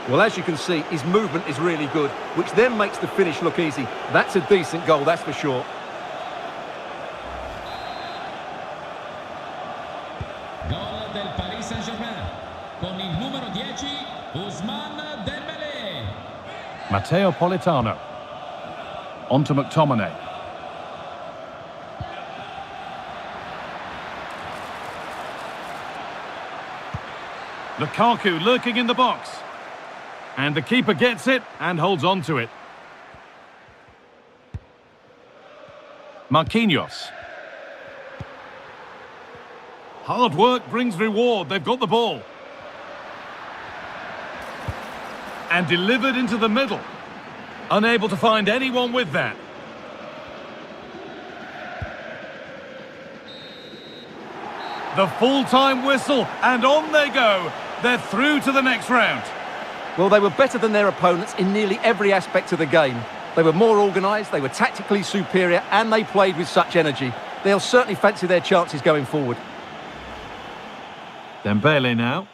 Well, as you can see, his movement is really good, which then makes the finish look easy. That's a decent goal, that's for sure. Gol del Paris Saint-Germain. Con il numero 10, Ousmane Dembélé. Matteo Politano. On to McTominay. Lukaku lurking in the box. And the keeper gets it and holds on to it. Marquinhos. Hard work brings reward. They've got the ball. And delivered into the middle. Unable to find anyone with that. The full-time whistle, and on they go. They're through to the next round. Well, they were better than their opponents in nearly every aspect of the game. They were more organised, they were tactically superior, and they played with such energy. They'll certainly fancy their chances going forward. Dembele now.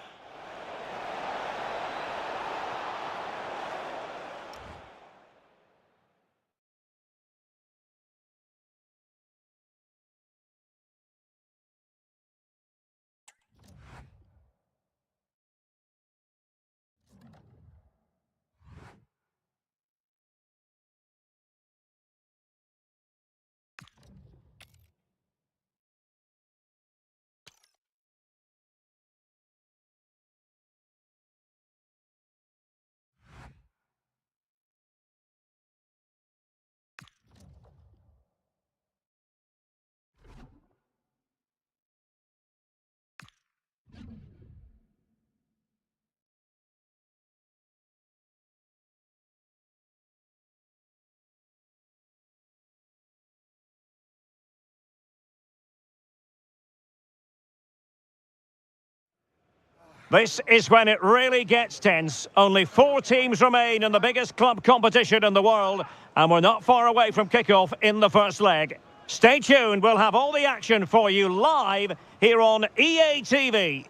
This is when it really gets tense. Only 4 teams remain in the biggest club competition in the world, and we're not far away from kickoff in the first leg. Stay tuned, we'll have all the action for you live here on EA TV.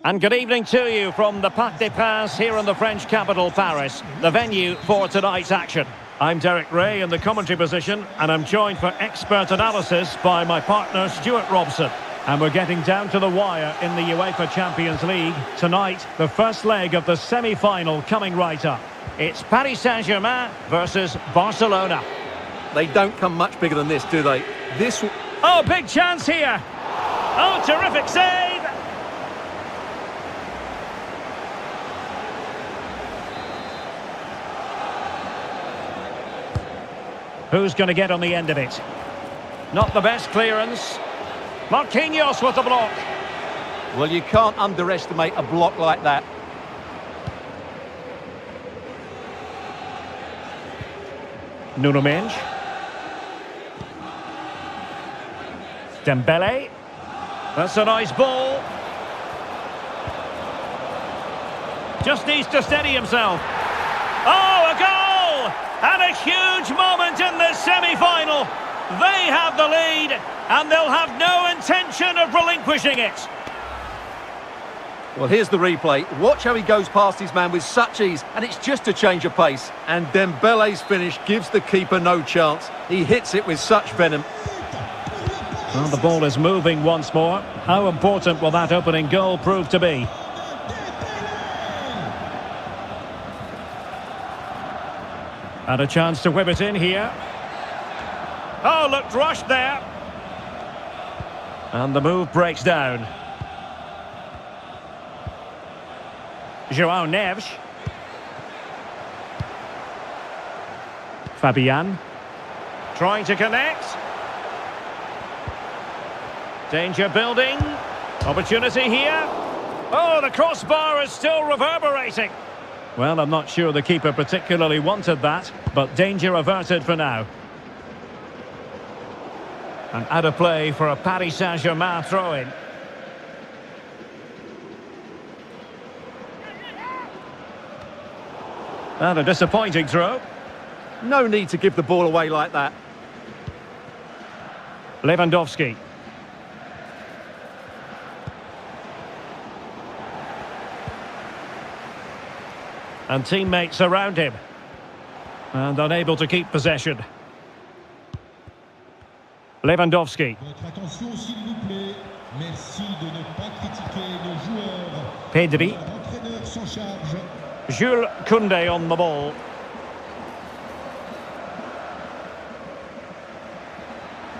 And good evening to you from the Parc des Princes here in the French capital, Paris, the venue for tonight's action. I'm Derek Ray in the commentary position, and I'm joined for expert analysis by my partner Stuart Robson. And we're getting down to the wire in the UEFA Champions League. Tonight, the first leg of the semi-final coming right up. It's Paris Saint-Germain versus Barcelona. They don't come much bigger than this, do they? Oh, big chance here! Oh, terrific save! Who's going to get on the end of it? Not the best clearance. Marquinhos with the block. Well, you can't underestimate a block like that. Nuno Mendes. Dembele. That's a nice ball. Just needs to steady himself. Oh, a goal! And a huge moment in this semi-final. They have the lead, and they'll have no intention of relinquishing it. Well, here's the replay. Watch how he goes past his man with such ease, and it's just a change of pace. And Dembele's finish gives the keeper no chance. He hits it with such venom. Well, the ball is moving once more. How important will that opening goal prove to be? And a chance to whip it in here. Oh, looked rushed there. And the move breaks down. João Neves. Fabian. Trying to connect. Danger building. Opportunity here. Oh, the crossbar is still reverberating. Well, I'm not sure the keeper particularly wanted that, but danger averted for now. And out of play for a Paris Saint-Germain throw-in. And a disappointing throw. No need to give the ball away like that. Lewandowski. And teammates around him. And unable to keep possession. Lewandowski. Votre attention, s'il vous plaît. Merci de ne pas critiquer le joueur. Pedri. L'entraîneur s'en charge. Jules Koundé on the ball.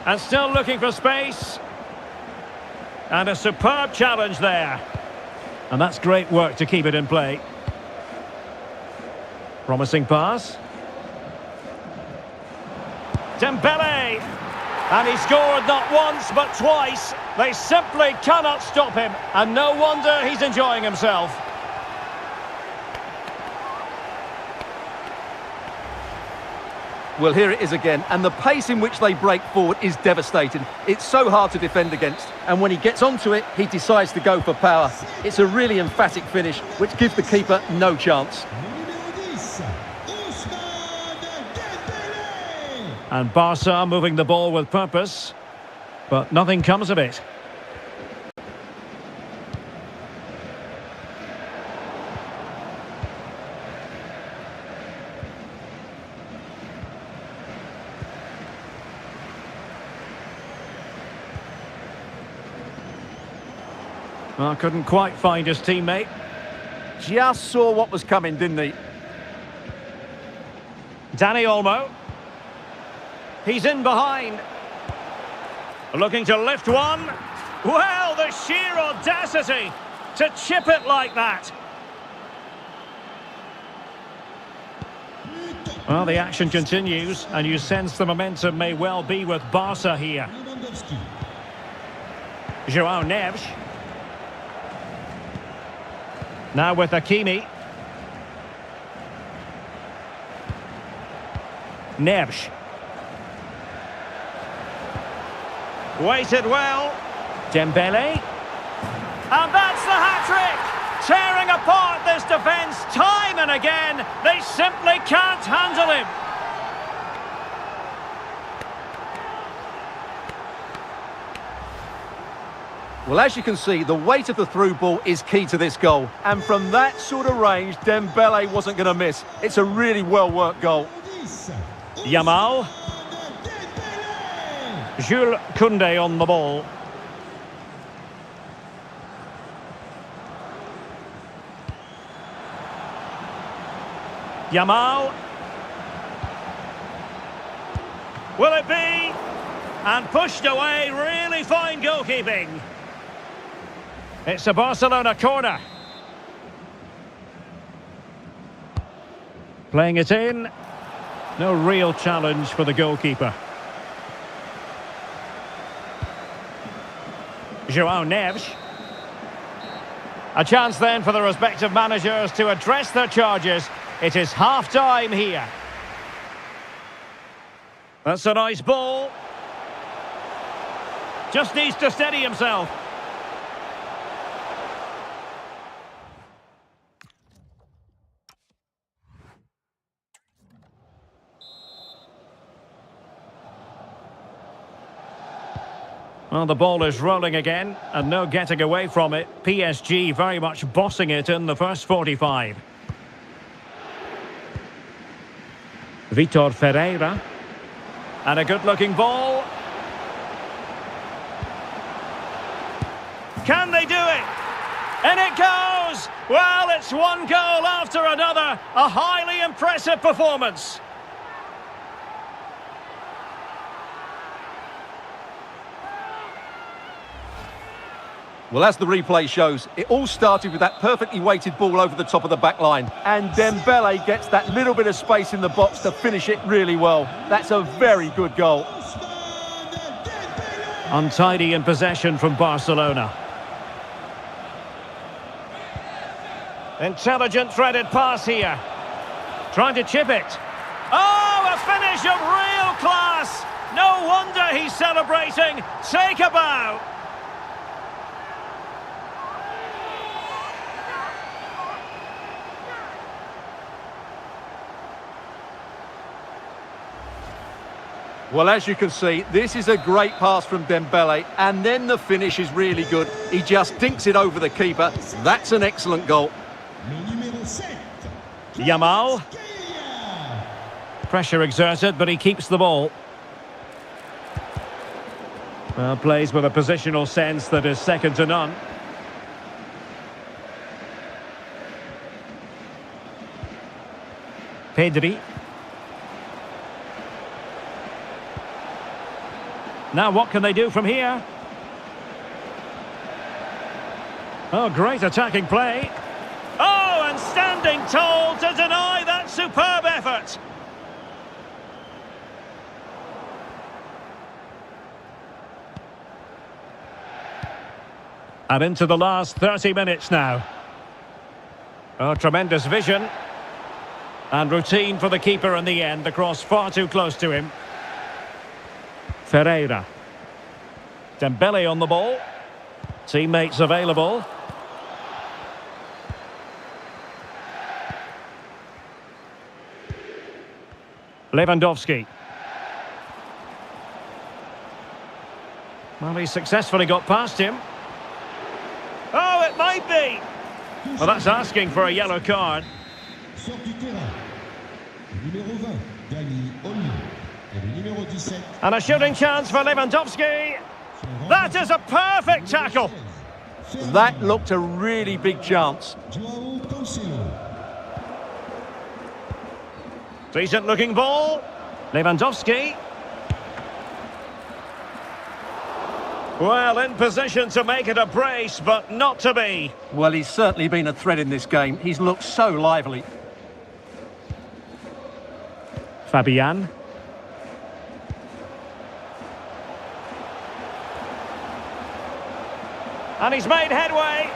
And still looking for space. And a superb challenge there. And that's great work to keep it in play. Promising pass. Dembele! And he scored not once but twice. They simply cannot stop him. And no wonder he's enjoying himself. Well, here it is again, and the pace in which they break forward is devastating. It's so hard to defend against, and when he gets onto it, he decides to go for power. It's a really emphatic finish, which gives the keeper no chance. And Barca moving the ball with purpose, but nothing comes of it. Well, couldn't quite find his teammate. Just saw what was coming, didn't he? Dani Olmo. He's in behind. Looking to lift one. Well, the sheer audacity to chip it like that. Well, the action continues, and you sense the momentum may well be with Barca here. João Neves. Now with Hakimi. Neves. Waited well. Dembele. And that's the hat-trick! Tearing apart this defence time and again. They simply can't handle him. Well, as you can see, the weight of the through ball is key to this goal. And from that sort of range, Dembele wasn't going to miss. It's a really well-worked goal. Yamal. Jules Koundé on the ball. Yamal. Will it be? And pushed away, really fine goalkeeping. It's a Barcelona corner. Playing it in. No real challenge for the goalkeeper. João Neves. A chance then for the respective managers to address their charges. It is half-time here. That's a nice ball. Just needs to steady himself. Well, the ball is rolling again, and no getting away from it. PSG very much bossing it in the first 45. Vitor Ferreira. And a good-looking ball. Can they do it? And it goes! Well, it's one goal after another. A highly impressive performance. Well, as the replay shows, it all started with that perfectly weighted ball over the top of the back line. And Dembele gets that little bit of space in the box to finish it really well. That's a very good goal. Untidy in possession from Barcelona. Intelligent threaded pass here. Trying to chip it. Oh, a finish of real class. No wonder he's celebrating. Take a bow. Well, as you can see, this is a great pass from Dembele, and then the finish is really good. He just dinks it over the keeper. That's an excellent goal. Yamal. Pressure exerted, but he keeps the ball. Well, plays with a positional sense that is second to none. Pedri. Now what can they do from here? Oh, great attacking play. Oh, and standing tall to deny that superb effort. And into the last 30 minutes now. Oh, tremendous vision. And routine for the keeper in the end. The cross far too close to him. Ferreira. Dembele on the ball. Teammates available. Lewandowski. Well, he successfully got past him. Oh, it might be. Well, that's asking for a yellow card. And a shooting chance for Lewandowski. That is a perfect tackle. That looked a really big chance. Decent looking ball. Lewandowski. Well, in position to make it a brace, but not to be. Well, he's certainly been a threat in this game. He's looked so lively. Fabian. And he's made headway.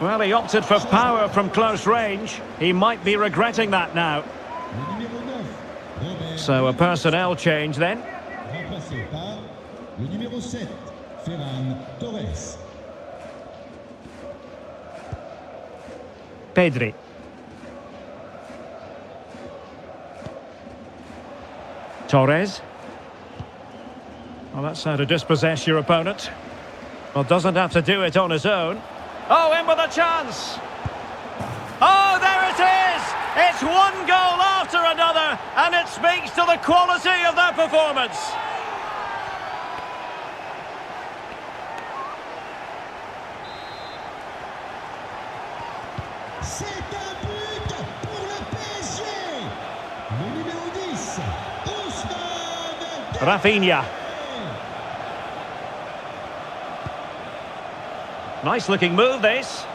Well, he opted for power from close range. He might be regretting that now. So a personnel change then. Pedri. Torres. Well, that's how to dispossess your opponent. Well, doesn't have to do it on his own. Oh, in with a chance. Oh, there it is! It's one goal after another, and it speaks to the quality of their performance. C'est un but pour le PSG. Le numéro 10, Ousmane Dembélé. Rafinha. Nice looking move, this.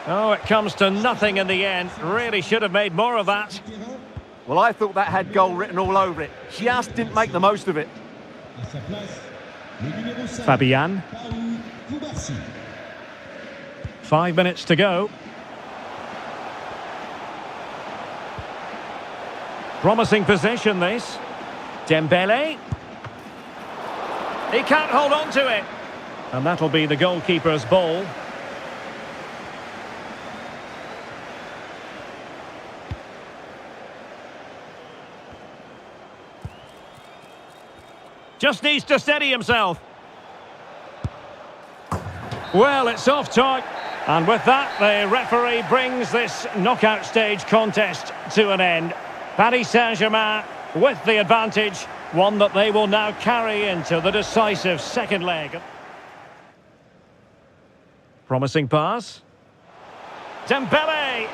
Oh, it comes to nothing in the end. Really should have made more of that. Well, I thought that had goal written all over it. Just didn't make the most of it. Fabian. 5 minutes to go. Promising possession, this. Dembele. He can't hold on to it. And that'll be the goalkeeper's ball. Just needs to steady himself. Well, it's off target. And with that, the referee brings this knockout stage contest to an end. Paris Saint-Germain with the advantage, one that they will now carry into the decisive second leg. Promising pass. Dembele!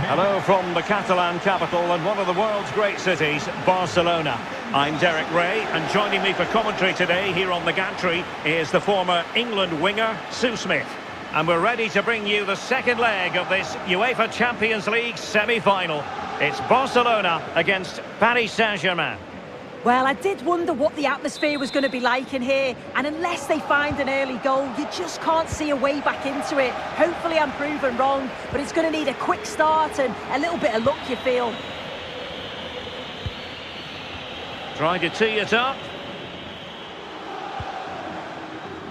Hello from the Catalan capital and one of the world's great cities, Barcelona. I'm Derek Ray, and joining me for commentary today here on the gantry is the former England winger, Sue Smith. And we're ready to bring you the second leg of this UEFA Champions League semi-final. It's Barcelona against Paris Saint-Germain. Well, I did wonder what the atmosphere was going to be like in here, and unless they find an early goal, you just can't see a way back into it. Hopefully I'm proven wrong, but it's going to need a quick start and a little bit of luck, you feel. Trying to tee it up.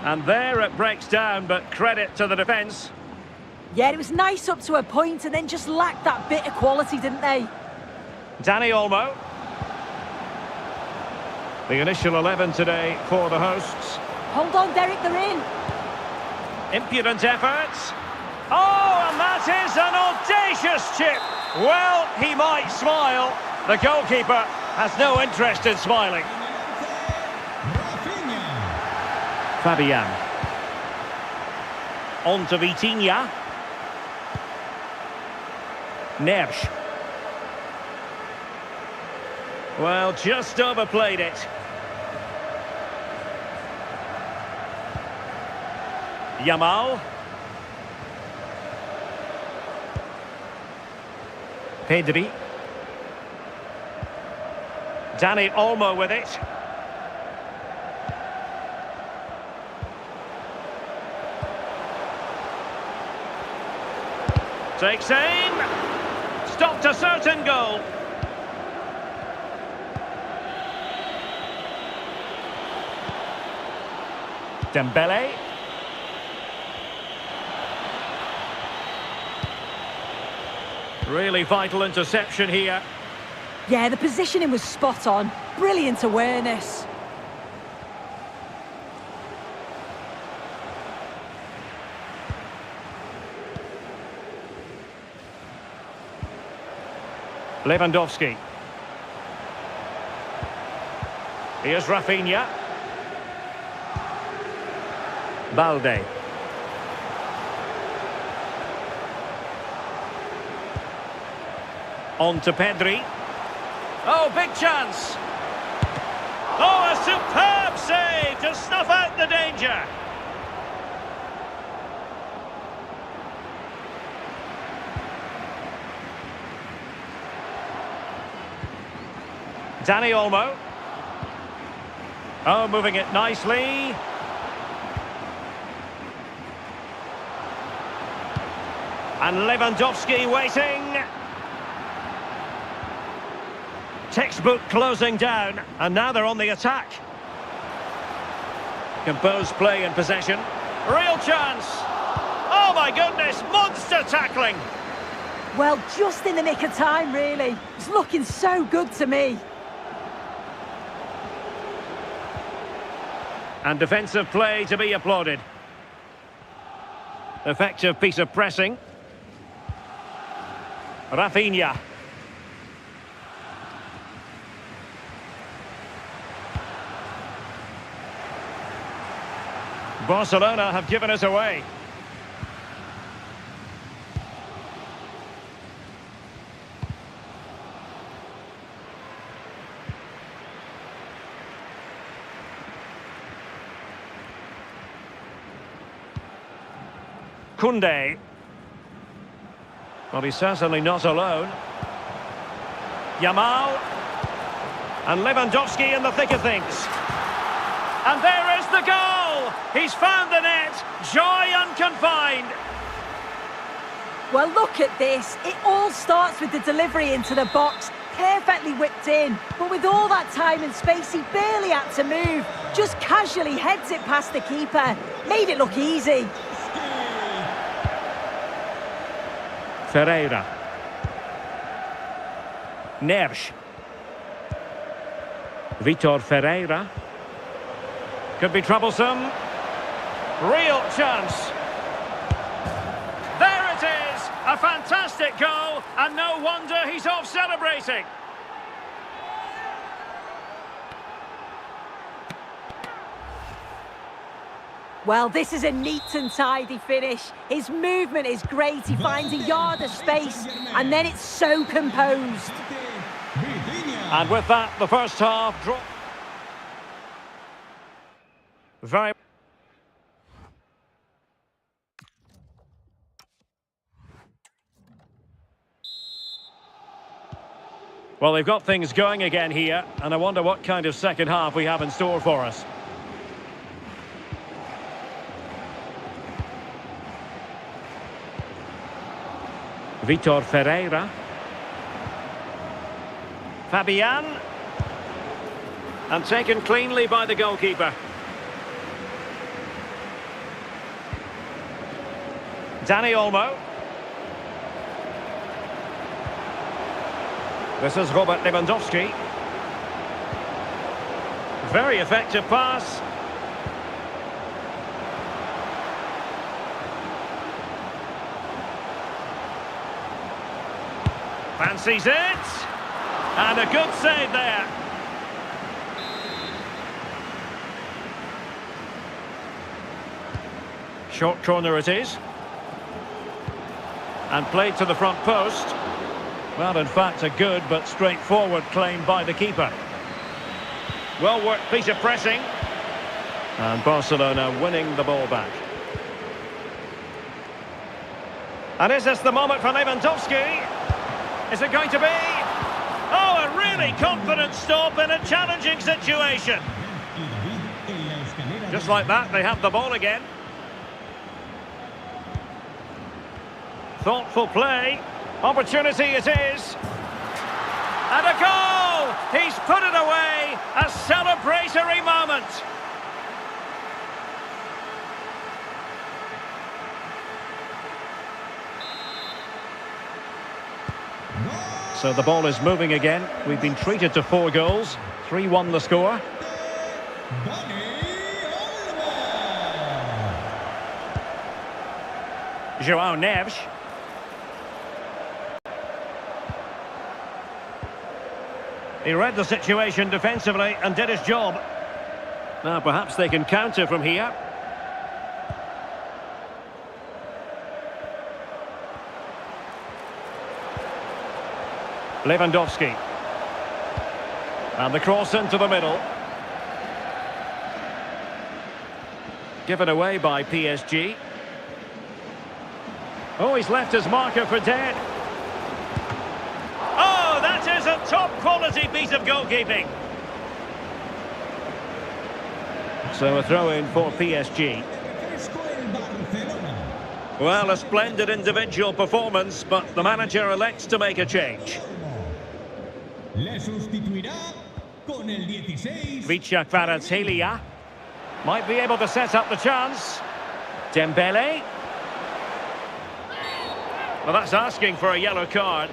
And there it breaks down, but credit to the defence. Yeah, it was nice up to a point and then just lacked that bit of quality, didn't they? Dani Olmo. The initial 11 today for the hosts. Hold on, Derek, they're in. Impudent efforts. Oh, and that is an audacious chip. Well, he might smile. The goalkeeper has no interest in smiling. Fabian. On to Vitinha. Neves. Well, just overplayed it. Yamal. Pedri. Dani Olmo with it. Takes aim. Stopped a certain goal. Dembele. Really vital interception here. Yeah, the positioning was spot on. Brilliant awareness. Lewandowski. Here's Rafinha. Balde. On to Pedri. Oh, big chance. Oh, a superb save to snuff out the danger. Dani Olmo. Oh, moving it nicely. And Lewandowski waiting. Textbook closing down, and now they're on the attack. Composed play and possession. Real chance. Oh my goodness, monster tackling. Well, just in the nick of time, really. It's looking so good to me. And defensive play to be applauded. Effective piece of pressing. Rafinha. Barcelona have given us away. Koundé. Well, he's certainly not alone. Yamal. And Lewandowski in the thick of things. And there is the goal! He's found the net. Joy unconfined. Well, look at this. It all starts with the delivery into the box. Perfectly whipped in. But with all that time and space, he barely had to move. Just casually heads it past the keeper. Made it look easy. Ferreira. Neves. Vitor Ferreira. Could be troublesome. Real chance. There it is! A fantastic goal, and no wonder he's off celebrating. Well, this is a neat and tidy finish. His movement is great. He finds a yard of space, and then it's so composed. And with that, the first half draw. Very. Well, they've got things going again here, and I wonder what kind of second half we have in store for us. Vitor Ferreira. Fabian. And taken cleanly by the goalkeeper. Dani Olmo. This is Robert Lewandowski. Very effective pass. Fancies it. And a good save there. Short corner it is. And played to the front post. Well, in fact, a good but straightforward claim by the keeper. Well-worked piece of pressing. And Barcelona winning the ball back. And is this the moment for Lewandowski? Is it going to be? Oh, a really confident stop in a challenging situation. Just like that, they have the ball again. Thoughtful play. Opportunity it is. And a goal! He's put it away. A celebratory moment. So the ball is moving again. We've been treated to 4 goals. 3-1 the score. João Neves. He read the situation defensively and did his job. Now perhaps they can counter from here. Lewandowski. And the cross into the middle. Given away by PSG. Oh, he's left his marker for dead. Oh, that is a top-quality piece of goalkeeping. So a throw-in for PSG. Well, a splendid individual performance, but the manager elects to make a change. Kvaratskhelia might be able to set up the chance. Dembele. Well, that's asking for a yellow card.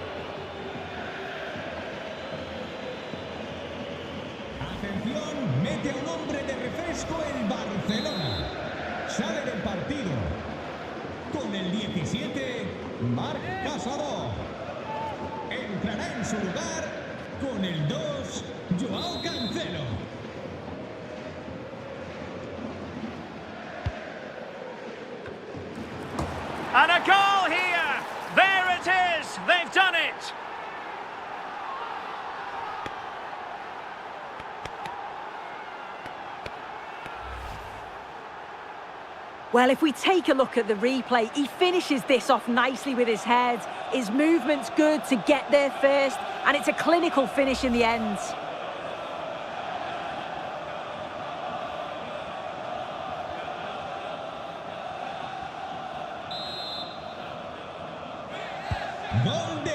Atención, mete a un hombre de refresco el Barcelona. Sale del partido con el 17, Marc Casador. Entrará en su lugar con el 2, Joao Cancelo. And a goal here! There it is! They've done it! Well, if we take a look at the replay, he finishes this off nicely with his head. His movement's good to get there first, and it's a clinical finish in the end.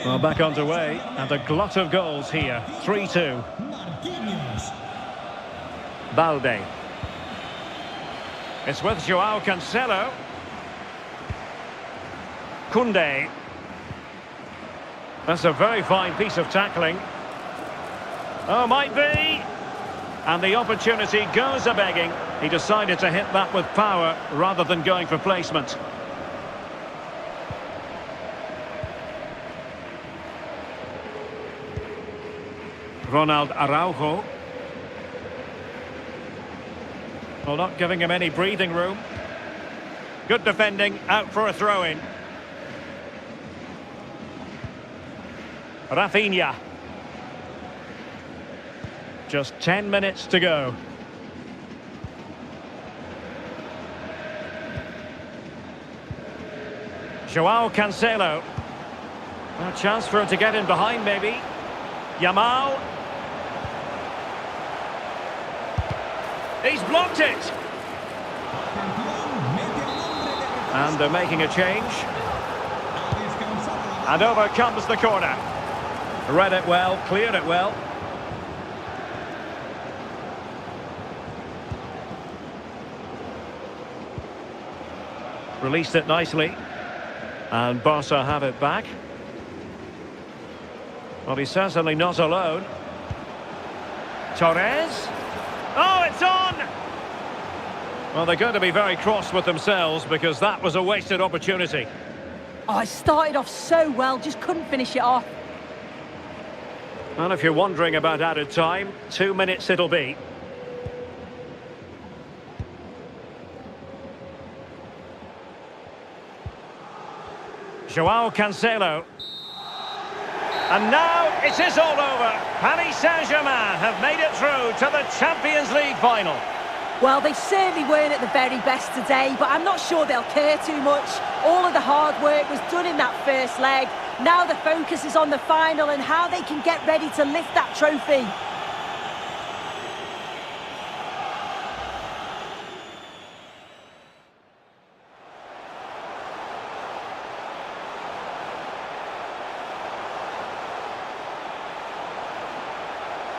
Well, back underway, and a glut of goals here. 3-2. Balde. It's with Joao Cancelo. Koundé. That's a very fine piece of tackling. Oh, might be. And the opportunity goes a-begging. He decided to hit that with power rather than going for placement. Ronald Araujo. Well, not giving him any breathing room. Good defending, out for a throw-in. Rafinha. Just 10 minutes to go. Joao Cancelo. A chance for him to get in behind, maybe. Yamal. He's blocked it. And they're making a change. And over comes the corner. Read it well, cleared it well. Released it nicely. And Barca have it back. Well, he's certainly not alone. Torres. Oh, it's on! Well, they're going to be very cross with themselves because that was a wasted opportunity. Oh, it started off so well, just couldn't finish it off. And if you're wondering about added time, 2 minutes it'll be. Joao Cancelo. And now it is all over. Paris Saint-Germain have made it through to the Champions League final. Well, they certainly weren't at the very best today, but I'm not sure they'll care too much. All of the hard work was done in that first leg. Now the focus is on the final and how they can get ready to lift that trophy.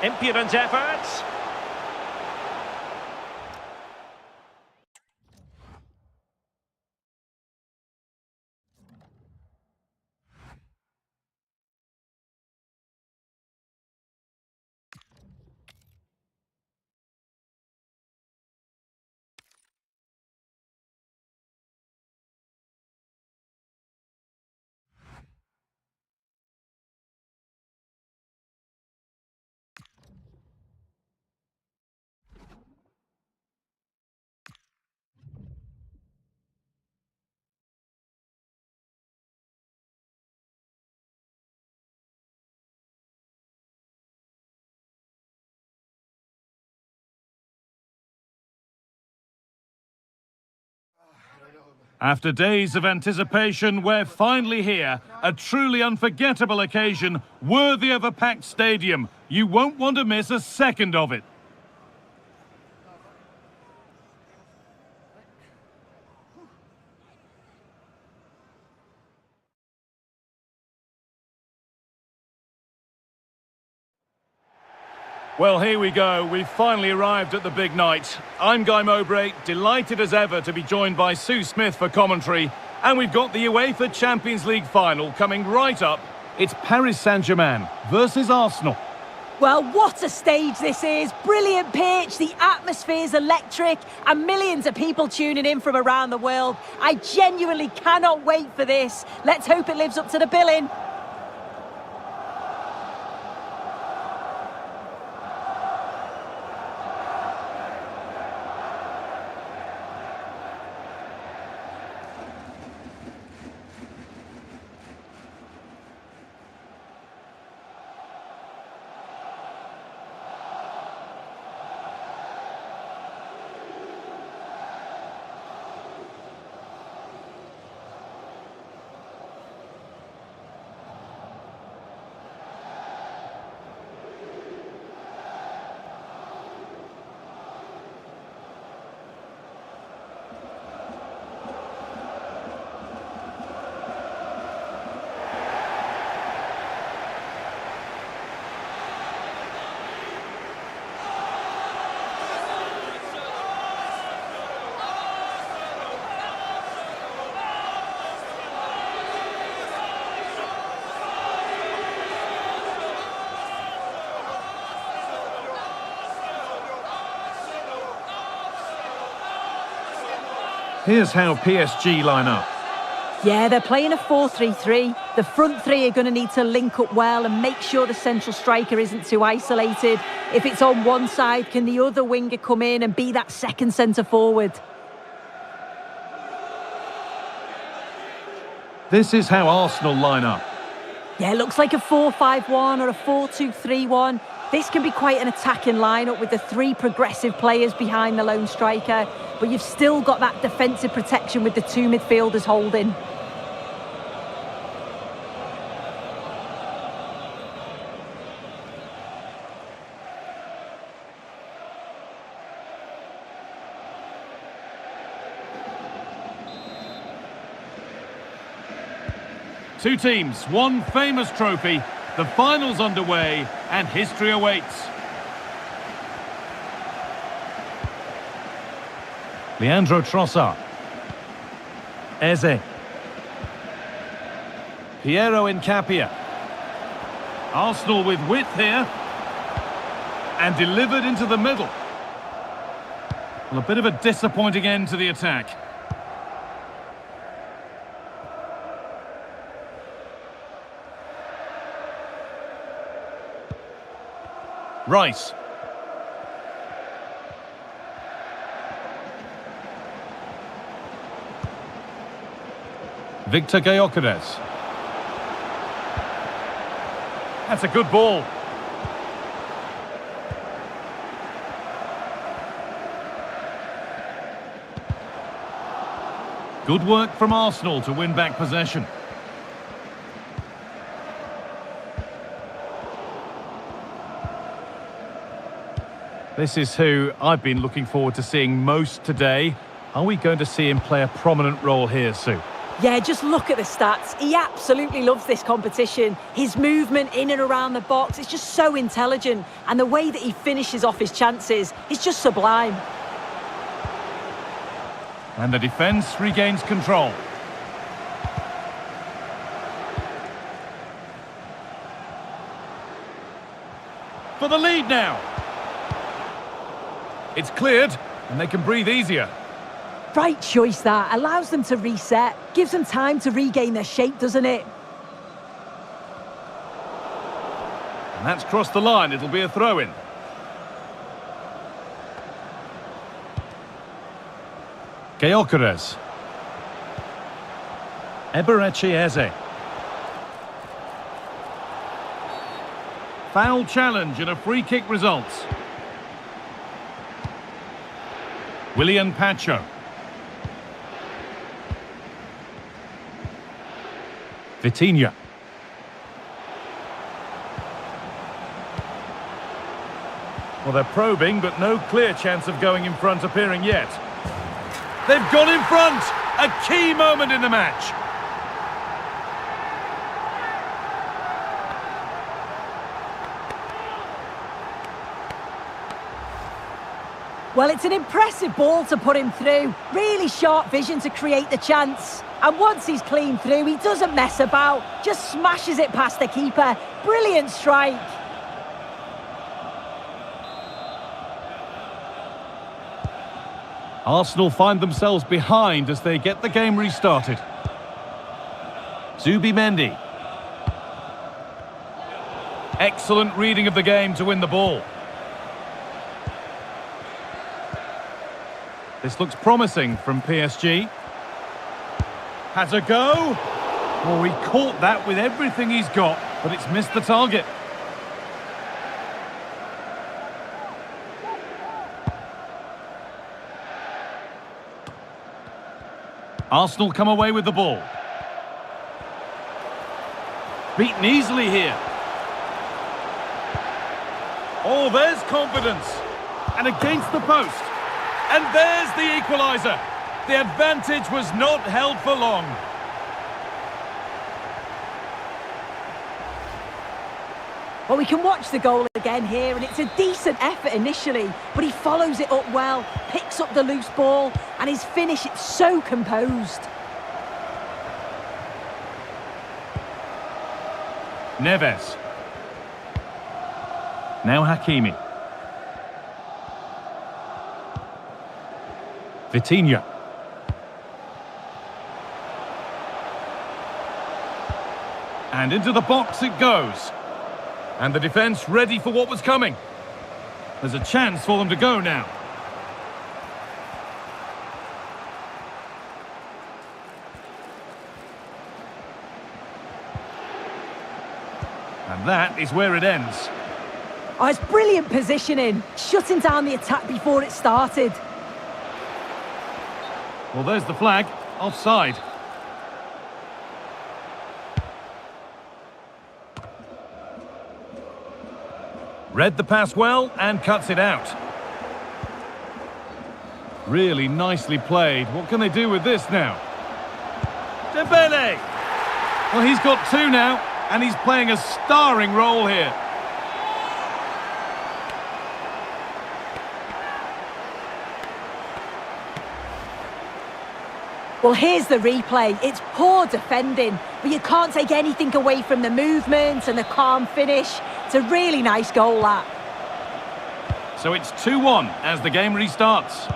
Impudent efforts. After days of anticipation, we're finally here. A truly unforgettable occasion, worthy of a packed stadium. You won't want to miss a second of it. Well, here we go. We've finally arrived at the big night. I'm Guy Mowbray, delighted as ever to be joined by Sue Smith for commentary. And we've got the UEFA Champions League final coming right up. It's Paris Saint-Germain versus Arsenal. Well, what a stage this is. Brilliant pitch, the atmosphere's electric, and millions of people tuning in from around the world. I genuinely cannot wait for this. Let's hope it lives up to the billing. Here's how PSG line up. Yeah, they're playing a 4-3-3. The front three are going to need to link up well and make sure the central striker isn't too isolated. If it's on one side, can the other winger come in and be that second centre forward? This is how Arsenal line up. Yeah, it looks like a 4-5-1 or a 4-2-3-1. This can be quite an attacking lineup with the three progressive players behind the lone striker, but you've still got that defensive protection with the two midfielders holding. Two teams, one famous trophy. The final's underway and history awaits. Leandro Trossard. Eze. Piero Incapia. Arsenal with width here. And delivered into the middle. Well, a bit of a disappointing end to the attack. Rice. Victor Gyökeres. That's a good ball. Good work from Arsenal to win back possession. This is who I've been looking forward to seeing most today. Are we going to see him play a prominent role here, Sue? Yeah, just look at the stats. He absolutely loves this competition. His movement in and around the box, it's just so intelligent. And the way that he finishes off his chances is just sublime. And the defence regains control. For the lead now. It's cleared, and they can breathe easier. Right choice that. Allows them to reset. Gives them time to regain their shape, doesn't it? And that's crossed the line. It'll be a throw-in. Gyökeres. Eberechi Eze. Foul challenge and a free kick results. Willian Pacho. Vitinha. Well, they're probing, but no clear chance of going in front appearing yet. They've gone in front! A key moment in the match. Well, it's an impressive ball to put him through. Really sharp vision to create the chance. And once he's clean through, he doesn't mess about. Just smashes it past the keeper. Brilliant strike. Arsenal find themselves behind as they get the game restarted. Zubimendi. Excellent reading of the game to win the ball. This looks promising from PSG. Has a go. Oh, he caught that with everything he's got, but it's missed the target. Arsenal come away with the ball. Beaten easily here. Oh, there's confidence. And against the post. And there's the equaliser. The advantage was not held for long. Well, we can watch the goal again here, and it's a decent effort initially, but he follows it up well, picks up the loose ball, and his finish, it's so composed. Neves. Now Hakimi. Vitinha. And into the box it goes. And the defence ready for what was coming. There's a chance for them to go now. And that is where it ends. Oh, it's brilliant positioning, shutting down the attack before it started. Well, there's the flag. Offside. Read the pass well and cuts it out. Really nicely played. What can they do with this now? Dembele! Well, he's got two now, and he's playing a starring role here. Well, here's the replay. It's poor defending, but you can't take anything away from the movement and the calm finish. It's a really nice goal, that. So it's 2-1 as the game restarts.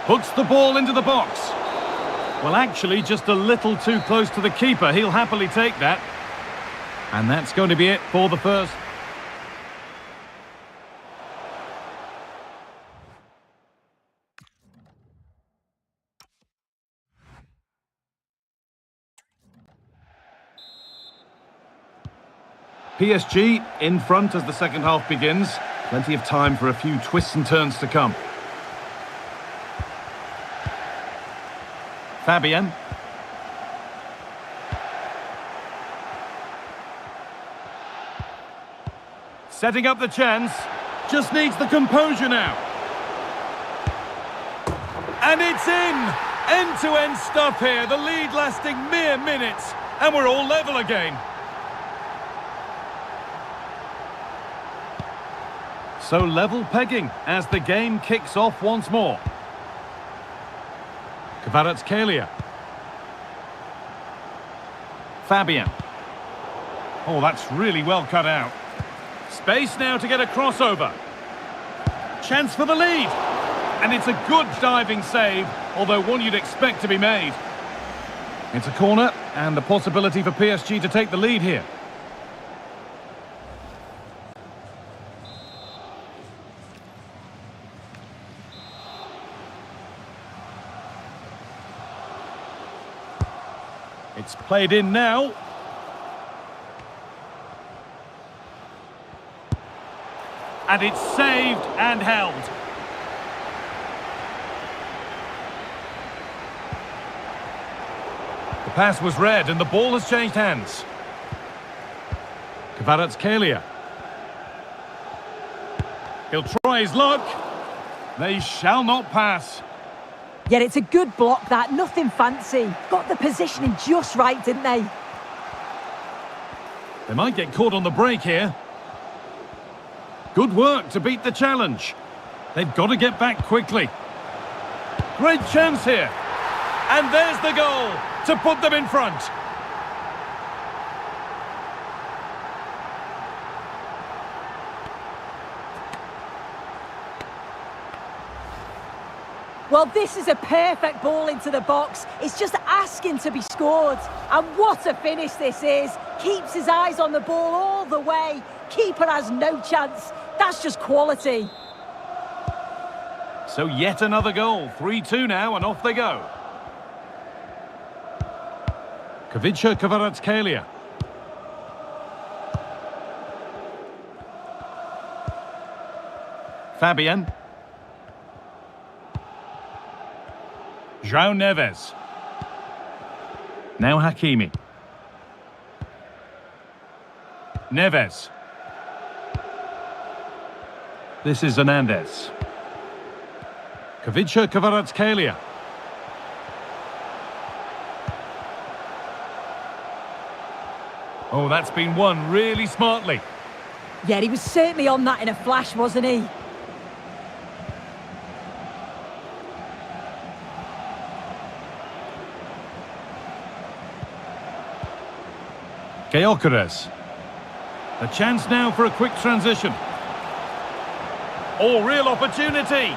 Puts the ball into the box. Well, actually, just a little too close to the keeper. He'll happily take that. And that's going to be it for the first. PSG in front as the second half begins. Plenty of time for a few twists and turns to come. Fabian. Setting up the chance. Just needs the composure now. And it's in! End-to-end stuff here. The lead lasting mere minutes. And we're all level again. So level pegging as the game kicks off once more. Kvaratskhelia. Fabian. Oh, that's really well cut out. Space now to get a crossover. Chance for the lead. And it's a good diving save, although one you'd expect to be made. It's a corner and the possibility for PSG to take the lead here. It's played in now. And it's saved and held. The pass was read and the ball has changed hands. Kvaratskhelia. He'll try his luck. They shall not pass. Yet it's a good block, that. Nothing fancy. Got the positioning just right, didn't they? They might get caught on the break here. Good work to beat the challenge. They've got to get back quickly. Great chance here. And there's the goal to put them in front. Well, this is a perfect ball into the box. It's just asking to be scored. And what a finish this is. Keeps his eyes on the ball all the way. Keeper has no chance. That's just quality. So yet another goal. 3-2 now, and off they go. Khvicha Kvaratskhelia. Fabian. João Neves. Now Hakimi. Neves. This is Hernandez. Khvicha Kvaratskhelia. Oh, that's been won really smartly. Yeah, he was certainly on that in a flash, wasn't he? Gyökeres. A chance now for a quick transition. Oh, real opportunity.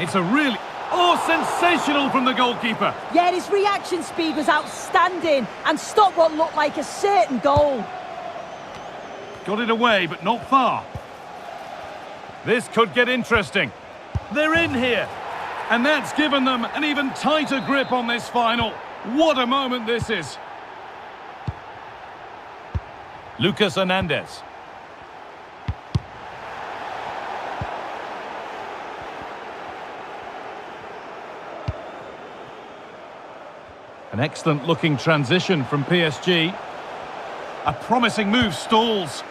It's a really... Oh, sensational from the goalkeeper. Yeah, his reaction speed was outstanding and stopped what looked like a certain goal. got it away, but not far. This could get interesting. They're in here. And that's given them an even tighter grip on this final. What a moment this is. Lucas Hernandez. An excellent looking transition from PSG. A promising move stalls.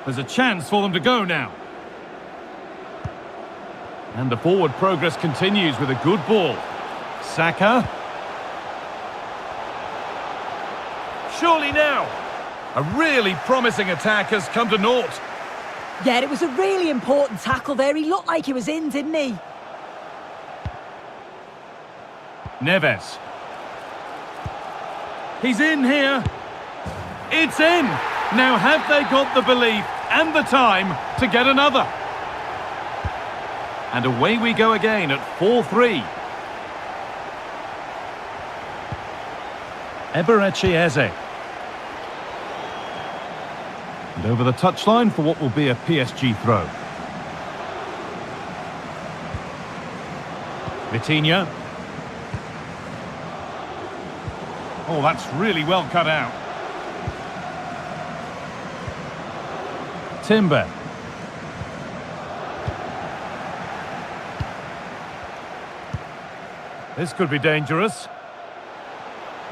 There's a chance for them to go now. And the forward progress continues with a good ball. Saka. Surely now. A really promising attack has come to naught. Yeah, it was a really important tackle there. He looked like he was in, didn't he? Neves. He's in here. It's in. Now have they got the belief and the time to get another? And away we go again at 4-3. Eberechi Eze. And over the touchline for what will be a PSG throw. Vitinha. Oh, that's really well cut out. Timber. This could be dangerous.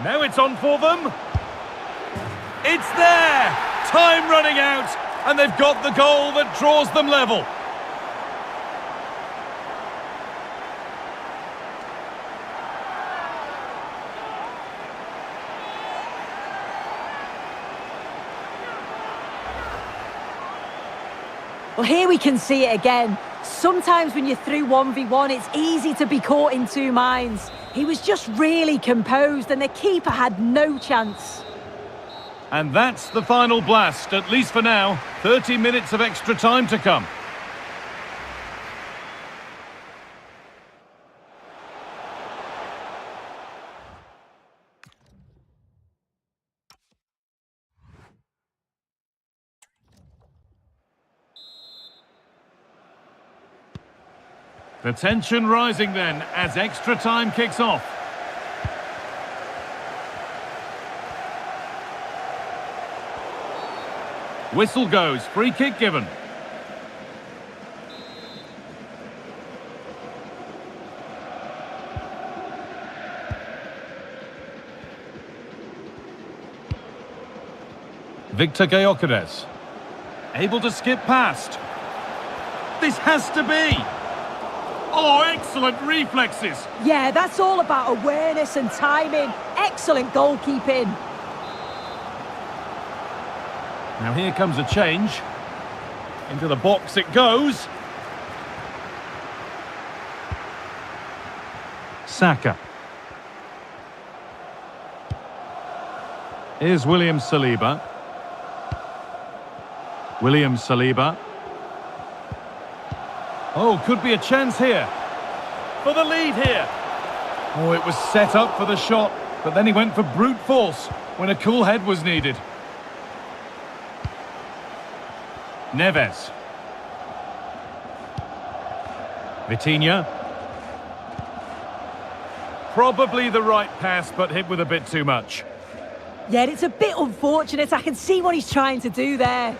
Now it's on for them. It's there! Time running out, and they've got the goal that draws them level. Well, here we can see it again. Sometimes when you're through 1v1, it's easy to be caught in two minds. He was just really composed, and the keeper had no chance. And that's the final blast, at least for now. 30 minutes of extra time to come. The tension rising then as extra time kicks off. Whistle goes, free kick given. Victor Gyökeres. Able to skip past. This has to be. Oh, excellent reflexes. Yeah, that's all about awareness and timing. Excellent goalkeeping. Now here comes a change. Into the box it goes. Saka. Here's William Saliba. William Saliba. Oh, could be a chance here. For the lead here. Oh, it was set up for the shot, but then he went for brute force when a cool head was needed. Neves. Vitinha. Probably the right pass, but hit with a bit too much. Yeah, it's a bit unfortunate. I can see what he's trying to do there.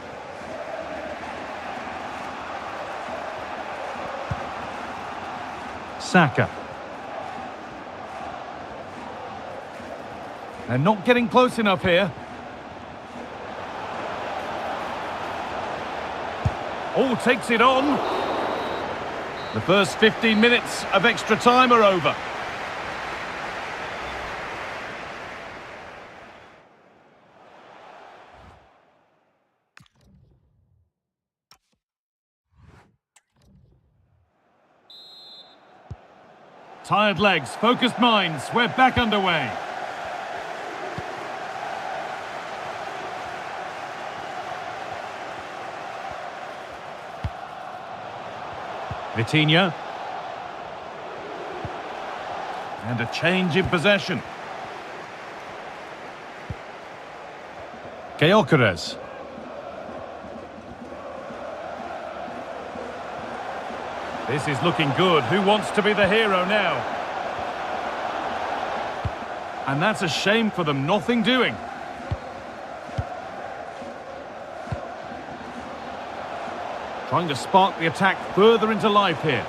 Saka. They're not getting close enough here. Oh, takes it on. The first 15 minutes of extra time are over. Tired legs, focused minds, we're back underway. Vitinha. And a change in possession. Gyökeres. This is looking good. Who wants to be the hero now? And that's a shame for them. Nothing doing. Trying to spark the attack further into life here.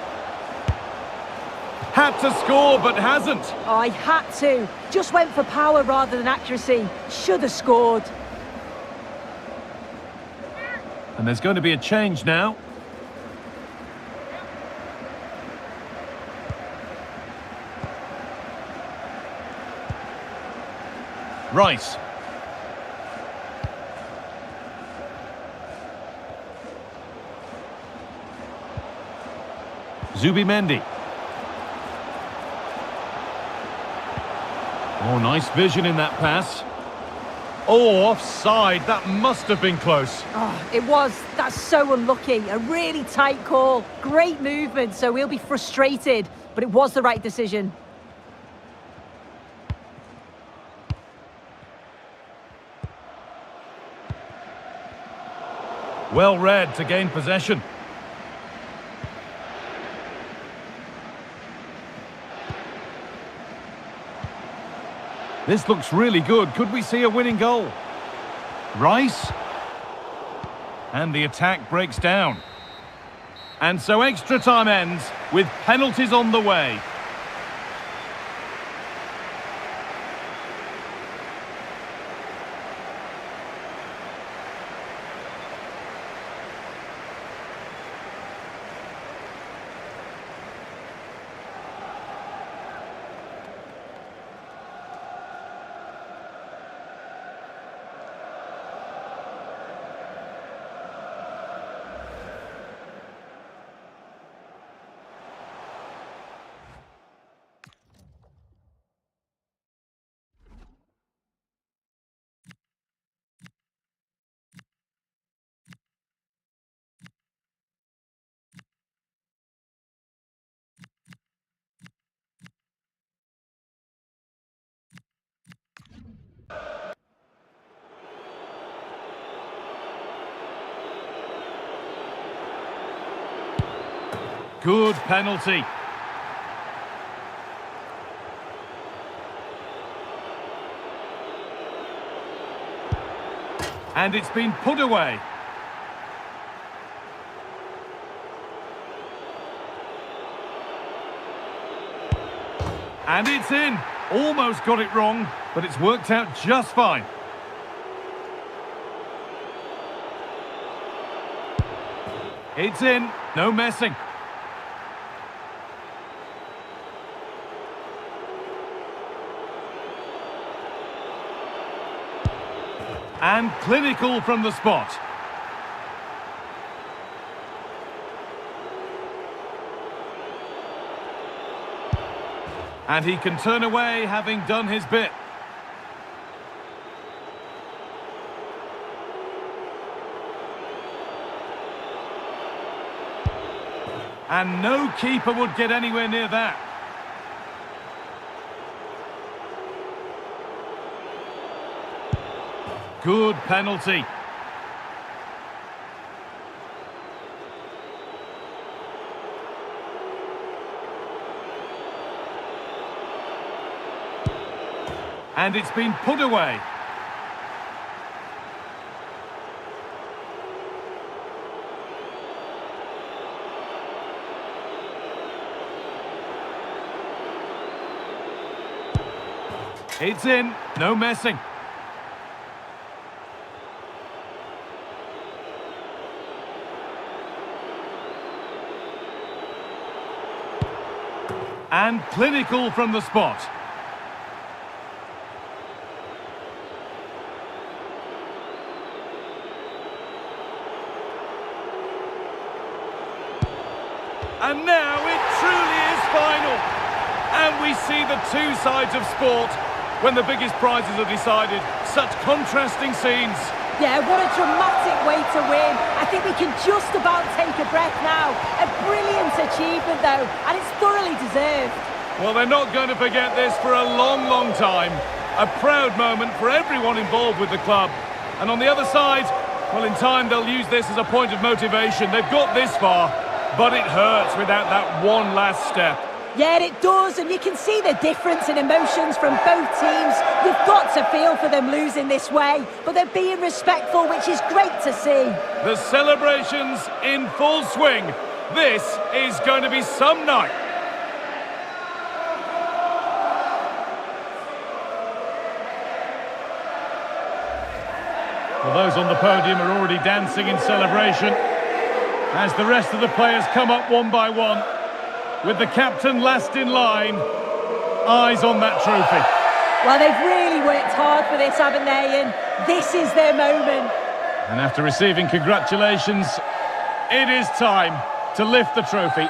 Had to score, but hasn't. Oh, he had to. Just went for power rather than accuracy. Should have scored. And there's going to be a change now. Rice. Zubimendi. Oh, nice vision in that pass. Oh, offside. That must have been close. Oh, it was. That's so unlucky. A really tight call. Great movement, so he'll be frustrated. But it was the right decision. Well read to gain possession. This looks really good. Could we see a winning goal? Rice. And the attack breaks down. And so extra time ends with penalties on the way. Good penalty. And it's been put away. And it's in. Almost got it wrong, but it's worked out just fine. It's in. No messing. And clinical from the spot. And he can turn away having done his bit. And no keeper would get anywhere near that. Good penalty. And it's been put away. It's in. No messing. And clinical from the spot. And now it truly is final. And we see the two sides of sport when the biggest prizes are decided. Such contrasting scenes. Yeah, what a dramatic way to win. I think we can just about take a breath now. A brilliant achievement, though, and it's thoroughly deserved. Well, they're not going to forget this for a long, long time. A proud moment for everyone involved with the club. And on the other side, well, in time they'll use this as a point of motivation. They've got this far, but it hurts without that one last step. Yeah, it does, and you can see the difference in emotions from both teams. You've got to feel for them losing this way, but they're being respectful, which is great to see. The celebrations in full swing. This is going to be some night. Well, those on the podium are already dancing in celebration as the rest of the players come up one by one, with the captain last in line, eyes on that trophy. Well, they've really worked hard for this, haven't they? And this is their moment. And after receiving congratulations, it is time to lift the trophy.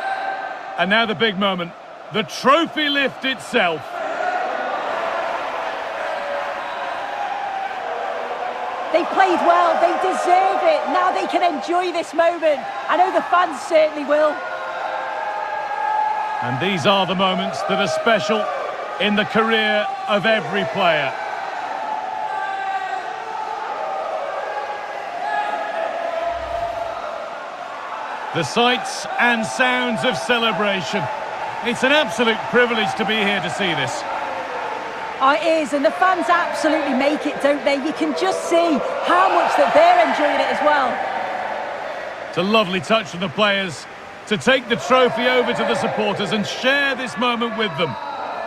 And now the big moment, the trophy lift itself. They played well, they deserve it. Now they can enjoy this moment. I know the fans certainly will. And these are the moments that are special in the career of every player. The sights and sounds of celebration. It's an absolute privilege to be here to see this. Oh, it is, and the fans absolutely make it, don't they? You can just see how much that they're enjoying it as well. It's a lovely touch from the players to take the trophy over to the supporters and share this moment with them.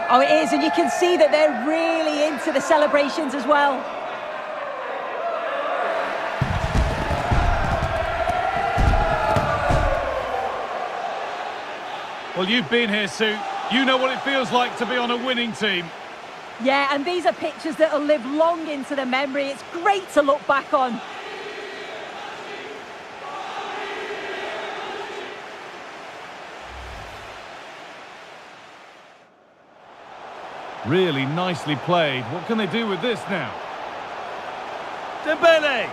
Oh, it is, and you can see that they're really into the celebrations as well. Well, you've been here, Sue. You know what it feels like to be on a winning team. Yeah, and these are pictures that will live long into the memory. It's great to look back on. Really nicely played. What can they do with this now? Dembele.